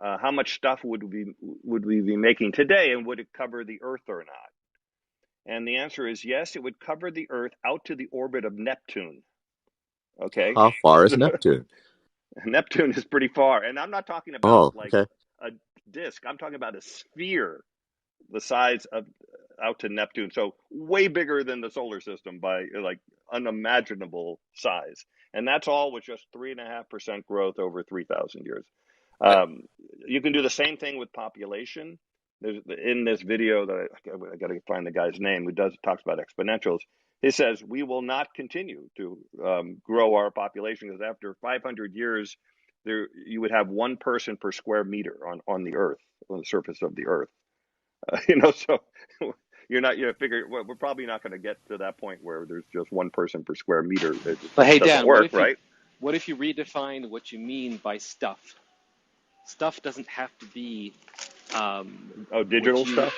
how much stuff would we be making today, and would it cover the Earth or not? And the answer is yes, it would cover the Earth out to the orbit of Neptune. Okay, How far is Neptune? Neptune is pretty far, and I'm not talking about Oh, like okay. a disk. I'm talking about a sphere the size of out to Neptune, so way bigger than the solar system by like unimaginable size. And that's all with just 3.5% growth over 3,000 years. Um, you can do the same thing with population. There's in this video that I got to find the guy's name who talks about exponentials. He says we will not continue to grow our population because after 500 years, you would have one person per square meter on the Earth, on the surface of the Earth. So you figure we're probably not going to get to that point where there's just one person per square meter. It just But hey, doesn't Dan, what work, if you right? redefine what you mean by stuff? Stuff doesn't have to be Oh, what digital you stuff.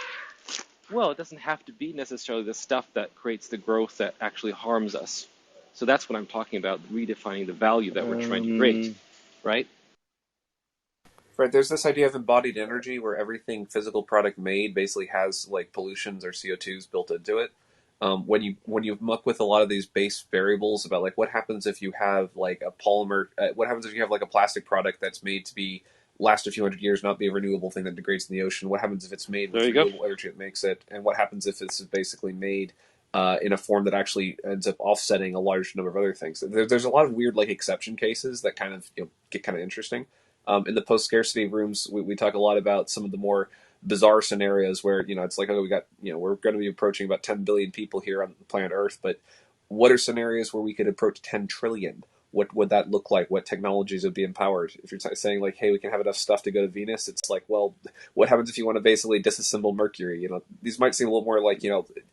well, it doesn't have to be necessarily the stuff that creates the growth that actually harms us. So that's what I'm talking about, redefining the value that we're trying to create, right? Right, there's this idea of embodied energy where everything physical product made basically has like pollutions or CO2s built into it. When you muck with a lot of these base variables about like what happens if you have like a polymer, what happens if you have like a plastic product that's made to be last a few hundred years, not be a renewable thing that degrades in the ocean. What happens if it's made There with you go. renewable energy that makes it, and what happens if it's basically made in a form that actually ends up offsetting a large number of other things. There's a lot of weird like exception cases that kind of get kind of interesting. In the post scarcity rooms, we talk a lot about some of the more bizarre scenarios where it's like, oh, we're going to be approaching about 10 billion people here on planet Earth, but what are scenarios where we could approach 10 trillion? What would that look like? What technologies would be empowered? If you're saying like, hey, we can have enough stuff to go to Venus, it's like, well, what happens if you want to basically disassemble Mercury? These might seem a little more like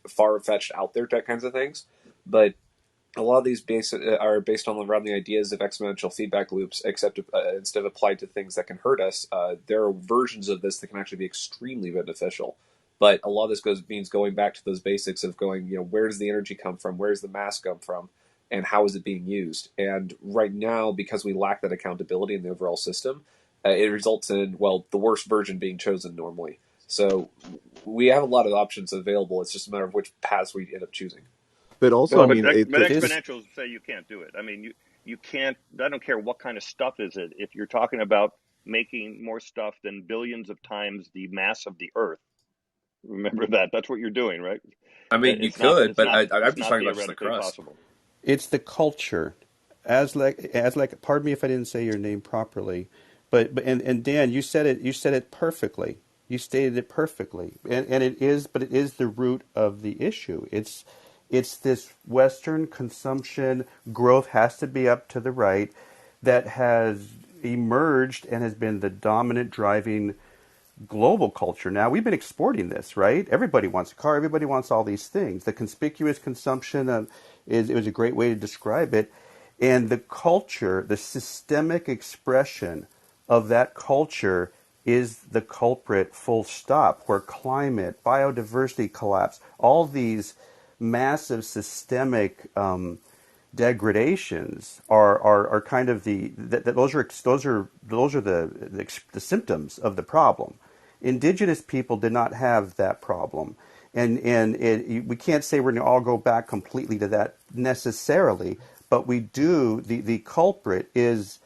far fetched, out there type kinds of things, but a lot of these are based on around the ideas of exponential feedback loops, except instead of applied to things that can hurt us, there are versions of this that can actually be extremely beneficial. But a lot of this means going back to those basics of going, where does the energy come from? Where does the mass come from? And how is it being used? And right now, because we lack that accountability in the overall system, it results in, well, the worst version being chosen normally. So we have a lot of options available. It's just a matter of which paths we end up choosing. But also, Well, I but mean, but exponentials say you can't do it. I mean, you can't. I don't care what kind of stuff is it. If you're talking about making more stuff than billions of times the mass of the Earth, remember that. That's what you're doing, right? I mean, you It's not. could, It's but not. I'm It's just not talking about just the theoretically crust. possible. It's the culture, as like. Pardon me if I didn't say your name properly, but Dan, you said it. You said it perfectly. You stated it perfectly, and it is. But it is the root of the issue. It's this Western consumption growth has to be up to the right that has emerged and has been the dominant driving global culture. Now we've been exporting this, right? Everybody wants a car. Everybody wants all these things. The conspicuous consumption it was a great way to describe it, and the culture, the systemic expression of that culture is the culprit, full stop, where climate, biodiversity collapse, all these massive systemic degradations are kind of those are the symptoms of the problem. Indigenous people did not have that problem, and we can't say we're going to all go back completely to that necessarily, but we do. The culprit is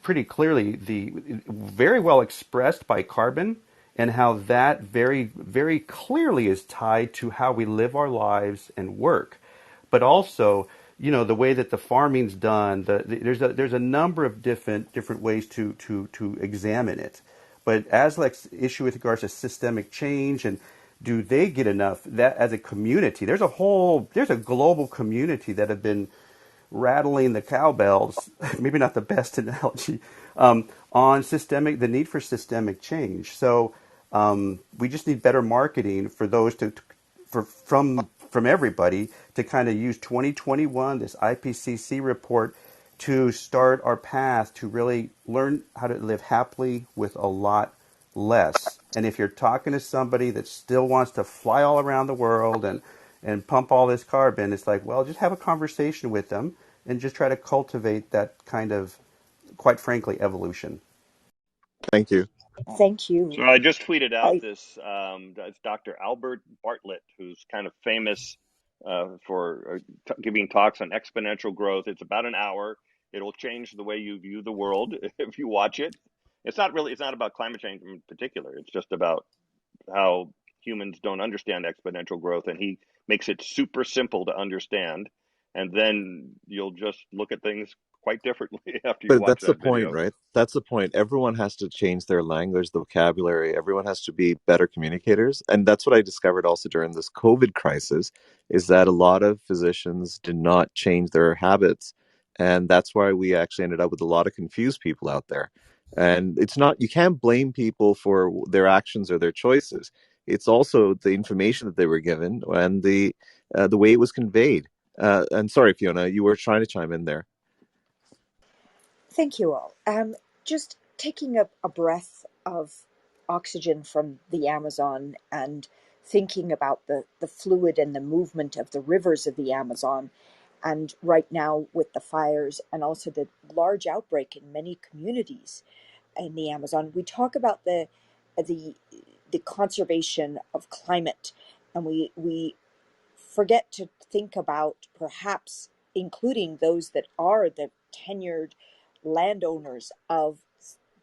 pretty clearly the very well expressed by carbon, and how that very clearly is tied to how we live our lives and work, but also the way that the farming's done. There's a number of different ways to examine it, but as like issue with regards to systemic change and do they get enough that as a community? There's a global community that have been rattling the cowbells, maybe not the best analogy, on the need for systemic change. So we just need better marketing for those from everybody to kind of use 2021, this IPCC report, to start our path to really learn how to live happily with a lot less. And if you're talking to somebody that still wants to fly all around the world and pump all this carbon, it's like, well, just have a conversation with them and just try to cultivate that kind of, quite frankly, evolution. Thank you. Thank you. So I just tweeted out I this. It's Dr. Albert Bartlett, who's kind of famous for giving talks on exponential growth. It's about an hour. It'll change the way you view the world if you watch it. It's not about climate change in particular. It's just about how humans don't understand exponential growth, and he makes it super simple to understand. And then you'll just look at things quite differently after you But watch that's the that point, video. right? That's the point. Everyone has to change their language, the vocabulary. Everyone has to be better communicators. And that's what I discovered also during this COVID crisis, is that a lot of physicians did not change their habits. And that's why we actually ended up with a lot of confused people out there. And it's not, you can't blame people for their actions or their choices. It's also the information that they were given and the way it was conveyed. And sorry, Fiona, you were trying to chime in there. thank you all. Just taking a breath of oxygen from the Amazon and thinking about the fluid and the movement of the rivers of the Amazon. And right now, with the fires and also the large outbreak in many communities in the Amazon, we talk about the the conservation of climate, and we forget to think about perhaps including those that are the tenured landowners of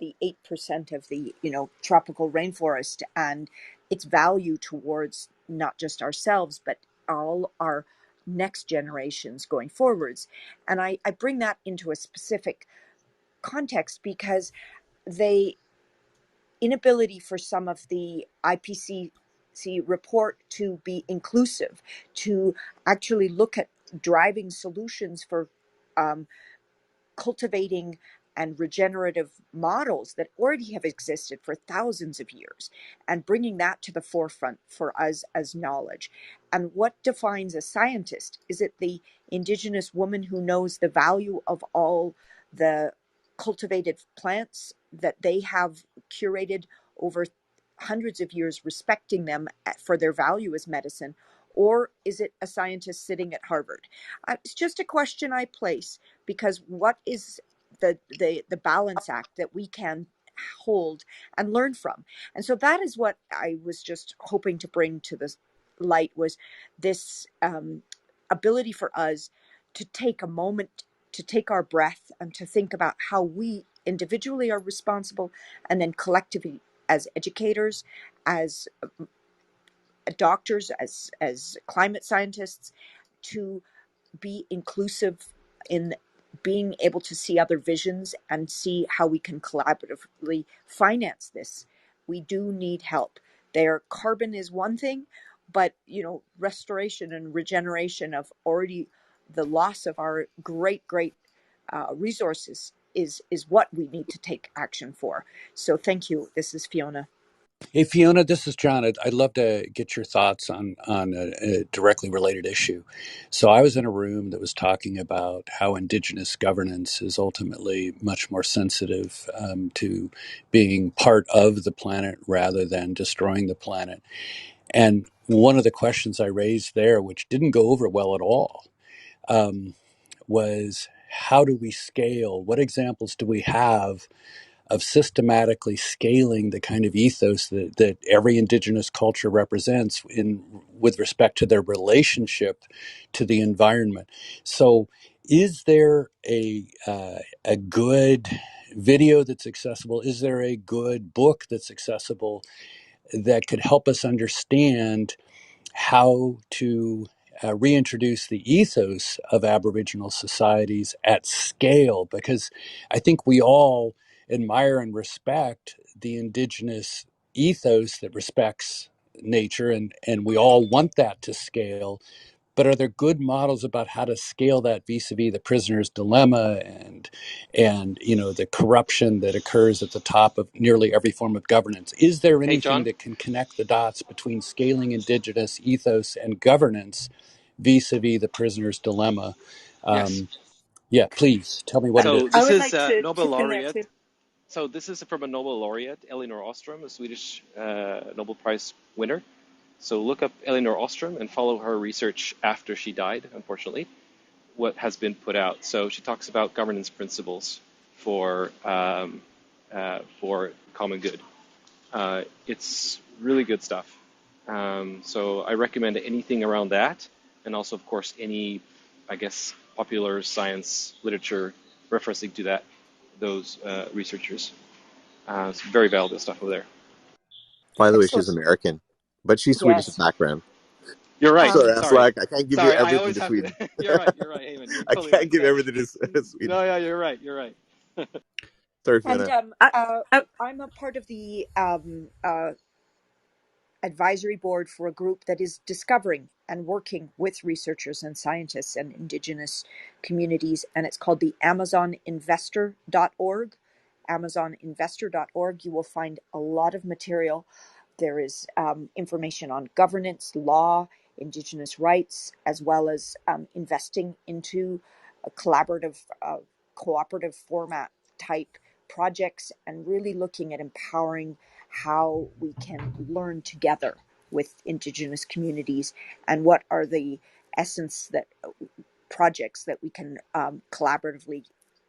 the 8% of the tropical rainforest and its value towards not just ourselves but all our next generations going forwards. And I bring that into a specific context because the inability for some of the IPCC report to be inclusive, to actually look at driving solutions for um, cultivating and regenerative models that already have existed for thousands of years and bringing that to the forefront for us as knowledge. And what defines a scientist? Is it the indigenous woman who knows the value of all the cultivated plants that they have curated over hundreds of years, respecting them for their value as medicine? Or is it a scientist sitting at Harvard? It's just a question I place, because what is the balance act that we can hold and learn from? And so that is what I was just hoping to bring to the light, was this ability for us to take a moment, to take our breath, and to think about how we individually are responsible, and then collectively as educators, as doctors, as climate scientists, to be inclusive in being able to see other visions and see how we can collaboratively finance this. We do need help. Their carbon is one thing, but restoration and regeneration of already the loss of our great resources is what we need to take action for. So thank you. This is Fiona. Hey Fiona, this is John. I'd love to get your thoughts on a directly related issue. So I was in a room that was talking about how Indigenous governance is ultimately much more sensitive to being part of the planet rather than destroying the planet. And one of the questions I raised there, which didn't go over well at all, was how do we scale? What examples do we have of systematically scaling the kind of ethos that every indigenous culture represents in with respect to their relationship to the environment? So is there a good video that's accessible? Is there a good book that's accessible that could help us understand how to reintroduce the ethos of Aboriginal societies at scale? Because I think we all admire and respect the Indigenous ethos that respects nature, and we all want that to scale. But are there good models about how to scale that vis-a-vis the prisoner's dilemma and the corruption that occurs at the top of nearly every form of governance? Is there Hey, anything John. that can connect the dots between scaling indigenous ethos and governance vis-a-vis the prisoner's dilemma? Yes. Yeah, please tell me what it So I is. this would is like to Nobel chip in there laureate. too. So this is from a Nobel laureate, Elinor Ostrom, a Swedish Nobel Prize winner. So look up Elinor Ostrom and follow her research after she died, unfortunately, what has been put out. So she talks about governance principles for common good. It's really good stuff. So I recommend anything around that, and also, of course, any, I guess, popular science literature referencing to those researchers. It's very valuable stuff over there. By the way, Excellent. she's American, but she's Swedish in Yes. background. You're right. Sorry, Um, Sorry. Aflac, I can't give you Sorry. I everything always to have to. Sweden. You're right. You're right, Eamon. You're I totally right. can't give everything to Sweden. No, yeah, you're right. You're right. Sorry, and Fiona. I, I, I'm a part of the advisory board for a group that is discovering and working with researchers and scientists and indigenous communities, and it's called the AmazonInvestor.org. AmazonInvestor.org. You will find a lot of material. There is information on governance, law, indigenous rights, as well as investing into a collaborative, cooperative format type projects, and really looking at empowering how we can learn together with indigenous communities, and what are the essence that projects that we can collaboratively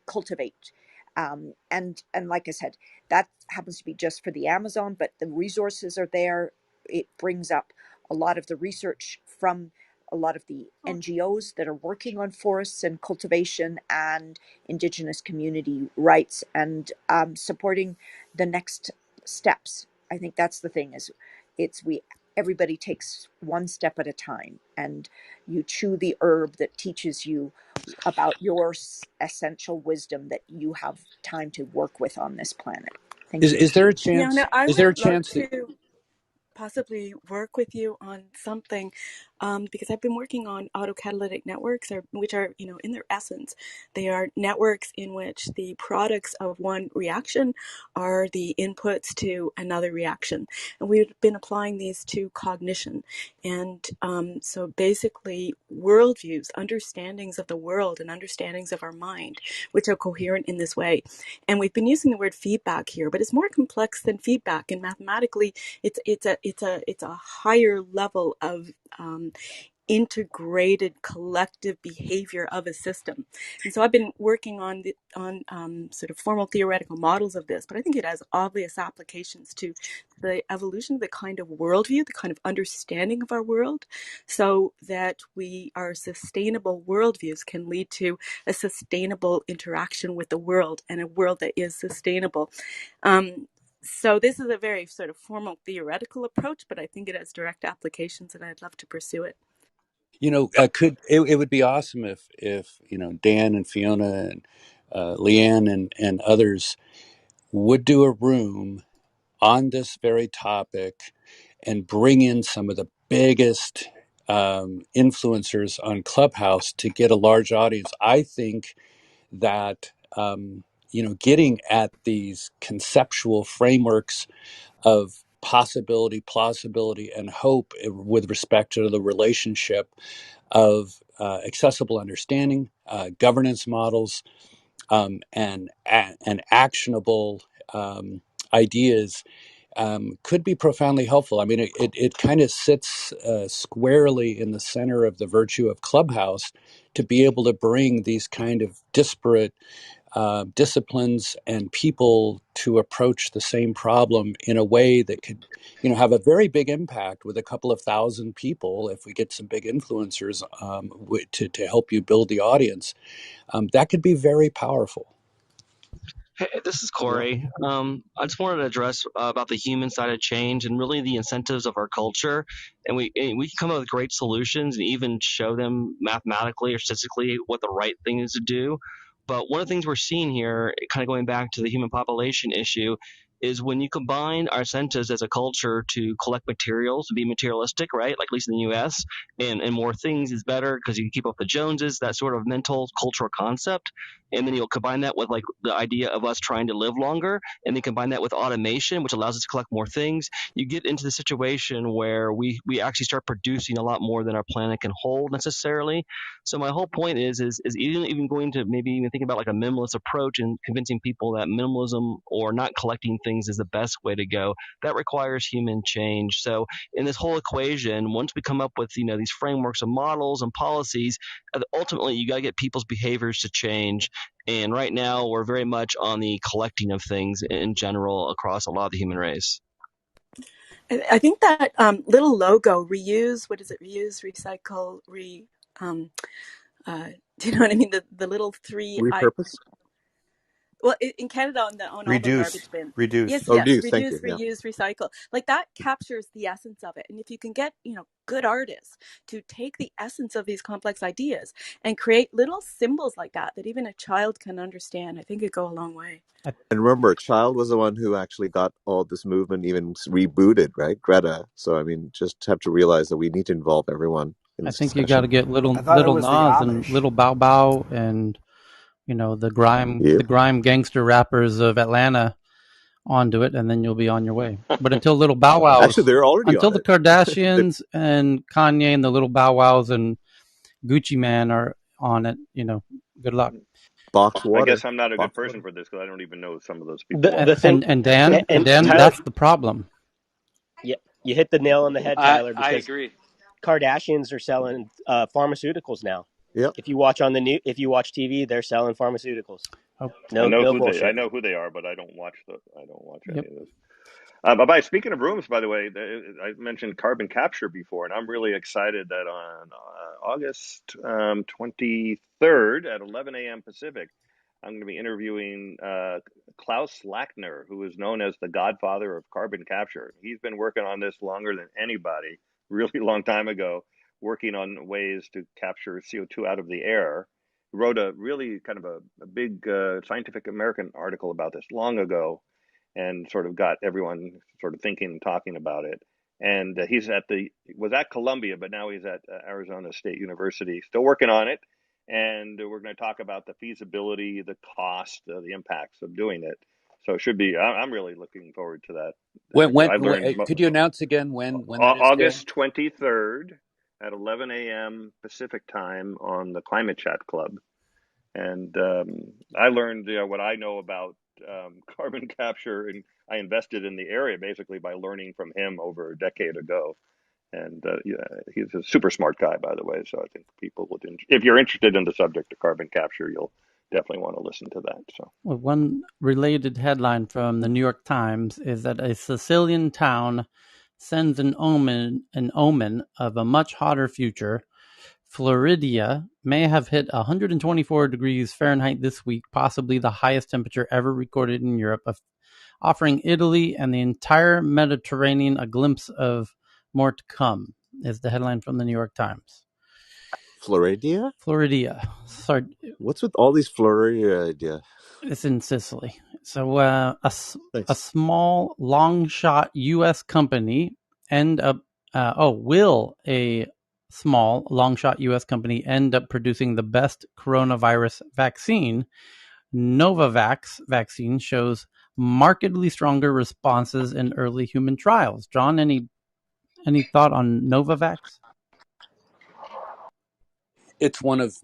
cultivate. And like I said, that happens to be just for the Amazon, but the resources are there. It brings up a lot of the research from a lot of the NGOs that are working on forests and cultivation and indigenous community rights, and supporting the next steps. I think that's the thing, is it's we everybody takes one step at a time, and you chew the herb that teaches you about your essential wisdom that you have time to work with on this planet. Thank you. Is there a Fiona, chance? I Is there would a love chance that to possibly work with you on something, because I've been working on autocatalytic networks, which are, in their essence, they are networks in which the products of one reaction are the inputs to another reaction. And we've been applying these to cognition. And so basically, worldviews, understandings of the world and understandings of our mind, which are coherent in this way. And we've been using the word feedback here, but it's more complex than feedback. And mathematically, it's a higher level of integrated collective behavior of a system. And so I've been working on sort of formal theoretical models of this, but I think it has obvious applications to the evolution of the kind of worldview, the kind of understanding of our world, so that our sustainable worldviews can lead to a sustainable interaction with the world, and a world that is sustainable. So this is a very sort of formal theoretical approach, but I think it has direct applications, and I'd love to pursue it. it would be awesome if Dan and Fiona and Leanne and others would do a room on this very topic and bring in some of the biggest influencers on Clubhouse to get a large audience. I think that getting at these conceptual frameworks of possibility, plausibility, and hope with respect to the relationship of accessible understanding, governance models, and actionable ideas could be profoundly helpful. I mean, it kind of sits squarely in the center of the virtue of Clubhouse to be able to bring these kind of disparate disciplines and people to approach the same problem in a way that could, have a very big impact with a couple of thousand people. If we get some big influencers to help you build the audience, that could be very powerful. Hey, this is Corey. I just wanted to address about the human side of change and really the incentives of our culture. And we can come up with great solutions and even show them mathematically or statistically what the right thing is to do. But one of the things we're seeing here, kind of going back to the human population issue, is when you combine our incentives as a culture to collect materials, to be materialistic, right? Like at least in the US, and more things is better because you can keep up the Joneses, that sort of mental cultural concept. And then you'll combine that with like the idea of us trying to live longer, and then combine that with automation, which allows us to collect more things. You get into the situation where we actually start producing a lot more than our planet can hold necessarily. So my whole point is even going to maybe even think about like a minimalist approach and convincing people that minimalism or not collecting things is the best way to go. That requires human change. So in this whole equation, once we come up with these frameworks of models and policies, ultimately you got to get people's behaviors to change. And right now we're very much on the collecting of things in general across a lot of the human race. I think that little logo, reuse, what is it? Reuse, recycle, do you know what I mean? The little three. Repurpose? Well, in Canada, on all the garbage bins. Yes, Reduce. Thank you. Reduce, reuse, recycle. Like that captures the essence of it. And if you can get, good artists to take the essence of these complex ideas and create little symbols like that even a child can understand, I think it'd go a long way. And remember, a child was the one who actually got all this movement even rebooted, right? Greta. So, I mean, just have to realize that we need to involve everyone in this think discussion. you got to get little Nas and little Bow Bow and the grime gangster rappers of Atlanta onto it, and then you'll be on your way. But until little Bow Wows, actually, they're already until on the it. Kardashians and Kanye and the little Bow Wows and Gucci Man are on it, good luck. Box water. I guess I'm not a good person for this because I don't even know some of those people. And Dan, Tyler, that's the problem. Yeah, you hit the nail on the head, Tyler. I Because agree. Kardashians are selling pharmaceuticals now. Yep. If you watch TV, they're selling pharmaceuticals. Oh. I know bullshit. I know who they are, but I don't watch any of those. But speaking of rooms, by the way, I mentioned carbon capture before, and I'm really excited that on August 23rd at 11 a.m. Pacific, I'm going to be interviewing Klaus Lackner, who is known as the godfather of carbon capture. He's been working on this longer than anybody, really long time ago, working on ways to capture CO2 out of the air. He wrote a really kind of a big Scientific American article about this long ago, and sort of got everyone sort of thinking and talking about it. And was at Columbia, but now he's at Arizona State University, still working on it. And we're going to talk about the feasibility, the cost, the impacts of doing it. So it should be. I'm really looking forward to that. When could you announce again when that is? August 23rd at 11 a.m. Pacific time on the Climate Chat Club. And I learned what I know about carbon capture, and I invested in the area basically by learning from him over a decade ago. And he's a super smart guy, by the way. So I think people would, if you're interested in the subject of carbon capture, you'll definitely want to listen to that. So, well, one related headline from the New York Times is that a Sicilian town sends an omen of a much hotter future. Floridia may have hit 124 degrees Fahrenheit this week, possibly the highest temperature ever recorded in Europe, offering Italy and the entire Mediterranean a glimpse of more to come, is the headline from the New York Times. Floridia? Sorry. What's with all these Floridia? It's in Sicily. So a small long shot U.S. company will a small long shot U.S. company end up producing the best coronavirus vaccine? Novavax vaccine shows markedly stronger responses in early human trials. John, any thought on Novavax? It's one of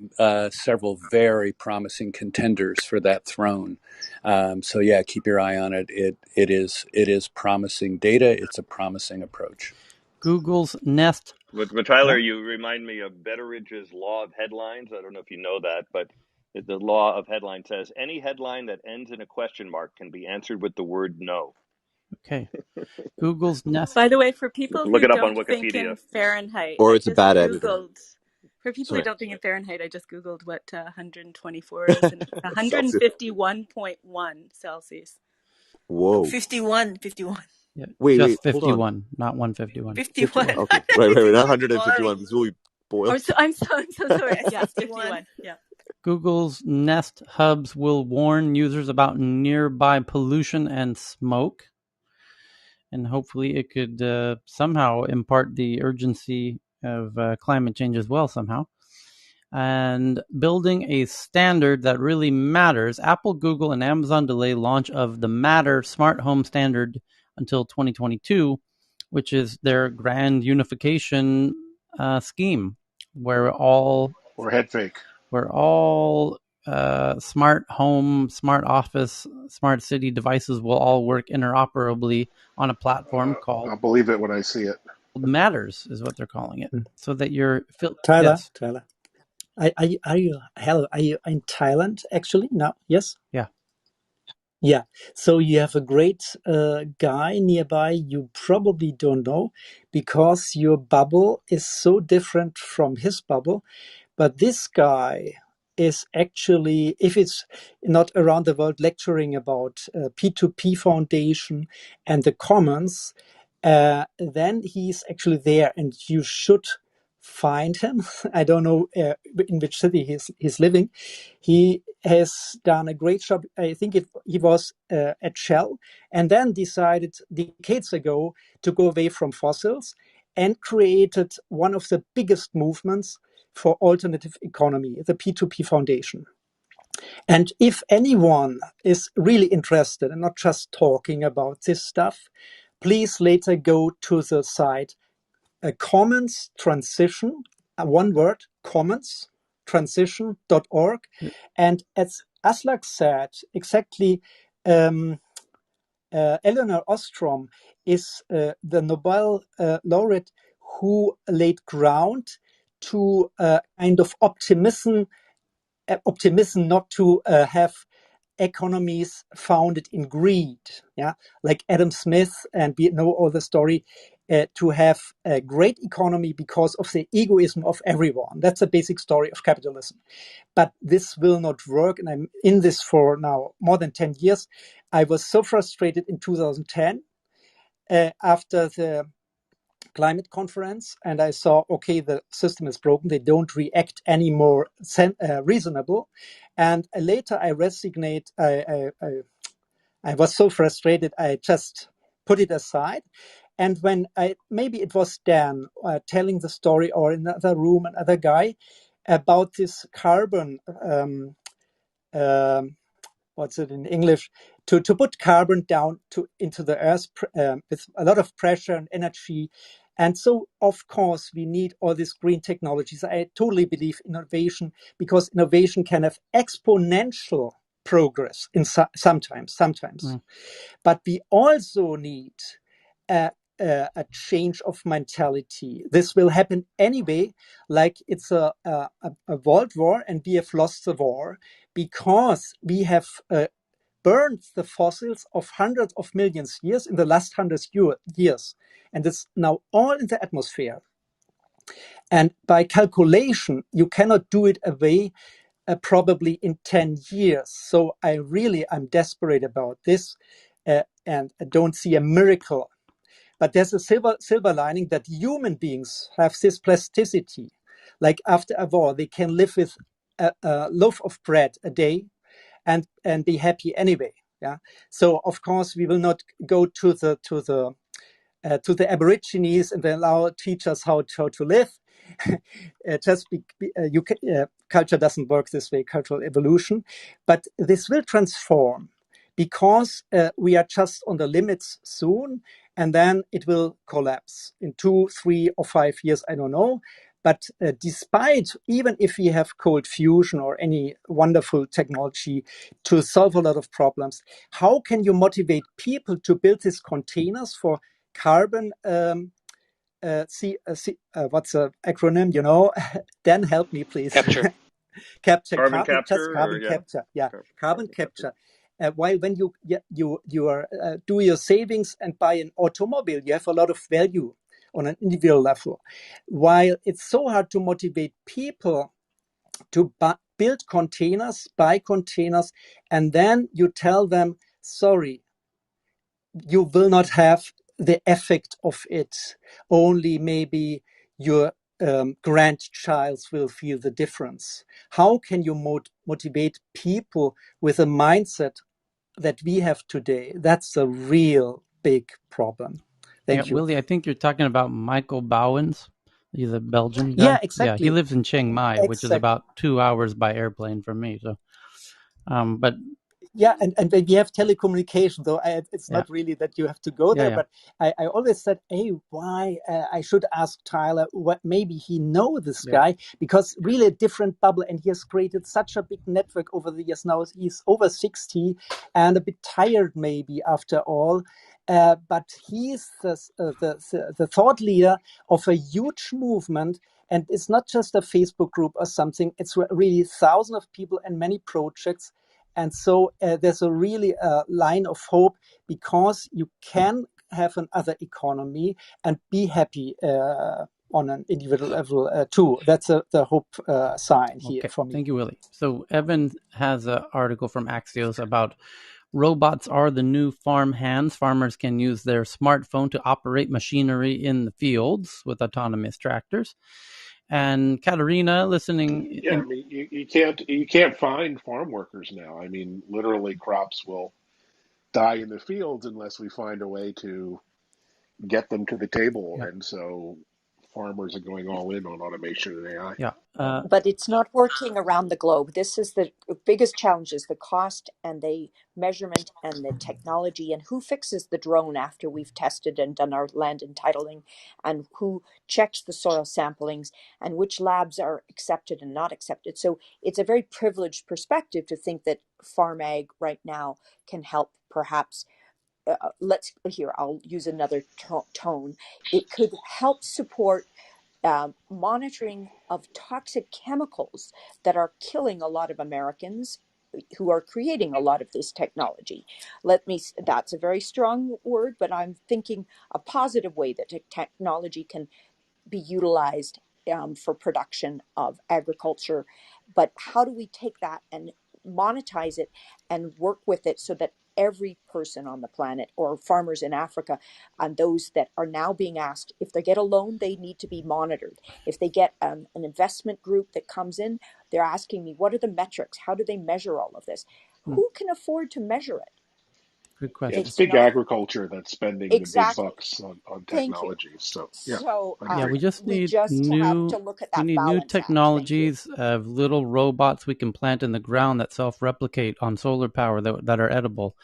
several very promising contenders for that throne. So yeah, keep your eye on it. It is promising data. It's a promising approach. Google's Nest. But Tyler, you remind me of Betteridge's law of headlines. I don't know if you know that, but the law of headlines says any headline that ends in a question mark can be answered with the word no. Okay. Google's Nest. By the way, for people Look who it up on don't think Wikipedia. in Fahrenheit, Or I it's a just bad editor. Googled. For people who Sorry. don't think in Fahrenheit, I just Googled what 124 is, and it's Celsius. 151.1 Celsius. Whoa. 51. Yeah, Wait, just hold 51, on. not 151. 51. Okay, right, not 151 because we'll be boiled. I'm so sorry. Yeah, 51. 51. Yeah. Google's Nest hubs will warn users about nearby pollution and smoke. And hopefully it could somehow impart the urgency of climate change as well somehow. And building a standard that really matters. Apple, Google, and Amazon delay launch of the Matter smart home standard until 2022, which is their grand unification scheme, where all Or head fake. Smart home, smart office, smart city devices will all work interoperably on a platform called I'll believe it when I see it. Matters, is what they're calling it. So that you're Tyler. Yes. Tyler. Are you in Thailand actually? No. Yes? Yeah. Yeah. So you have a great guy nearby you probably don't know because your bubble is so different from his bubble. But this guy is actually, if it's not around the world lecturing about P2P Foundation and the commons, then he's actually there and you should find him. I don't know in which city he's living. He has done a great job. I think he was at Shell and then decided decades ago to go away from fossils and created one of the biggest movements for alternative economy, the P2P Foundation. And if anyone is really interested and not just talking about this stuff, please later go to the site Commons Transition, one word, Commons Transition.org. And as Aslak said, exactly, Eleanor Ostrom is the Nobel laureate who laid ground to kind of optimism not to have economies founded in greed, like Adam Smith, and we know all the story, to have a great economy because of the egoism of everyone. That's the basic story of capitalism. But this will not work, and I'm in this for now more than 10 years. I was so frustrated in 2010 after the climate conference, and I saw, okay, the system is broken. They don't react anymore reasonable. And later I resignate. I was so frustrated, I just put it aside. And when maybe it was Dan telling the story, or in another room, another guy, about this carbon, what's it in English, to put carbon down into the earth with a lot of pressure and energy. And so, of course, we need all these green technologies. I totally believe innovation, because innovation can have exponential progress in sometimes. But we also need a change of mentality. This will happen anyway, like it's a world war and we have lost the war because we have burned the fossils of hundreds of millions years in the last 100 years. And it's now all in the atmosphere. And by calculation, you cannot do it away probably in 10 years. So I'm desperate about this and I don't see a miracle. But there's a silver lining that human beings have this plasticity. Like after a war, they can live with a loaf of bread a day and be happy anyway. Yeah. So of course we will not go to the Aborigines and teach us how to live. Culture doesn't work this way, cultural evolution. But this will transform because we are just on the limits soon, and then it will collapse in 2, 3, or 5 years, I don't know. But despite, even if we have cold fusion or any wonderful technology to solve a lot of problems, how can you motivate people to build these containers for carbon? What's the acronym? Dan, help me, please. Capture. Capture, Carbon just capture, or carbon yeah, capture. Yeah, carbon carbon capture. capture. While when you do your savings and buy an automobile, you have a lot of value on an individual level. While it's so hard to motivate people to build containers, buy containers, and then you tell them, sorry, you will not have the effect of it. Only maybe your grandchild will feel the difference. How can you motivate people with a mindset that we have today? That's a real big problem. Thank you. Willie, I think you're talking about Michael Bowens. He's a Belgian guy. Yeah, exactly. Yeah, he lives in Chiang Mai, which is about 2 hours by airplane from me. So, but yeah, and we have telecommunication, though it's not really that you have to go there. But I always said, hey, why I should ask Tyler what maybe he know this guy, because really a different bubble, and he has created such a big network over the years. Now he's over 60 and a bit tired maybe after all. But he's the thought leader of a huge movement. And it's not just a Facebook group or something. It's really thousands of people and many projects. And so there's a really line of hope, because you can have another economy and be happy on an individual level too. That's the hope sign here for me. Thank you, Willie. So Evan has an article from Axios about robots are the new farm hands. Farmers can use their smartphone to operate machinery in the fields with autonomous tractors. And Katerina, listening. Yeah, I mean, you can't find farm workers now. I mean, literally, crops will die in the fields unless we find a way to get them to the table. And so farmers are going all in on automation and AI. Yeah. But it's not working around the globe. This is the biggest challenge, is the cost and the measurement and the technology, and who fixes the drone after we've tested and done our land entitling, and who checks the soil samplings, and which labs are accepted and not accepted. So it's a very privileged perspective to think that farm ag right now can help perhaps. I'll use another tone. It could help support monitoring of toxic chemicals that are killing a lot of Americans who are creating a lot of this technology. That's a very strong word, but I'm thinking a positive way that technology can be utilized for production of agriculture. But how do we take that and monetize it and work with it so that every person on the planet, or farmers in Africa, and those that are now being asked, if they get a loan, they need to be monitored. If they get an investment group that comes in, they're asking me, what are the metrics? How do they measure all of this? Who can afford to measure it? Good question. It's big agriculture that's spending the big bucks on technology. So yeah, we just need have to look at that. We need new technologies of little robots we can plant in the ground that self-replicate on solar power that are edible,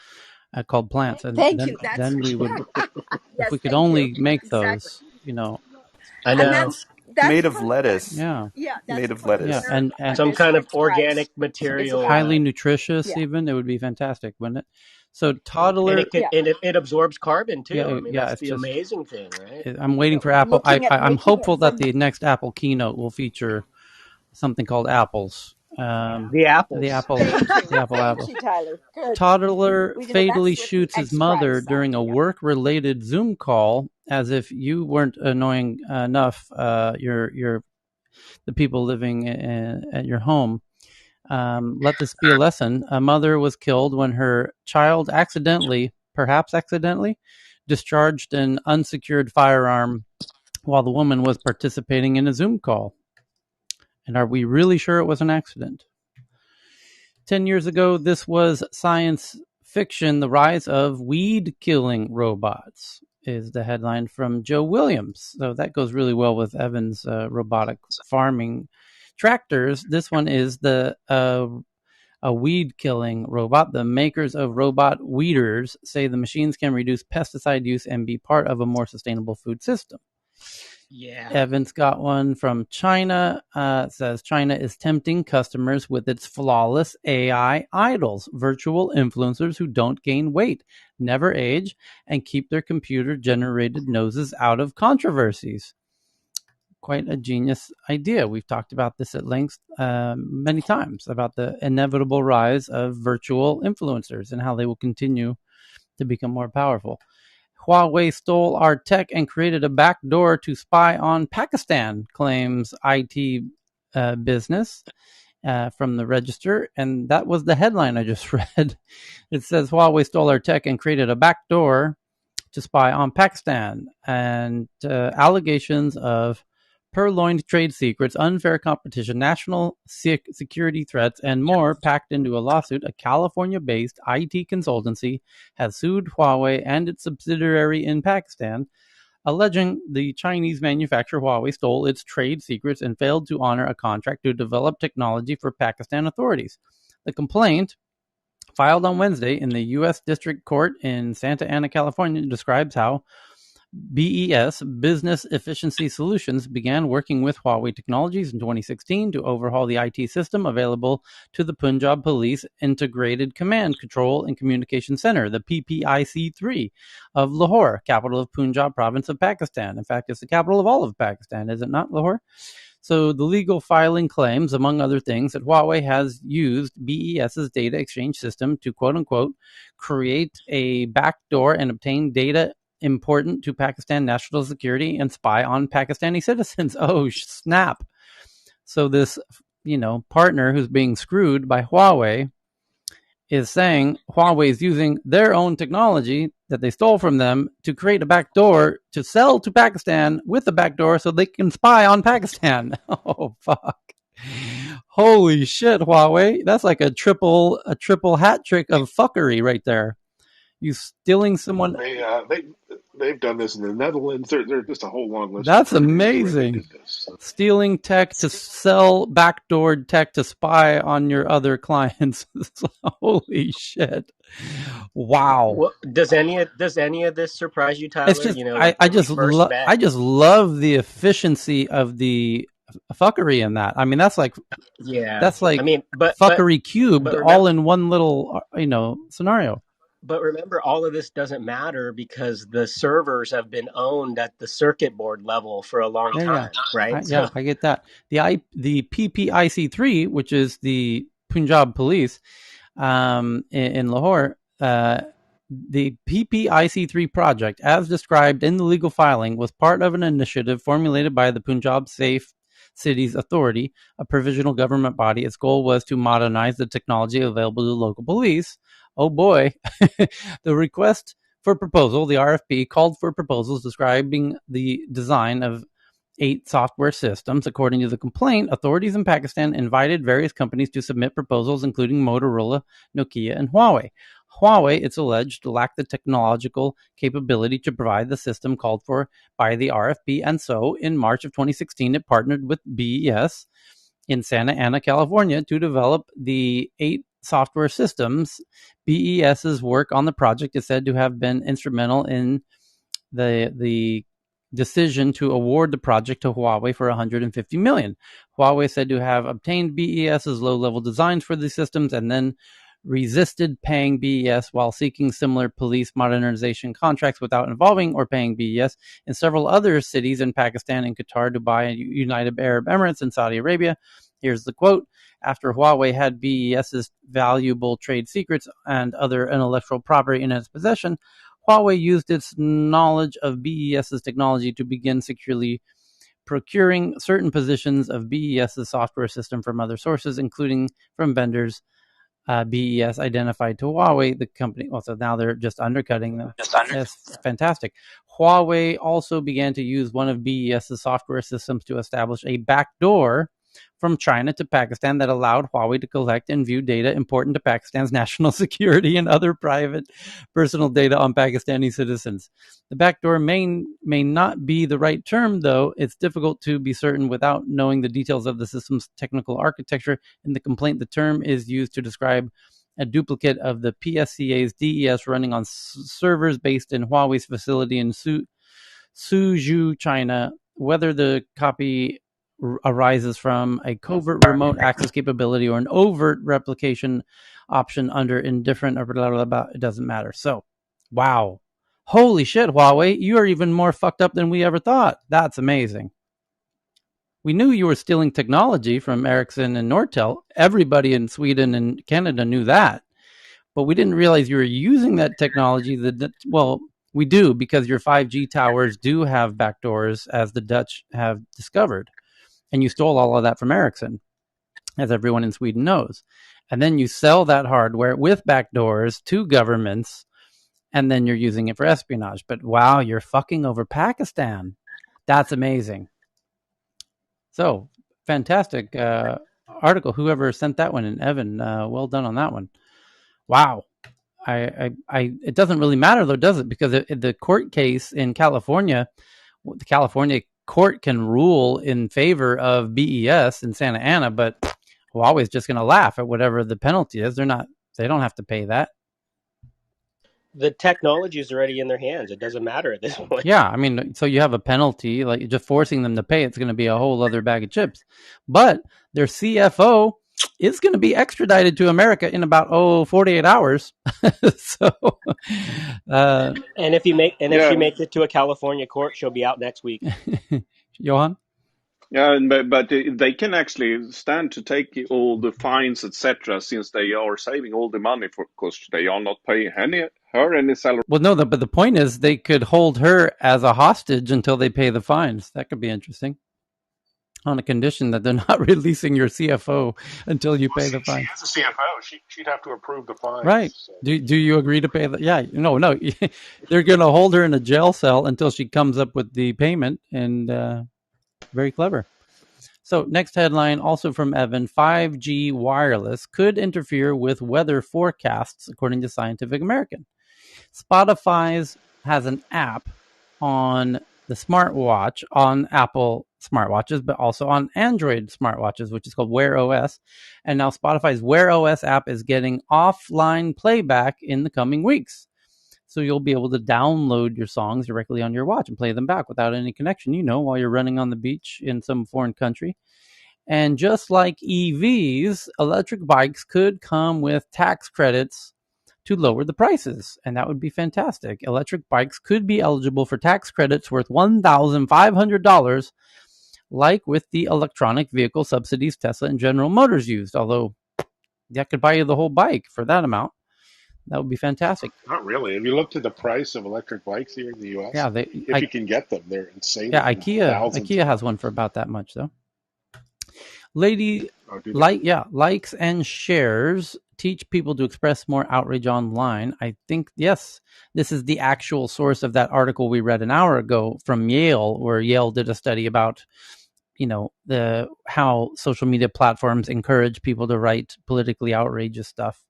called plants. And then we would, if we could only make those, I know. Made of lettuce. Yeah. Made of lettuce. Yeah, and some kind of organic material. Highly nutritious, even. It would be fantastic, wouldn't it? So toddler, and it absorbs carbon too. Yeah, I mean, that's the amazing thing, right? I'm waiting for Apple. I'm hopeful that the next Apple keynote will feature something called apples. The apples. The apple. The apple. Thank you, Tyler. Good. Toddler fatally shoots his mother during a work-related Zoom call, as if you weren't annoying enough. The people living at your home. Let this be a lesson. A mother was killed when her child perhaps accidentally, discharged an unsecured firearm while the woman was participating in a Zoom call. And are we really sure it was an accident? 10 years ago, this was science fiction. The rise of weed-killing robots is the headline from Joe Williams. So that goes really well with Evan's robotic farming tractors. This one is a a weed-killing robot. The makers of robot weeders say the machines can reduce pesticide use and be part of a more sustainable food system. Yeah. Evan's got one from China. Says China is tempting customers with its flawless AI idols, virtual influencers who don't gain weight, never age, and keep their computer-generated noses out of controversies. Quite a genius idea. We've talked about this at length many times, about the inevitable rise of virtual influencers and how they will continue to become more powerful. Huawei stole our tech and created a backdoor to spy on Pakistan, claims IT business from the Register. And that was the headline I just read. It says Huawei stole our tech and created a backdoor to spy on Pakistan. And allegations of purloined trade secrets, unfair competition, national security threats, and more packed into a lawsuit. A California-based IT consultancy has sued Huawei and its subsidiary in Pakistan, alleging the Chinese manufacturer Huawei stole its trade secrets and failed to honor a contract to develop technology for Pakistan authorities. The complaint, filed on Wednesday in the U.S. District Court in Santa Ana, California, describes how BES, Business Efficiency Solutions, began working with Huawei Technologies in 2016 to overhaul the IT system available to the Punjab Police Integrated Command, Control and Communication Center, the PPIC-3 of Lahore, capital of Punjab province of Pakistan. In fact, it's the capital of all of Pakistan, is it not, Lahore? So the legal filing claims, among other things, that Huawei has used BES's data exchange system to, quote-unquote, create a backdoor and obtain data important to Pakistan national security and spy on Pakistani citizens. Oh, snap. So this, partner who's being screwed by Huawei is saying Huawei is using their own technology that they stole from them to create a backdoor to sell to Pakistan with a backdoor so they can spy on Pakistan. Oh, fuck. Holy shit, Huawei. That's like a triple hat trick of fuckery right there. You stealing someone. They've done this in the Netherlands. There's just a whole long list. That's of amazing. Where they did this, so. Stealing tech to sell backdoored tech to spy on your other clients. Holy shit! Wow. Well, does any of this surprise you, Tyler? It's just I just love the efficiency of the fuckery in that. I mean, that's like fuckery cubed, but all in one little scenario. But remember, all of this doesn't matter because the servers have been owned at the circuit board level for a long time, right? I get that. The PPIC-3, which is the Punjab Police in Lahore, the PPIC-3 project, as described in the legal filing, was part of an initiative formulated by the Punjab Safe Cities Authority, a provisional government body. Its goal was to modernize the technology available to local police. Oh boy. The request for proposal, the RFP, called for proposals describing the design of 8 software systems. According to the complaint, authorities in Pakistan invited various companies to submit proposals, including Motorola, Nokia, and Huawei. Huawei, it's alleged, lacked the technological capability to provide the system called for by the RFP, and so in March of 2016, it partnered with BES in Santa Ana, California, to develop the 8 software systems. BES's work on the project is said to have been instrumental in the decision to award the project to Huawei for $150 million. Huawei said to have obtained BES's low-level designs for the systems and then resisted paying BES while seeking similar police modernization contracts without involving or paying BES in several other cities in Pakistan and Qatar, Dubai, United Arab Emirates, and Saudi Arabia. Here's the quote. After Huawei had BES's valuable trade secrets and other intellectual property in its possession, Huawei used its knowledge of BES's technology to begin securely procuring certain positions of BES's software system from other sources, including from vendors BES identified to Huawei, the company. Also, now they're just undercutting them. That's fantastic. Huawei also began to use one of BES's software systems to establish a backdoor from China to Pakistan that allowed Huawei to collect and view data important to Pakistan's national security and other private personal data on Pakistani citizens. The backdoor may not be the right term, though. It's difficult to be certain without knowing the details of the system's technical architecture. In the complaint, the term is used to describe a duplicate of the PSCA's DES running on servers based in Huawei's facility in Suzhou, China. Whether the copy arises from a covert remote access capability or an overt replication option under indifferent or blah, blah, blah, it doesn't matter. So, wow. Holy shit, Huawei, you are even more fucked up than we ever thought. That's amazing. We knew you were stealing technology from Ericsson and Nortel. Everybody in Sweden and Canada knew that. But we didn't realize you were using that technology. Well, we do, because your 5G towers do have backdoors, as the Dutch have discovered. And you stole all of that from Ericsson, as everyone in Sweden knows. And then you sell that hardware with backdoors to governments, and then you're using it for espionage. But wow, you're fucking over Pakistan. That's amazing. So, fantastic article. Whoever sent that one, and Evan, well done on that one. Wow. It doesn't really matter, though, does it? Because the court case in California, the California court can rule in favor of BES in Santa Ana, but Huawei's just going to laugh at whatever the penalty is. They don't have to pay that. The technology is already in their hands. It doesn't matter at this point. Yeah, I mean, so you have a penalty, like just forcing them to pay. It's going to be a whole other bag of chips. But their CFO is going to be extradited to America in about 48 hours. So, and if she makes it to a California court, she'll be out next week. Johan? Yeah, but they can actually stand to take all the fines, etc., since they are saving all the money, because they are not paying her any salary. Well, no, but the point is they could hold her as a hostage until they pay the fines. That could be interesting. On a condition that they're not releasing your CFO until you pay the fine. She is the CFO. She'd have to approve the fines. Right. So. Do you agree to pay the... Yeah, no. They're going to hold her in a jail cell until she comes up with the payment, and very clever. So next headline, also from Evan, 5G wireless could interfere with weather forecasts, according to Scientific American. Spotify has an app on the smartwatch, on Apple smartwatches, but also on Android smartwatches, which is called Wear OS. And now Spotify's Wear OS app is getting offline playback in the coming weeks. So you'll be able to download your songs directly on your watch and play them back without any connection, while you're running on the beach in some foreign country. And just like EVs, electric bikes could come with tax credits to lower the prices, and that would be fantastic. Electric bikes could be eligible for tax credits worth $1,500, like with the electronic vehicle subsidies Tesla and General Motors used, although that could buy you the whole bike for that amount. That would be fantastic. Not really. If you look at the price of electric bikes here in the U.S., if you can get them, they're insane. Yeah, IKEA has one for about that much, though. Likes and shares teach people to express more outrage online. I think, yes, this is the actual source of that article we read an hour ago from Yale, where Yale did a study about, how social media platforms encourage people to write politically outrageous stuff,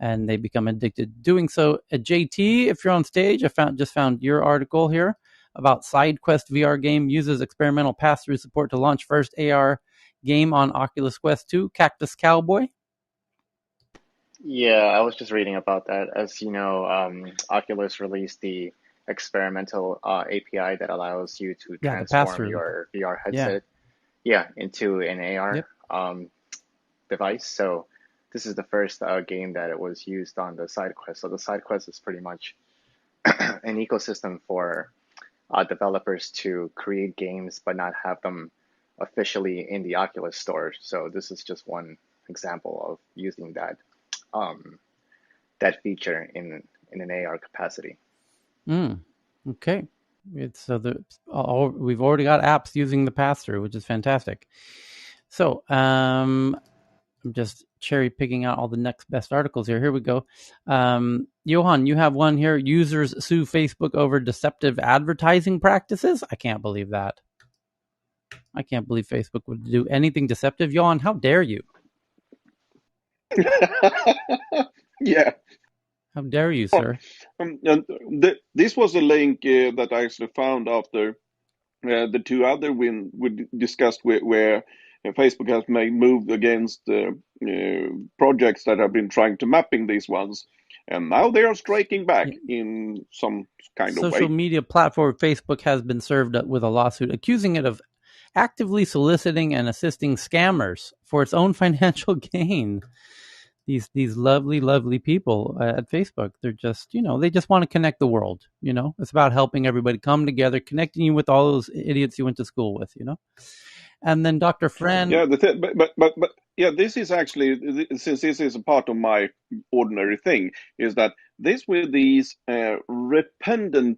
and they become addicted to doing so. JT, if you're on stage, I just found your article here about SideQuest VR game uses experimental pass-through support to launch first AR game on Oculus Quest 2, Cactus Cowboy. Yeah, I was just reading about that. As you know, Oculus released the experimental API that allows you to transform your VR headset into an AR device. So this is the first game that it was used on the SideQuest. So the SideQuest is pretty much an ecosystem for developers to create games but not have them officially in the Oculus store. So this is just one example of using that feature in an AR capacity. Okay. We've already got apps using the pass-through, which is fantastic. So I'm just cherry picking out all the next best articles here. Here we go. Johan, you have one here. Users sue Facebook over deceptive advertising practices. I can't believe that. I can't believe Facebook would do anything deceptive. Jan, how dare you? Yeah. How dare you, sir? This was a link that I actually found after the two other we discussed where Facebook has made move against projects that have been trying to mapping these ones, and now they are striking back in some kind of way. Social media platform Facebook has been served up with a lawsuit accusing it of actively soliciting and assisting scammers for its own financial gain. These lovely people at Facebook, they're just, they just want to connect the world. It's about helping everybody come together, connecting you with all those idiots you went to school with. And then Dr. Fran. Yeah, but yeah, this is actually, since this is a part of my ordinary thing, is that this with these repeating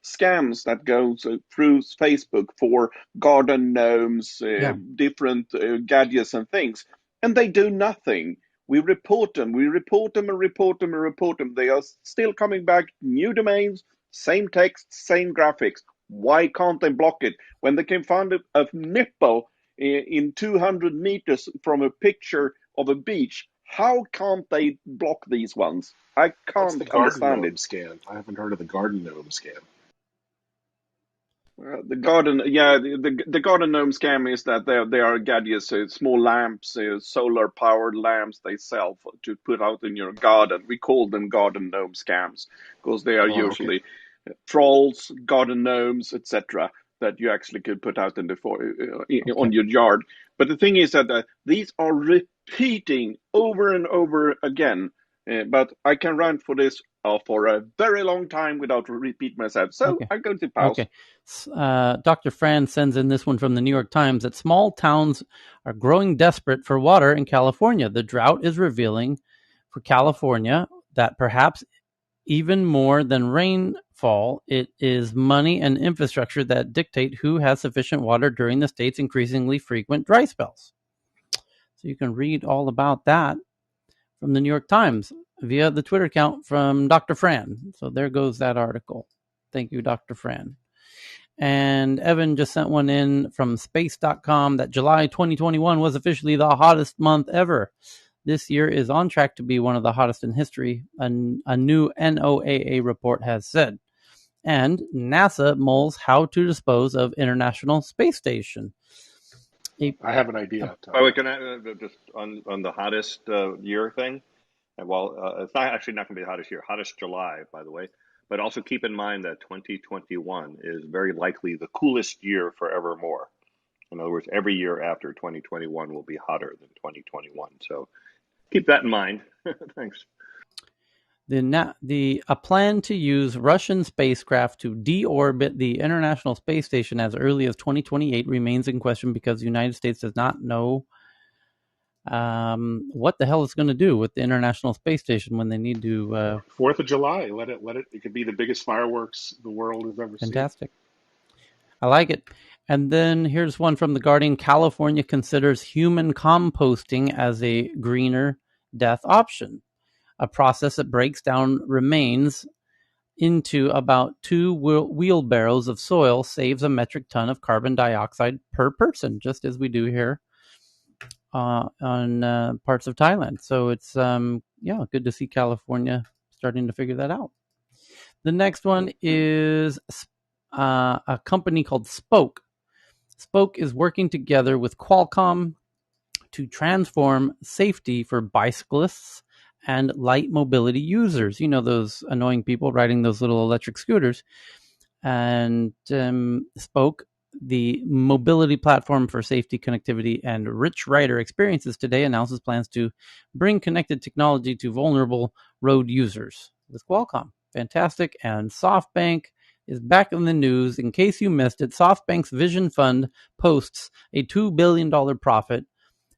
scams that goes through Facebook for garden gnomes, different gadgets and things, and they do nothing. We report them, and report them. They are still coming back, new domains, same text, same graphics. Why can't they block it? When they can find a nipple in 200 meters from a picture of a beach, how can't they block these ones? I can't understand it. What's the garden gnome scam? I haven't heard of the garden gnome scam. The garden gnome scam is that they are gadgets, small lamps, solar powered lamps they sell to put out in your garden. We call them garden gnome scams because they are usually trolls, garden gnomes, etc. that you actually could put out on your yard. But the thing is that these are repeating over and over again. But I can rant for this for a very long time without repeat myself. So I'm going to pause. Okay. Dr. Fran sends in this one from the New York Times that small towns are growing desperate for water in California. The drought is revealing for California that perhaps even more than rainfall, it is money and infrastructure that dictate who has sufficient water during the state's increasingly frequent dry spells. So you can read all about that from the New York Times via the Twitter account from Dr. Fran. So there goes that article. Thank you, Dr. Fran. And Evan just sent one in from space.com that July 2021 was officially the hottest month ever. This year is on track to be one of the hottest in history, a new NOAA report has said. And NASA mulls how to dispose of International Space Station. I have an idea. Can I just on the hottest year thing? Well, it's not going to be the hottest year, hottest July, by the way. But also keep in mind that 2021 is very likely the coolest year forevermore. In other words, every year after 2021 will be hotter than 2021. So keep that in mind. Thanks. A plan to use Russian spacecraft to deorbit the International Space Station as early as 2028 remains in question because the United States does not know what the hell it's going to do with the International Space Station when they need to 4th of July. Let it it could be the biggest fireworks the world has ever seen. Fantastic. I like it. And then here's one from The Guardian. California considers human composting as a greener death option. A process that breaks down remains into about 2 wheelbarrows of soil saves a metric ton of carbon dioxide per person, just as we do here on parts of Thailand. So it's good to see California starting to figure that out. The next one is a company called Spoke. Spoke is working together with Qualcomm to transform safety for bicyclists and light mobility users. You know, those annoying people riding those little electric scooters. And Spoke, the mobility platform for safety, connectivity, and rich rider experiences today, announces plans to bring connected technology to vulnerable road users with Qualcomm. Fantastic. And SoftBank is back in the news. In case you missed it, SoftBank's Vision Fund posts a $2 billion profit.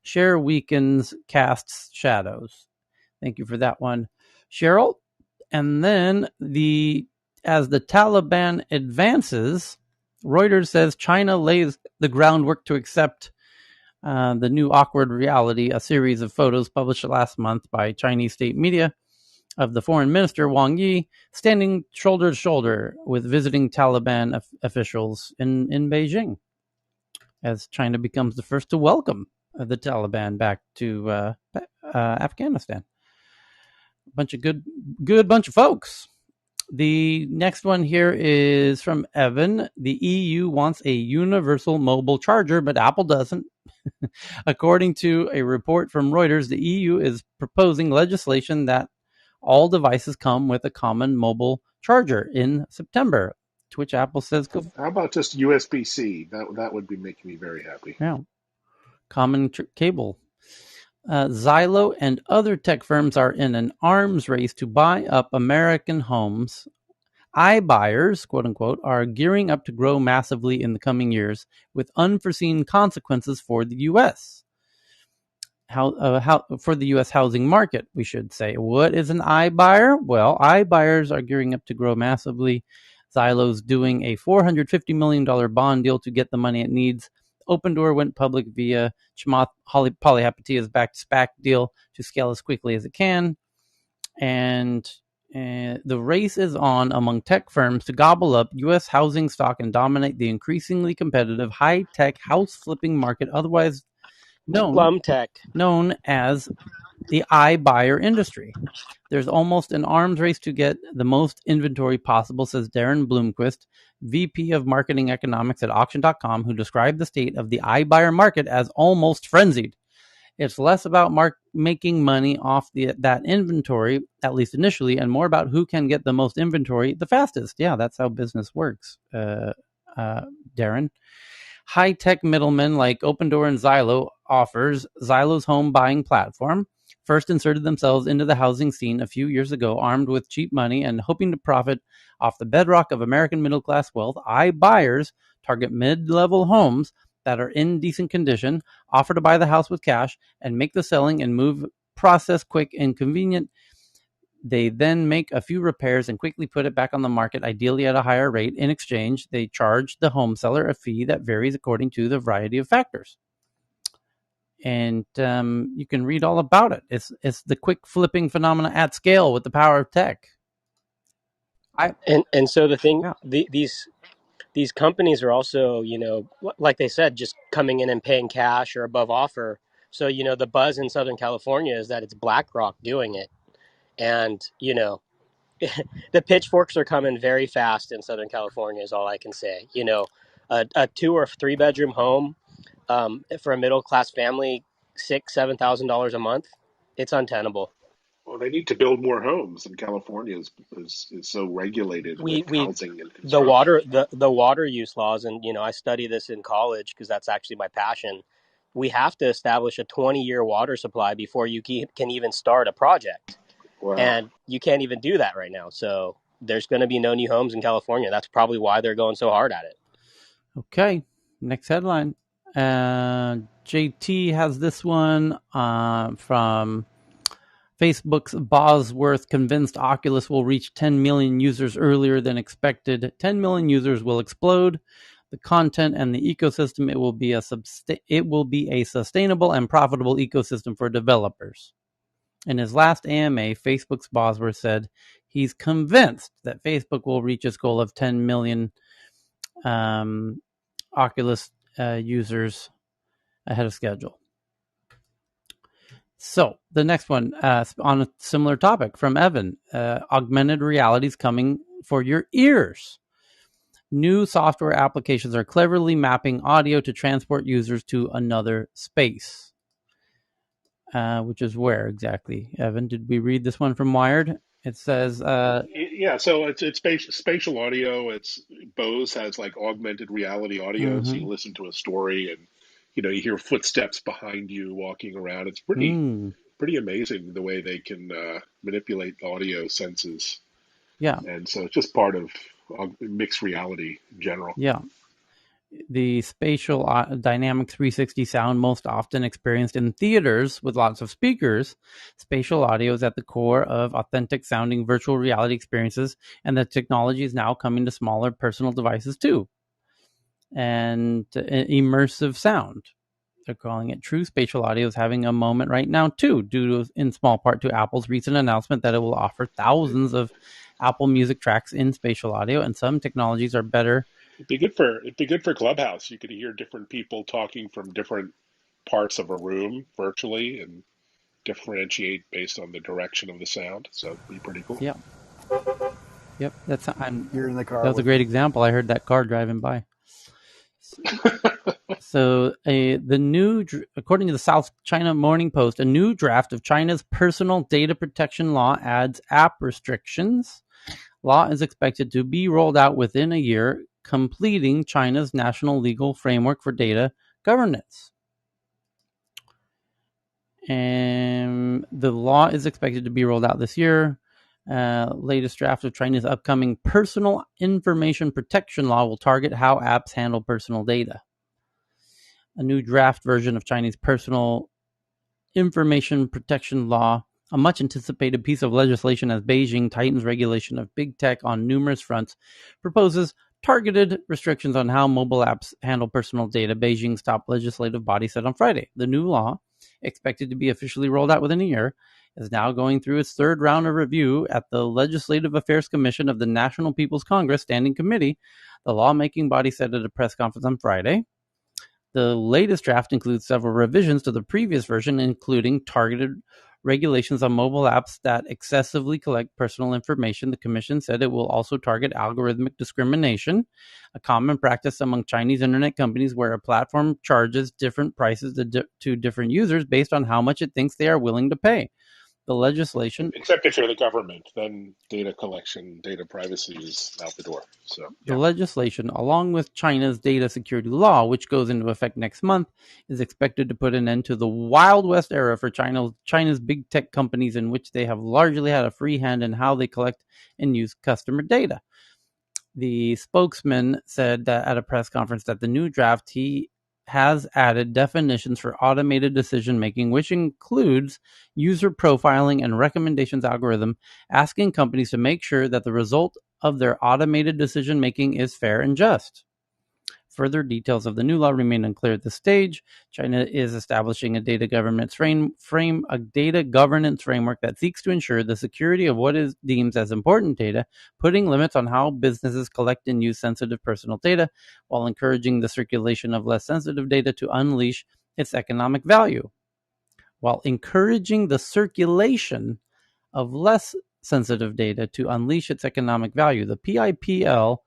Share weakens, casts shadows. Thank you for that one, Cheryl. And then as the Taliban advances, Reuters says China lays the groundwork to accept the new awkward reality, a series of photos published last month by Chinese state media of the foreign minister, Wang Yi, standing shoulder to shoulder with visiting Taliban officials in Beijing. as China becomes the first to welcome the Taliban back to Afghanistan. Good bunch of folks. The next one here is from Evan. The EU wants a universal mobile charger, but Apple doesn't. According to a report from Reuters, the EU is proposing legislation that all devices come with a common mobile charger in September, to which Apple says, How about just USB-C? That would be making me very happy. Yeah. Common cable. Xylo and other tech firms are in an arms race to buy up American homes. iBuyers, quote unquote, are gearing up to grow massively in the coming years with unforeseen consequences for the U.S. For the U.S. housing market, we should say. What is an iBuyer? Well, iBuyers are gearing up to grow massively. Xylo's doing a $450 million bond deal to get the money it needs. Opendoor went public via Chamath Palihapitiya's back-to-SPAC deal to scale as quickly as it can. And the race is on among tech firms to gobble up U.S. housing stock and dominate the increasingly competitive high-tech house-flipping market, otherwise known as the iBuyer industry. There's almost an arms race to get the most inventory possible, says Darren Bloomquist, VP of Marketing Economics at Auction.com, who described the state of the iBuyer market as almost frenzied. It's less about making money off that inventory, at least initially, and more about who can get the most inventory the fastest. Yeah, that's how business works, Darren. High-tech middlemen like Opendoor and Xylo offers Xylo's home buying platform first inserted themselves into the housing scene a few years ago, armed with cheap money and hoping to profit off the bedrock of American middle-class wealth. iBuyers target mid-level homes that are in decent condition, offer to buy the house with cash, and make the selling and move process quick and convenient. They then make a few repairs and quickly put it back on the market, ideally at a higher rate. In exchange, they charge the home seller a fee that varies according to the variety of factors. And you can read all about it. It's the quick flipping phenomena at scale with the power of tech. And so the thing, these companies are also, like they said, just coming in and paying cash or above offer. So, the buzz in Southern California is that it's BlackRock doing it. And, the pitchforks are coming very fast in Southern California is all I can say. A 2 or 3 bedroom home for a middle-class family, $6,000-$7,000 a month, it's untenable. Well, they need to build more homes, and California is so regulated with housing and construction. The water use laws, and I study this in college because that's actually my passion. We have to establish a 20-year water supply before you can even start a project. Wow. And you can't even do that right now. So there's going to be no new homes in California. That's probably why they're going so hard at it. Okay, next headline. JT has this one from Facebook's Bosworth convinced Oculus will reach 10 million users earlier than expected. 10 million users will explode the content and the ecosystem. It will be a sustainable and profitable ecosystem for developers. In his last AMA, Facebook's Bosworth said he's convinced that Facebook will reach its goal of 10 million Oculus users ahead of schedule. So the next one on a similar topic from Evan, augmented reality is coming for your ears. New software applications are cleverly mapping audio to transport users to another space. Which is where exactly, Evan? Did we read this one from Wired? It says... yeah, so it's spatial audio. Bose has like augmented reality audio, so you listen to a story and you hear footsteps behind you walking around. It's pretty amazing the way they can manipulate audio senses. Yeah. And so it's just part of mixed reality in general. Yeah. The spatial dynamic 360 sound most often experienced in theaters with lots of speakers. Spatial audio is at the core of authentic sounding virtual reality experiences, and the technology is now coming to smaller personal devices too. And immersive sound. They're calling it. True spatial audio is having a moment right now too, due to, in small part, to Apple's recent announcement that it will offer thousands of Apple Music tracks in spatial audio, and some technologies are better It'd be good for Clubhouse. You could hear different people talking from different parts of a room virtually and differentiate based on the direction of the sound. So it'd be pretty cool. Yep. Yep. You're in the car that was a with great me. example. I heard that car driving by. So, according to the South China Morning Post, a new draft of China's personal data protection law adds app restrictions. Law is expected to be rolled out within a year, completing China's national legal framework for data governance. And the law is expected to be rolled out this year. Latest draft of China's upcoming personal information protection law will target how apps handle personal data. A new draft version of Chinese personal information protection law, a much anticipated piece of legislation as Beijing tightens regulation of big tech on numerous fronts, proposes targeted restrictions on how mobile apps handle personal data, Beijing's top legislative body said on Friday. The new law, expected to be officially rolled out within a year, is now going through its third round of review at the Legislative Affairs Commission of the National People's Congress Standing Committee, the lawmaking body said at a press conference on Friday. The latest draft includes several revisions to the previous version, including targeted regulations on mobile apps that excessively collect personal information. The commission said it will also target algorithmic discrimination, a common practice among Chinese internet companies where a platform charges different prices to different users based on how much it thinks they are willing to pay. The legislation, except if you're the government, then data collection, data privacy is out the door. So the legislation, along with China's data security law, which goes into effect next month, is expected to put an end to the Wild West era for China's big tech companies, in which they have largely had a free hand in how they collect and use customer data. The spokesman said that at a press conference that the new draft has added definitions for automated decision-making, which includes user profiling and recommendations algorithm, asking companies to make sure that the result of their automated decision-making is fair and just. Further details of the new law remain unclear at this stage. China is establishing a data governance framework that seeks to ensure the security of what is deemed as important data, putting limits on how businesses collect and use sensitive personal data, while encouraging the circulation of less sensitive data to unleash its economic value. While encouraging the circulation of less sensitive data to unleash its economic value, the PIPL,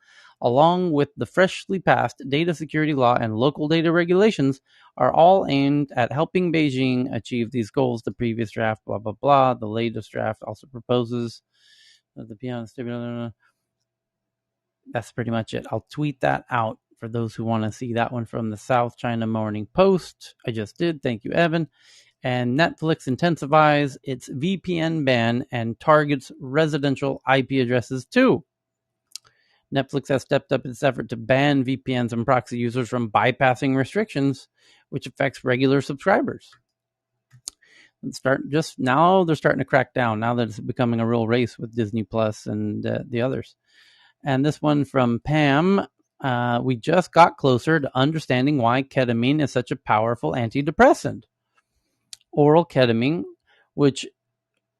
along with the freshly passed data security law and local data regulations, are all aimed at helping Beijing achieve these goals. The previous draft, blah, blah, blah. The latest draft also proposes the piano. That's pretty much it. I'll tweet that out for those who want to see that one from the South China Morning Post. I just did. Thank you, Evan. And Netflix intensifies its VPN ban and targets residential IP addresses too. Netflix has stepped up its effort to ban VPNs and proxy users from bypassing restrictions, which affects regular subscribers. Now they're starting to crack down, now that it's becoming a real race with Disney Plus and the others. And this one from Pam, we just got closer to understanding why ketamine is such a powerful antidepressant. Oral ketamine, which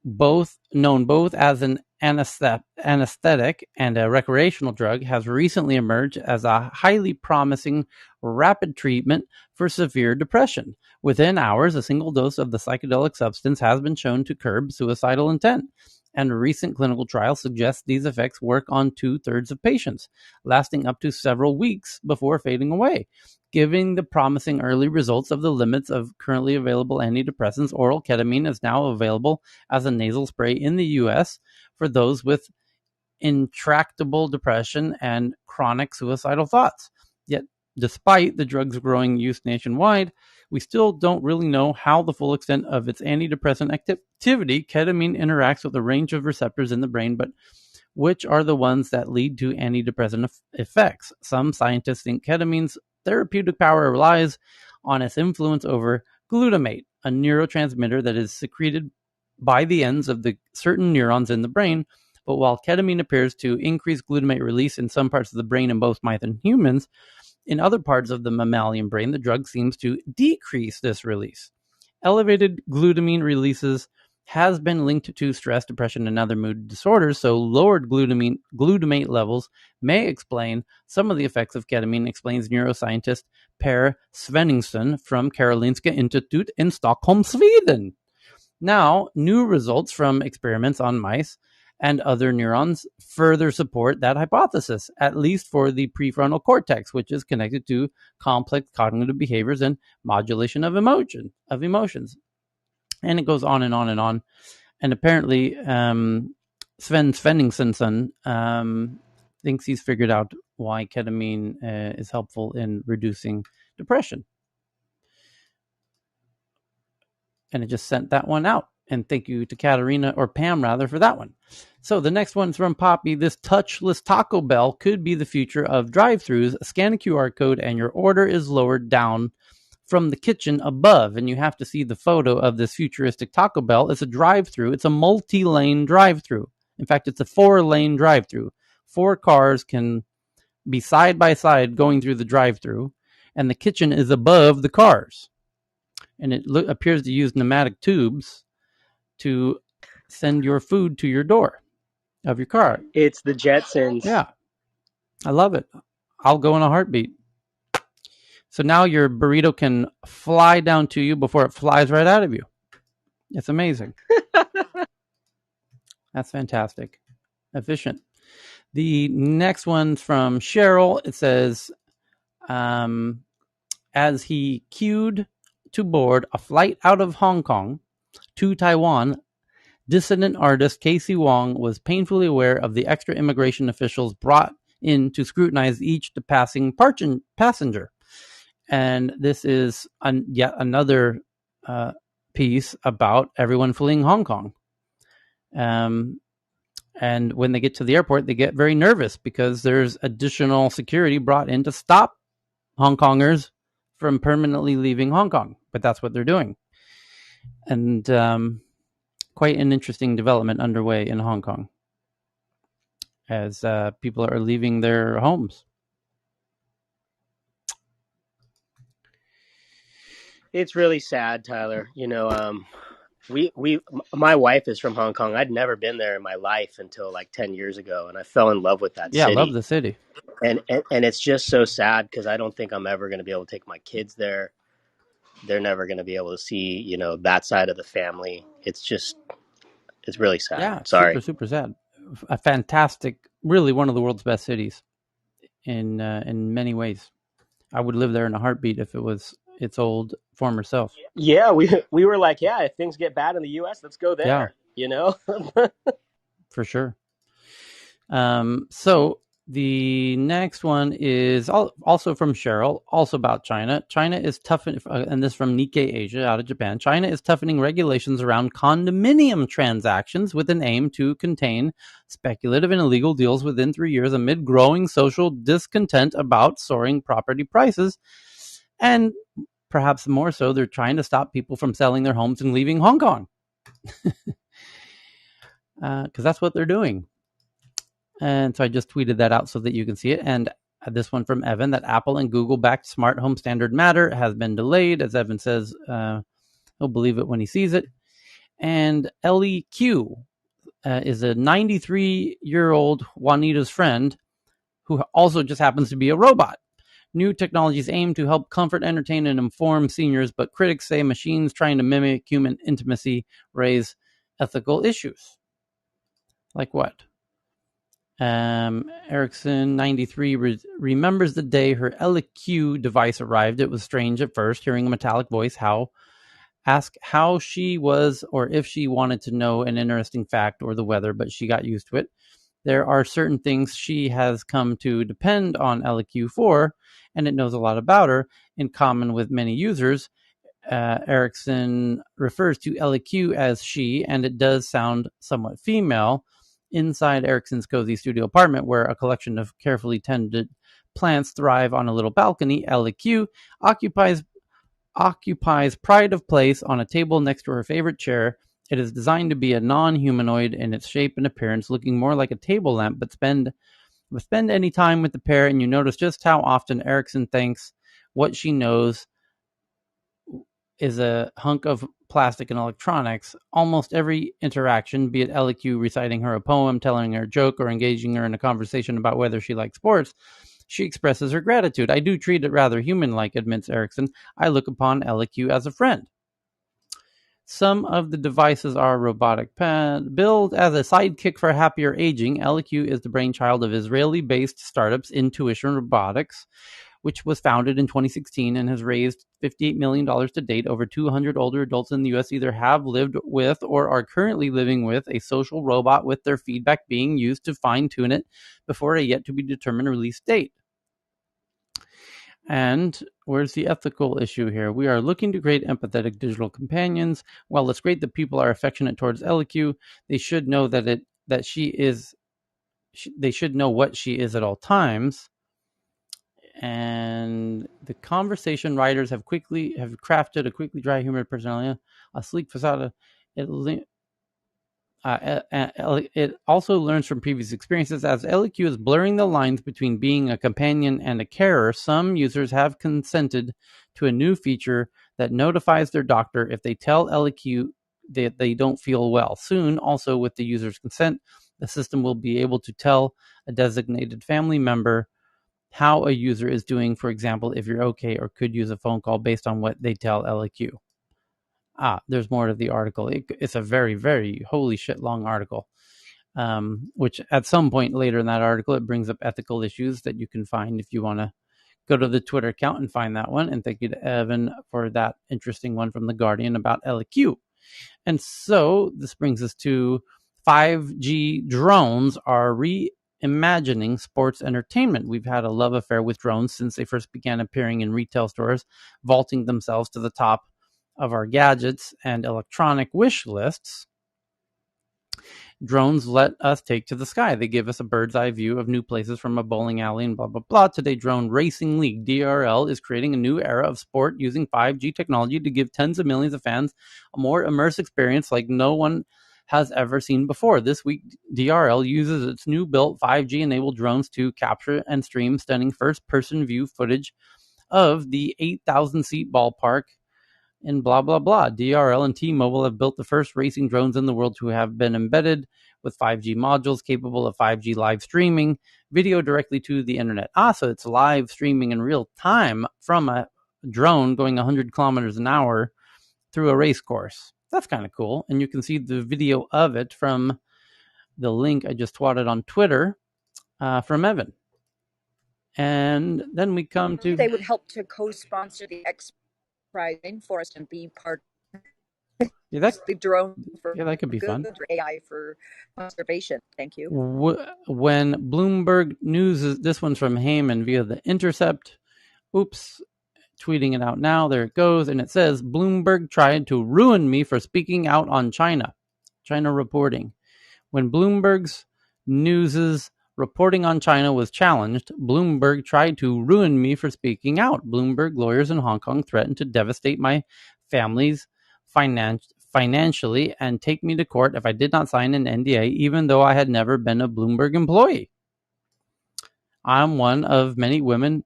known both as an anesthetic and a recreational drug, has recently emerged as a highly promising rapid treatment for severe depression. Within hours, a single dose of the psychedelic substance has been shown to curb suicidal intent, and a recent clinical trial suggests these effects work on 2/3 of patients, lasting up to several weeks before fading away. Given the promising early results of the limits of currently available antidepressants, oral ketamine is now available as a nasal spray in the U.S. for those with intractable depression and chronic suicidal thoughts. Yet, despite the drug's growing use nationwide, we still don't really know how the full extent of its antidepressant activity. Ketamine interacts with a range of receptors in the brain, but which are the ones that lead to antidepressant effects? Some scientists think ketamine's therapeutic power relies on its influence over glutamate, a neurotransmitter that is secreted by the ends of the certain neurons in the brain. But while ketamine appears to increase glutamate release in some parts of the brain in both mice and humans, in other parts of the mammalian brain, the drug seems to decrease this release. Elevated glutamine releases has been linked to stress, depression, and other mood disorders, so lowered glutamate levels may explain some of the effects of ketamine, explains neuroscientist Per Svenningsson from Karolinska Institute in Stockholm, Sweden. Now, new results from experiments on mice and other neurons further support that hypothesis, at least for the prefrontal cortex, which is connected to complex cognitive behaviors and modulation of emotions. And it goes on and on and on. And apparently, Sven Svenningsson thinks he's figured out why ketamine is helpful in reducing depression. And it just sent that one out. And thank you to Katarina, or Pam rather, for that one. So the next one's from Poppy. This touchless Taco Bell could be the future of drive-thrus. Scan a QR code and your order is lowered down from the kitchen above. And you have to see the photo of this futuristic Taco Bell. It's a drive-thru. It's a multi-lane drive-thru. In fact, it's a 4-lane drive-thru. 4 cars can be side by side going through the drive-thru, and the kitchen is above the cars. And it appears to use pneumatic tubes to send your food to your door of your car. It's the Jetsons. Yeah. I love it. I'll go in a heartbeat. So now your burrito can fly down to you before it flies right out of you. It's amazing. That's fantastic. Efficient. The next one's from Cheryl. It says, as he queued to board a flight out of Hong Kong to Taiwan, dissident artist Casey Wong was painfully aware of the extra immigration officials brought in to scrutinize each passing passenger. And this is yet another piece about everyone fleeing Hong Kong. And when they get to the airport, they get very nervous because there's additional security brought in to stop Hong Kongers from permanently leaving Hong Kong. But that's what they're doing. And quite an interesting development underway in Hong Kong as people are leaving their homes. It's really sad, Tyler. You know, my wife is from Hong Kong. I'd never been there in my life until like 10 years ago, and I fell in love with that city. Yeah, I love the city. And it's just so sad because I don't think I'm ever going to be able to take my kids there. They're never going to be able to see, you know, that side of the family. It's really sad. Yeah, sorry. Super sad. A fantastic, really one of the world's best cities in many ways. I would live there in a heartbeat if it was its old former self. Yeah, we were like, yeah, if things get bad in the U.S., let's go there. Yeah. You know, for sure. So the next one is also from Cheryl, also about China. China is toughening, and this from Nikkei Asia out of Japan. China is toughening regulations around condominium transactions with an aim to contain speculative and illegal deals within 3 years amid growing social discontent about soaring property prices. And perhaps more so, they're trying to stop people from selling their homes and leaving Hong Kong. Because that's what they're doing. And so I just tweeted that out so that you can see it. And this one from Evan, that Apple and Google-backed smart home standard Matter has been delayed. As Evan says, he'll believe it when he sees it. And LEQ is a 93-year-old Juanita's friend who also just happens to be a robot. New technologies aim to help comfort, entertain, and inform seniors, but critics say machines trying to mimic human intimacy raise ethical issues. Like what? Erickson, 93, remembers the day her LEQ device arrived. It was strange at first, hearing a metallic voice ask how she was or if she wanted to know an interesting fact or the weather, but she got used to it. There are certain things she has come to depend on LEQ for, and it knows a lot about her, in common with many users. Erickson refers to LEQ as she, and it does sound somewhat female. Inside Erickson's cozy studio apartment, where a collection of carefully tended plants thrive on a little balcony, LEQ occupies pride of place on a table next to her favorite chair. It is designed to be a non-humanoid in its shape and appearance, looking more like a table lamp, but spend any time with the pair and you notice just how often Erickson thinks what she knows is a hunk of plastic, and electronics, almost every interaction, be it LQ reciting her a poem, telling her a joke, or engaging her in a conversation about whether she likes sports, she expresses her gratitude. I do treat it rather human-like, admits Erickson. I look upon LQ as a friend. Some of the devices are robotic pad. Billed as a sidekick for happier aging, LQ is the brainchild of Israeli-based startups Intuition Robotics, which was founded in 2016 and has raised $58 million to date. Over 200 older adults in the U.S. either have lived with or are currently living with a social robot, with their feedback being used to fine-tune it before a yet-to-be-determined release date. And where's the ethical issue here? We are looking to create empathetic digital companions. While it's great that people are affectionate towards LQ, they should know they should know what she is at all times. And the conversation writers have crafted a quickly dry humor personality, a sleek facade. It also learns from previous experiences. As LQ is blurring the lines between being a companion and a carer, some users have consented to a new feature that notifies their doctor if they tell LQ that they don't feel well. Soon, also with the user's consent, the system will be able to tell a designated family member how a user is doing, for example, if you're okay or could use a phone call based on what they tell LQ. There's more to the article. It's a very, very holy shit long article, which at some point later in that article, it brings up ethical issues that you can find if you want to go to the Twitter account and find that one. And thank you to Evan for that interesting one from The Guardian about LQ. And so this brings us to 5G drones are reimagining sports entertainment. We've had a love affair with drones since they first began appearing in retail stores, vaulting themselves to the top of our gadgets and electronic wish lists. Drones let us take to the sky. They give us a bird's eye view of new places from a bowling alley and blah, blah, blah. Today, Drone Racing League, DRL, is creating a new era of sport using 5G technology to give tens of millions of fans a more immersive experience like no one has ever seen before. This week, DRL uses its new built 5G-enabled drones to capture and stream stunning first-person view footage of the 8,000-seat ballpark and blah, blah, blah. DRL and T-Mobile have built the first racing drones in the world to have been embedded with 5G modules capable of 5G live streaming video directly to the internet. So it's live streaming in real time from a drone going 100 kilometers an hour through a race course. That's kind of cool. And you can see the video of it from the link I just twatted on Twitter from Evan. And then we come to... They would help to co-sponsor the Prize Rainforest and be part of the drone for that could be fun. AI for conservation. Thank you. When Bloomberg News, this one's from Heyman via The Intercept. Oops, tweeting it out now. There it goes. And it says, Bloomberg tried to ruin me for speaking out on China. China reporting. When Bloomberg's News's reporting on China was challenged, Bloomberg tried to ruin me for speaking out. Bloomberg lawyers in Hong Kong threatened to devastate my family's financially and take me to court if I did not sign an NDA, even though I had never been a Bloomberg employee. I'm one of many women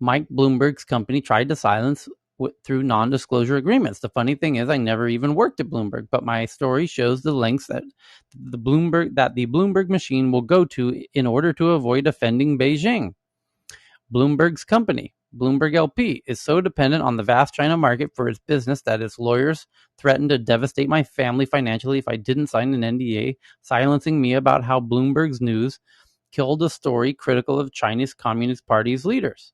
Mike Bloomberg's company tried to silence through non-disclosure agreements. The funny thing is I never even worked at Bloomberg, but my story shows the lengths that the Bloomberg machine will go to in order to avoid offending Beijing. Bloomberg's company, Bloomberg LP, is so dependent on the vast China market for its business that its lawyers threatened to devastate my family financially if I didn't sign an NDA, silencing me about how Bloomberg's news killed a story critical of Chinese Communist Party's leaders.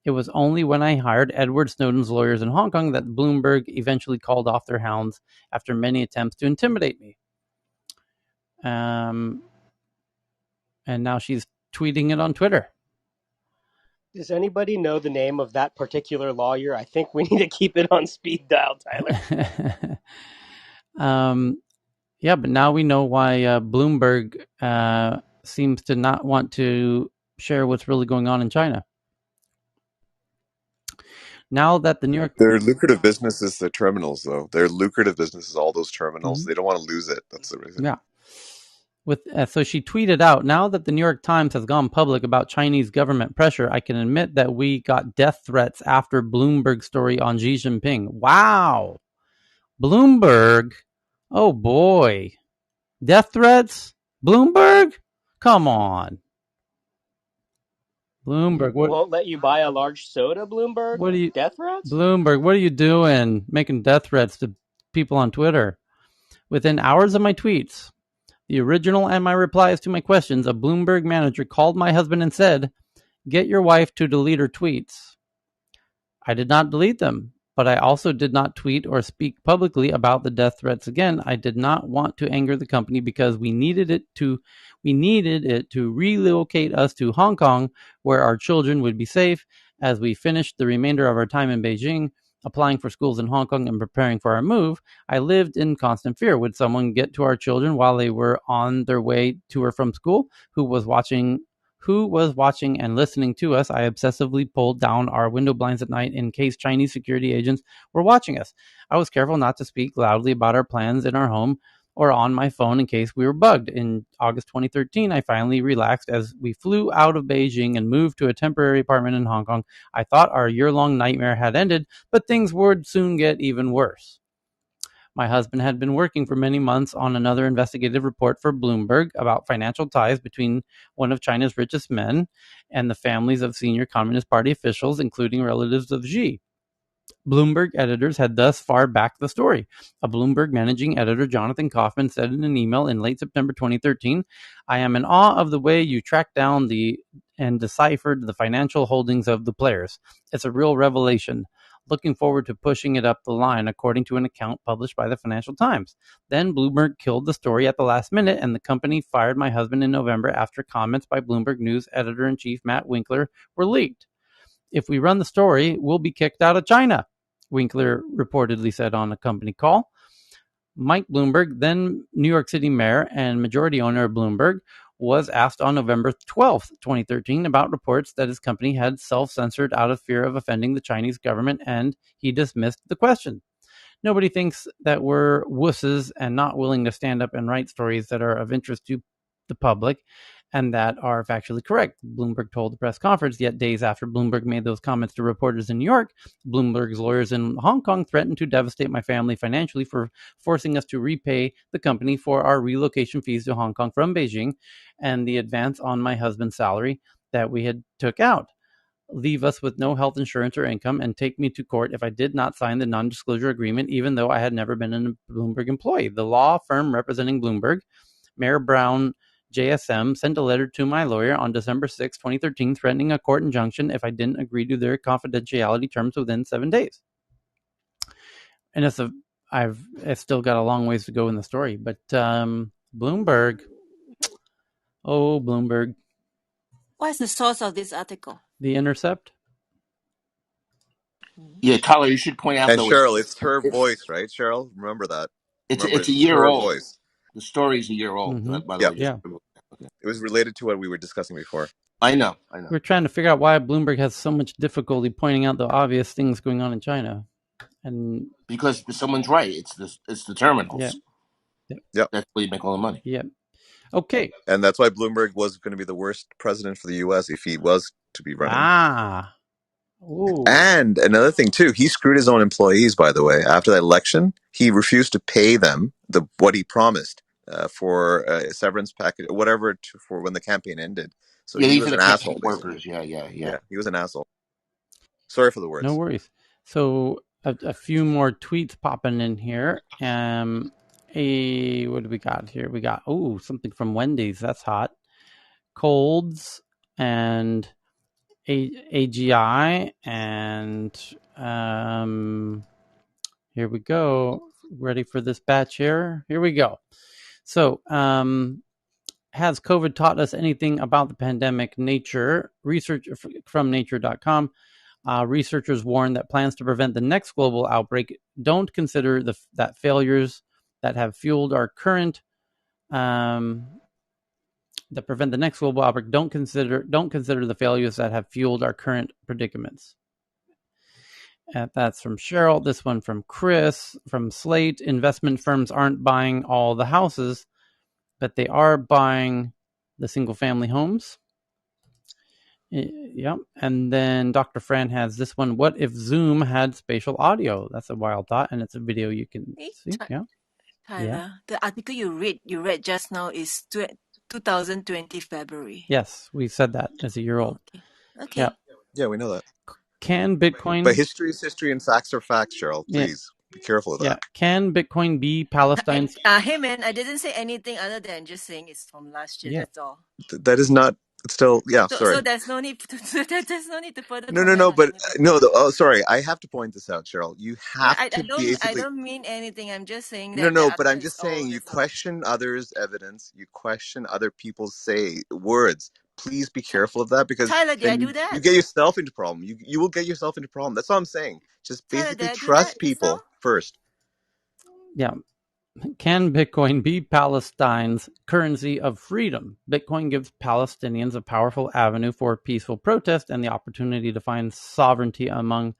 It was only when I hired Edward Snowden's lawyers in Hong Kong that Bloomberg eventually called off their hounds after many attempts to intimidate me. And now she's tweeting it on Twitter. Does anybody know the name of that particular lawyer? I think we need to keep it on speed dial, Tyler. Yeah, but now we know why Bloomberg seems to not want to share what's really going on in China. Now that the New York... They're lucrative businesses, the terminals, though. They're lucrative businesses, all those terminals. Mm-hmm. They don't want to lose it. That's the reason. Yeah. So she tweeted out, now that the New York Times has gone public about Chinese government pressure, I can admit that we got death threats after Bloomberg's story on Xi Jinping. Wow. Bloomberg? Oh boy. Death threats? Bloomberg? Come on. Bloomberg, Won't let you buy a large soda, Bloomberg? What are you Death threats? Bloomberg, what are you doing? Making death threats to people on Twitter. Within hours of my tweets, the original and my replies to my questions, a Bloomberg manager called my husband and said, "Get your wife to delete her tweets." I did not delete them, but I also did not tweet or speak publicly about the death threats again. I did not want to anger the company because we needed it to relocate us to Hong Kong, where our children would be safe as we finished the remainder of our time in Beijing, applying for schools in Hong Kong and preparing for our move. I lived in constant fear. Would someone get to our children while they were on their way to or from school? Who was watching and listening to us? I obsessively pulled down our window blinds at night in case Chinese security agents were watching us. I was careful not to speak loudly about our plans in our home or on my phone in case we were bugged. In August 2013, I finally relaxed as we flew out of Beijing and moved to a temporary apartment in Hong Kong. I thought our year-long nightmare had ended, but things would soon get even worse. My husband had been working for many months on another investigative report for Bloomberg about financial ties between one of China's richest men and the families of senior Communist Party officials, including relatives of Xi. Bloomberg editors had thus far backed the story. A Bloomberg managing editor, Jonathan Kaufman, said in an email in late September 2013, "I am in awe of the way you tracked down and deciphered the financial holdings of the players. It's a real revelation. Looking forward to pushing it up the line," according to an account published by the Financial Times. Then Bloomberg killed the story at the last minute, and the company fired my husband in November after comments by Bloomberg News editor-in-chief Matt Winkler were leaked. "If we run the story, we'll be kicked out of China," Winkler reportedly said on a company call. Mike Bloomberg, then New York City mayor and majority owner of Bloomberg, was asked on November 12, 2013, about reports that his company had self-censored out of fear of offending the Chinese government, and he dismissed the question. Nobody thinks that we're wusses and not willing to stand up and write stories that are of interest to the public and that are factually correct, Bloomberg told the press conference. Yet days after Bloomberg made those comments to reporters in New York, Bloomberg's lawyers in Hong Kong threatened to devastate my family financially for forcing us to repay the company for our relocation fees to Hong Kong from Beijing and the advance on my husband's salary that we had took out, leave us with no health insurance or income, and take me to court if I did not sign the non-disclosure agreement, even though I had never been a Bloomberg employee. The law firm representing Bloomberg, Mayor Brown JSM, sent a letter to my lawyer on December 6, 2013, threatening a court injunction if I didn't agree to their confidentiality terms within 7 days. And I've still got a long ways to go in the story, but Bloomberg. Oh, Bloomberg. What is the source of this article? The Intercept. Yeah, Tyler, you should point out And though. Cheryl, it's her voice, right? Cheryl, remember that. It's a year her old. voice. The story's a year old, by the way. Yeah. Okay. It was related to what we were discussing before. I know. We're trying to figure out why Bloomberg has so much difficulty pointing out the obvious things going on in China, and because someone's right. It's the terminals. Yeah. That's where you make all the money. Yeah. Okay. And that's why Bloomberg was going to be the worst president for the U.S. if he was to be running. Ooh. And another thing too, he screwed his own employees. By the way, after that election, he refused to pay them what he promised for a severance package, whatever, for when the campaign ended. So he was an asshole. Workers, yeah. He was an asshole. Sorry for the words. No worries. So a few more tweets popping in here. What do we got here? We got something from Wendy's. That's hot. Colds and AGI, and here we go. Ready for this batch here? Here we go. So, has COVID taught us anything about the pandemic? Nature research from nature.com. Researchers warn that plans to prevent the next global outbreak don't consider that failures that have fueled our current that prevent the next global outbreak don't consider the failures that have fueled our current predicaments. That's from Cheryl. This one from Chris from Slate. Investment firms aren't buying all the houses, but they are buying the single family homes. Yep. And then Dr. Fran has this one. What if Zoom had spatial audio? That's a wild thought, and it's a video you can see. Yeah. Tyler, the article you read just now is 2020 February. Yes, we said that. It's a year old. Okay. Yeah, we know that. Can Bitcoin... But history is history and facts are facts, Cheryl. Please be careful of that. Yeah. Can Bitcoin be Palestine's... Hey, man, I didn't say anything other than just saying it's from last year. That's all. That is not... Still, sorry. So there's no need to further No, comment. but sorry. I have to point this out, Cheryl. You have to I basically... don't mean anything. I'm just saying No, that. but I'm just saying you question others' evidence. You question other people's words. Please be careful of that, because Tyler, did I then do that? you get yourself into problem. You will get yourself into problem. That's all I'm saying. Just basically trust people first. Yeah. Can Bitcoin be Palestine's currency of freedom? Bitcoin gives Palestinians a powerful avenue for peaceful protest and the opportunity to find sovereignty among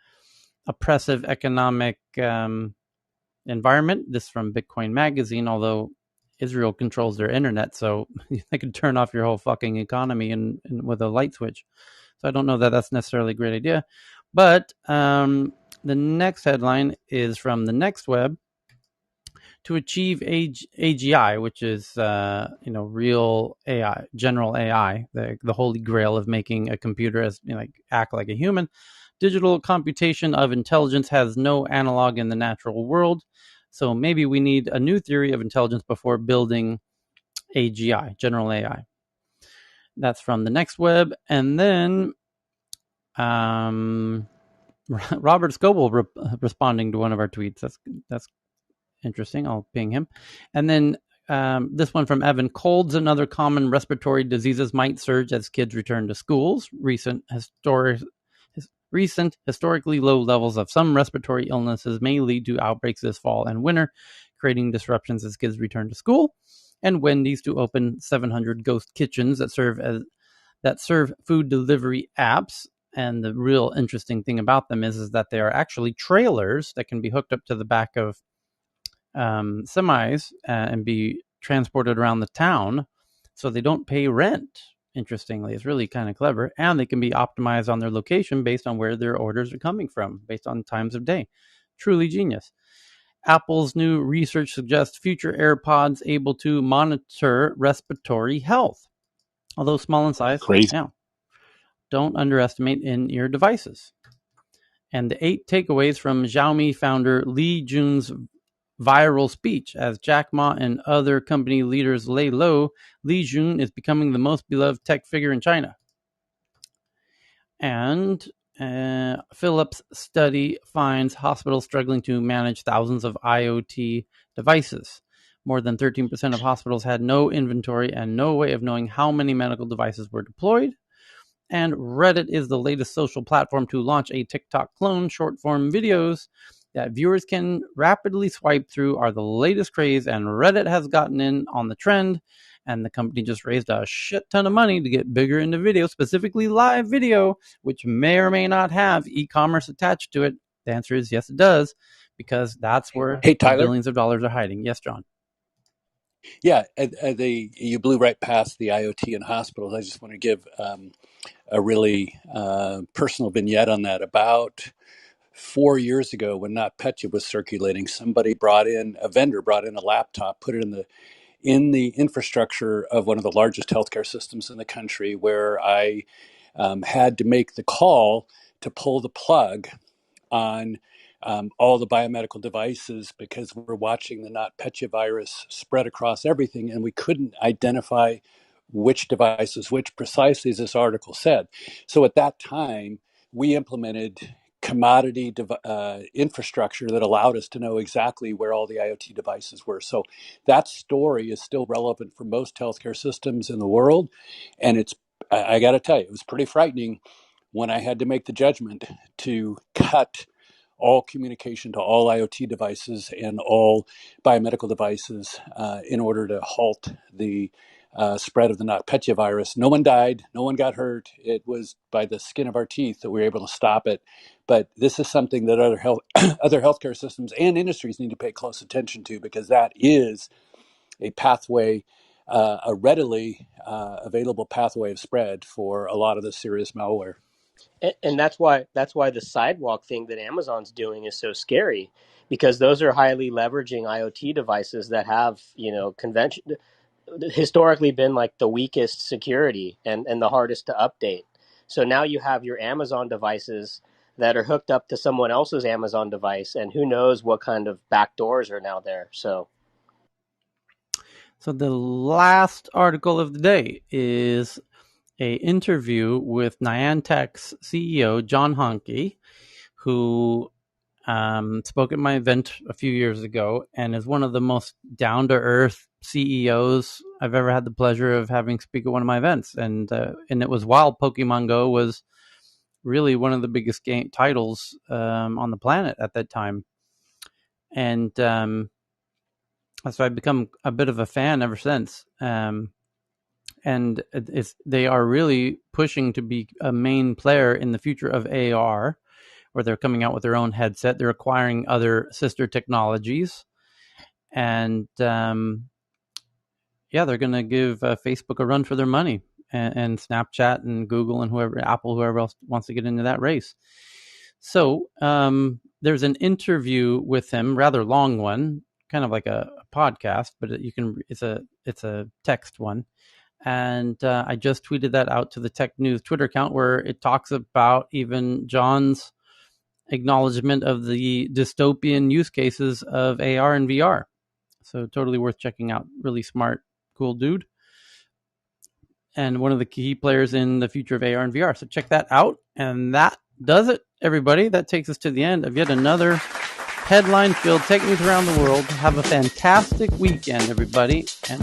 oppressive economic environment. This from Bitcoin Magazine, although Israel controls their internet, so they could turn off your whole fucking economy and with a light switch. So I don't know that that's necessarily a great idea. But the next headline is from the Next Web. To achieve AGI, which is real AI, general AI, the holy grail of making a computer act like a human, digital computation of intelligence has no analog in the natural world. So maybe we need a new theory of intelligence before building AGI, general AI. That's from the Next Web, and then Robert Scoble responding to one of our tweets. That's interesting. I'll ping him. And then this one from Evan. Colds and other common respiratory diseases might surge as kids return to schools. Recent historically low levels of some respiratory illnesses may lead to outbreaks this fall and winter, creating disruptions as kids return to school. And Wendy's to open 700 ghost kitchens that serve food delivery apps. And the real interesting thing about them is that they are actually trailers that can be hooked up to the back of semis and be transported around the town, so they don't pay rent. Interestingly, it's really kind of clever, and they can be optimized on their location based on where their orders are coming from, based on times of day. Truly genius. Apple's new research suggests future AirPods able to monitor respiratory health, although small in size. Crazy. Yeah. Don't underestimate in-ear devices. And the 8 takeaways from Xiaomi founder Li Jun's viral speech. As Jack Ma and other company leaders lay low, Li Jun is becoming the most beloved tech figure in China. And Philips study finds hospitals struggling to manage thousands of IoT devices. More than 13% of hospitals had no inventory and no way of knowing how many medical devices were deployed. And Reddit is the latest social platform to launch a TikTok clone. Short-form videos that viewers can rapidly swipe through are the latest craze, and Reddit has gotten in on the trend, and the company just raised a shit ton of money to get bigger into video, specifically live video, which may or may not have e-commerce attached to it. The answer is yes, it does, because that's where billions of dollars are hiding. Yes, John. Yeah, you blew right past the IoT in hospitals. I just want to give a really personal vignette on that. About 4 years ago, when NotPetya was circulating, a vendor brought in a laptop, put it in the infrastructure of one of the largest healthcare systems in the country, where I had to make the call to pull the plug on all the biomedical devices, because we're watching the NotPetya virus spread across everything, and we couldn't identify which devices, which precisely, as this article said. So at that time, we implemented commodity infrastructure that allowed us to know exactly where all the IoT devices were. So that story is still relevant for most healthcare systems in the world. And I got to tell you, it was pretty frightening when I had to make the judgment to cut all communication to all IoT devices and all biomedical devices in order to halt the spread of the NotPetya virus. No one died. No one got hurt. It was by the skin of our teeth that we were able to stop it. But this is something that other healthcare systems and industries need to pay close attention to, because that is a pathway a readily available pathway of spread for a lot of the serious malware. And that's why the sidewalk thing that Amazon's doing is so scary, because those are highly leveraging IoT devices that have, historically been like the weakest security and the hardest to update. So now you have your Amazon devices that are hooked up to someone else's Amazon device, and who knows what kind of backdoors are now there. So the last article of the day is a interview with Niantic's CEO, John Honke, who spoke at my event a few years ago and is one of the most down-to-earth CEOs I've ever had the pleasure of having speak at one of my events. And it was while Pokemon Go was really one of the biggest game titles on the planet at that time. And so I've become a bit of a fan ever since. And they are really pushing to be a main player in the future of AR, where they're coming out with their own headset. They're acquiring other sister technologies. And they're going to give Facebook a run for their money, and Snapchat and Google and Apple, whoever else wants to get into that race. So there's an interview with him, rather long one, kind of like a podcast, but it's a text one. And I just tweeted that out to the Tech News Twitter account, where it talks about even John's acknowledgement of the dystopian use cases of AR and VR. So totally worth checking out. Really smart, cool dude. And one of the key players in the future of AR and VR. So check that out. And that does it, everybody. That takes us to the end of yet another headline-filled Tech News Around the World. Have a fantastic weekend, everybody. And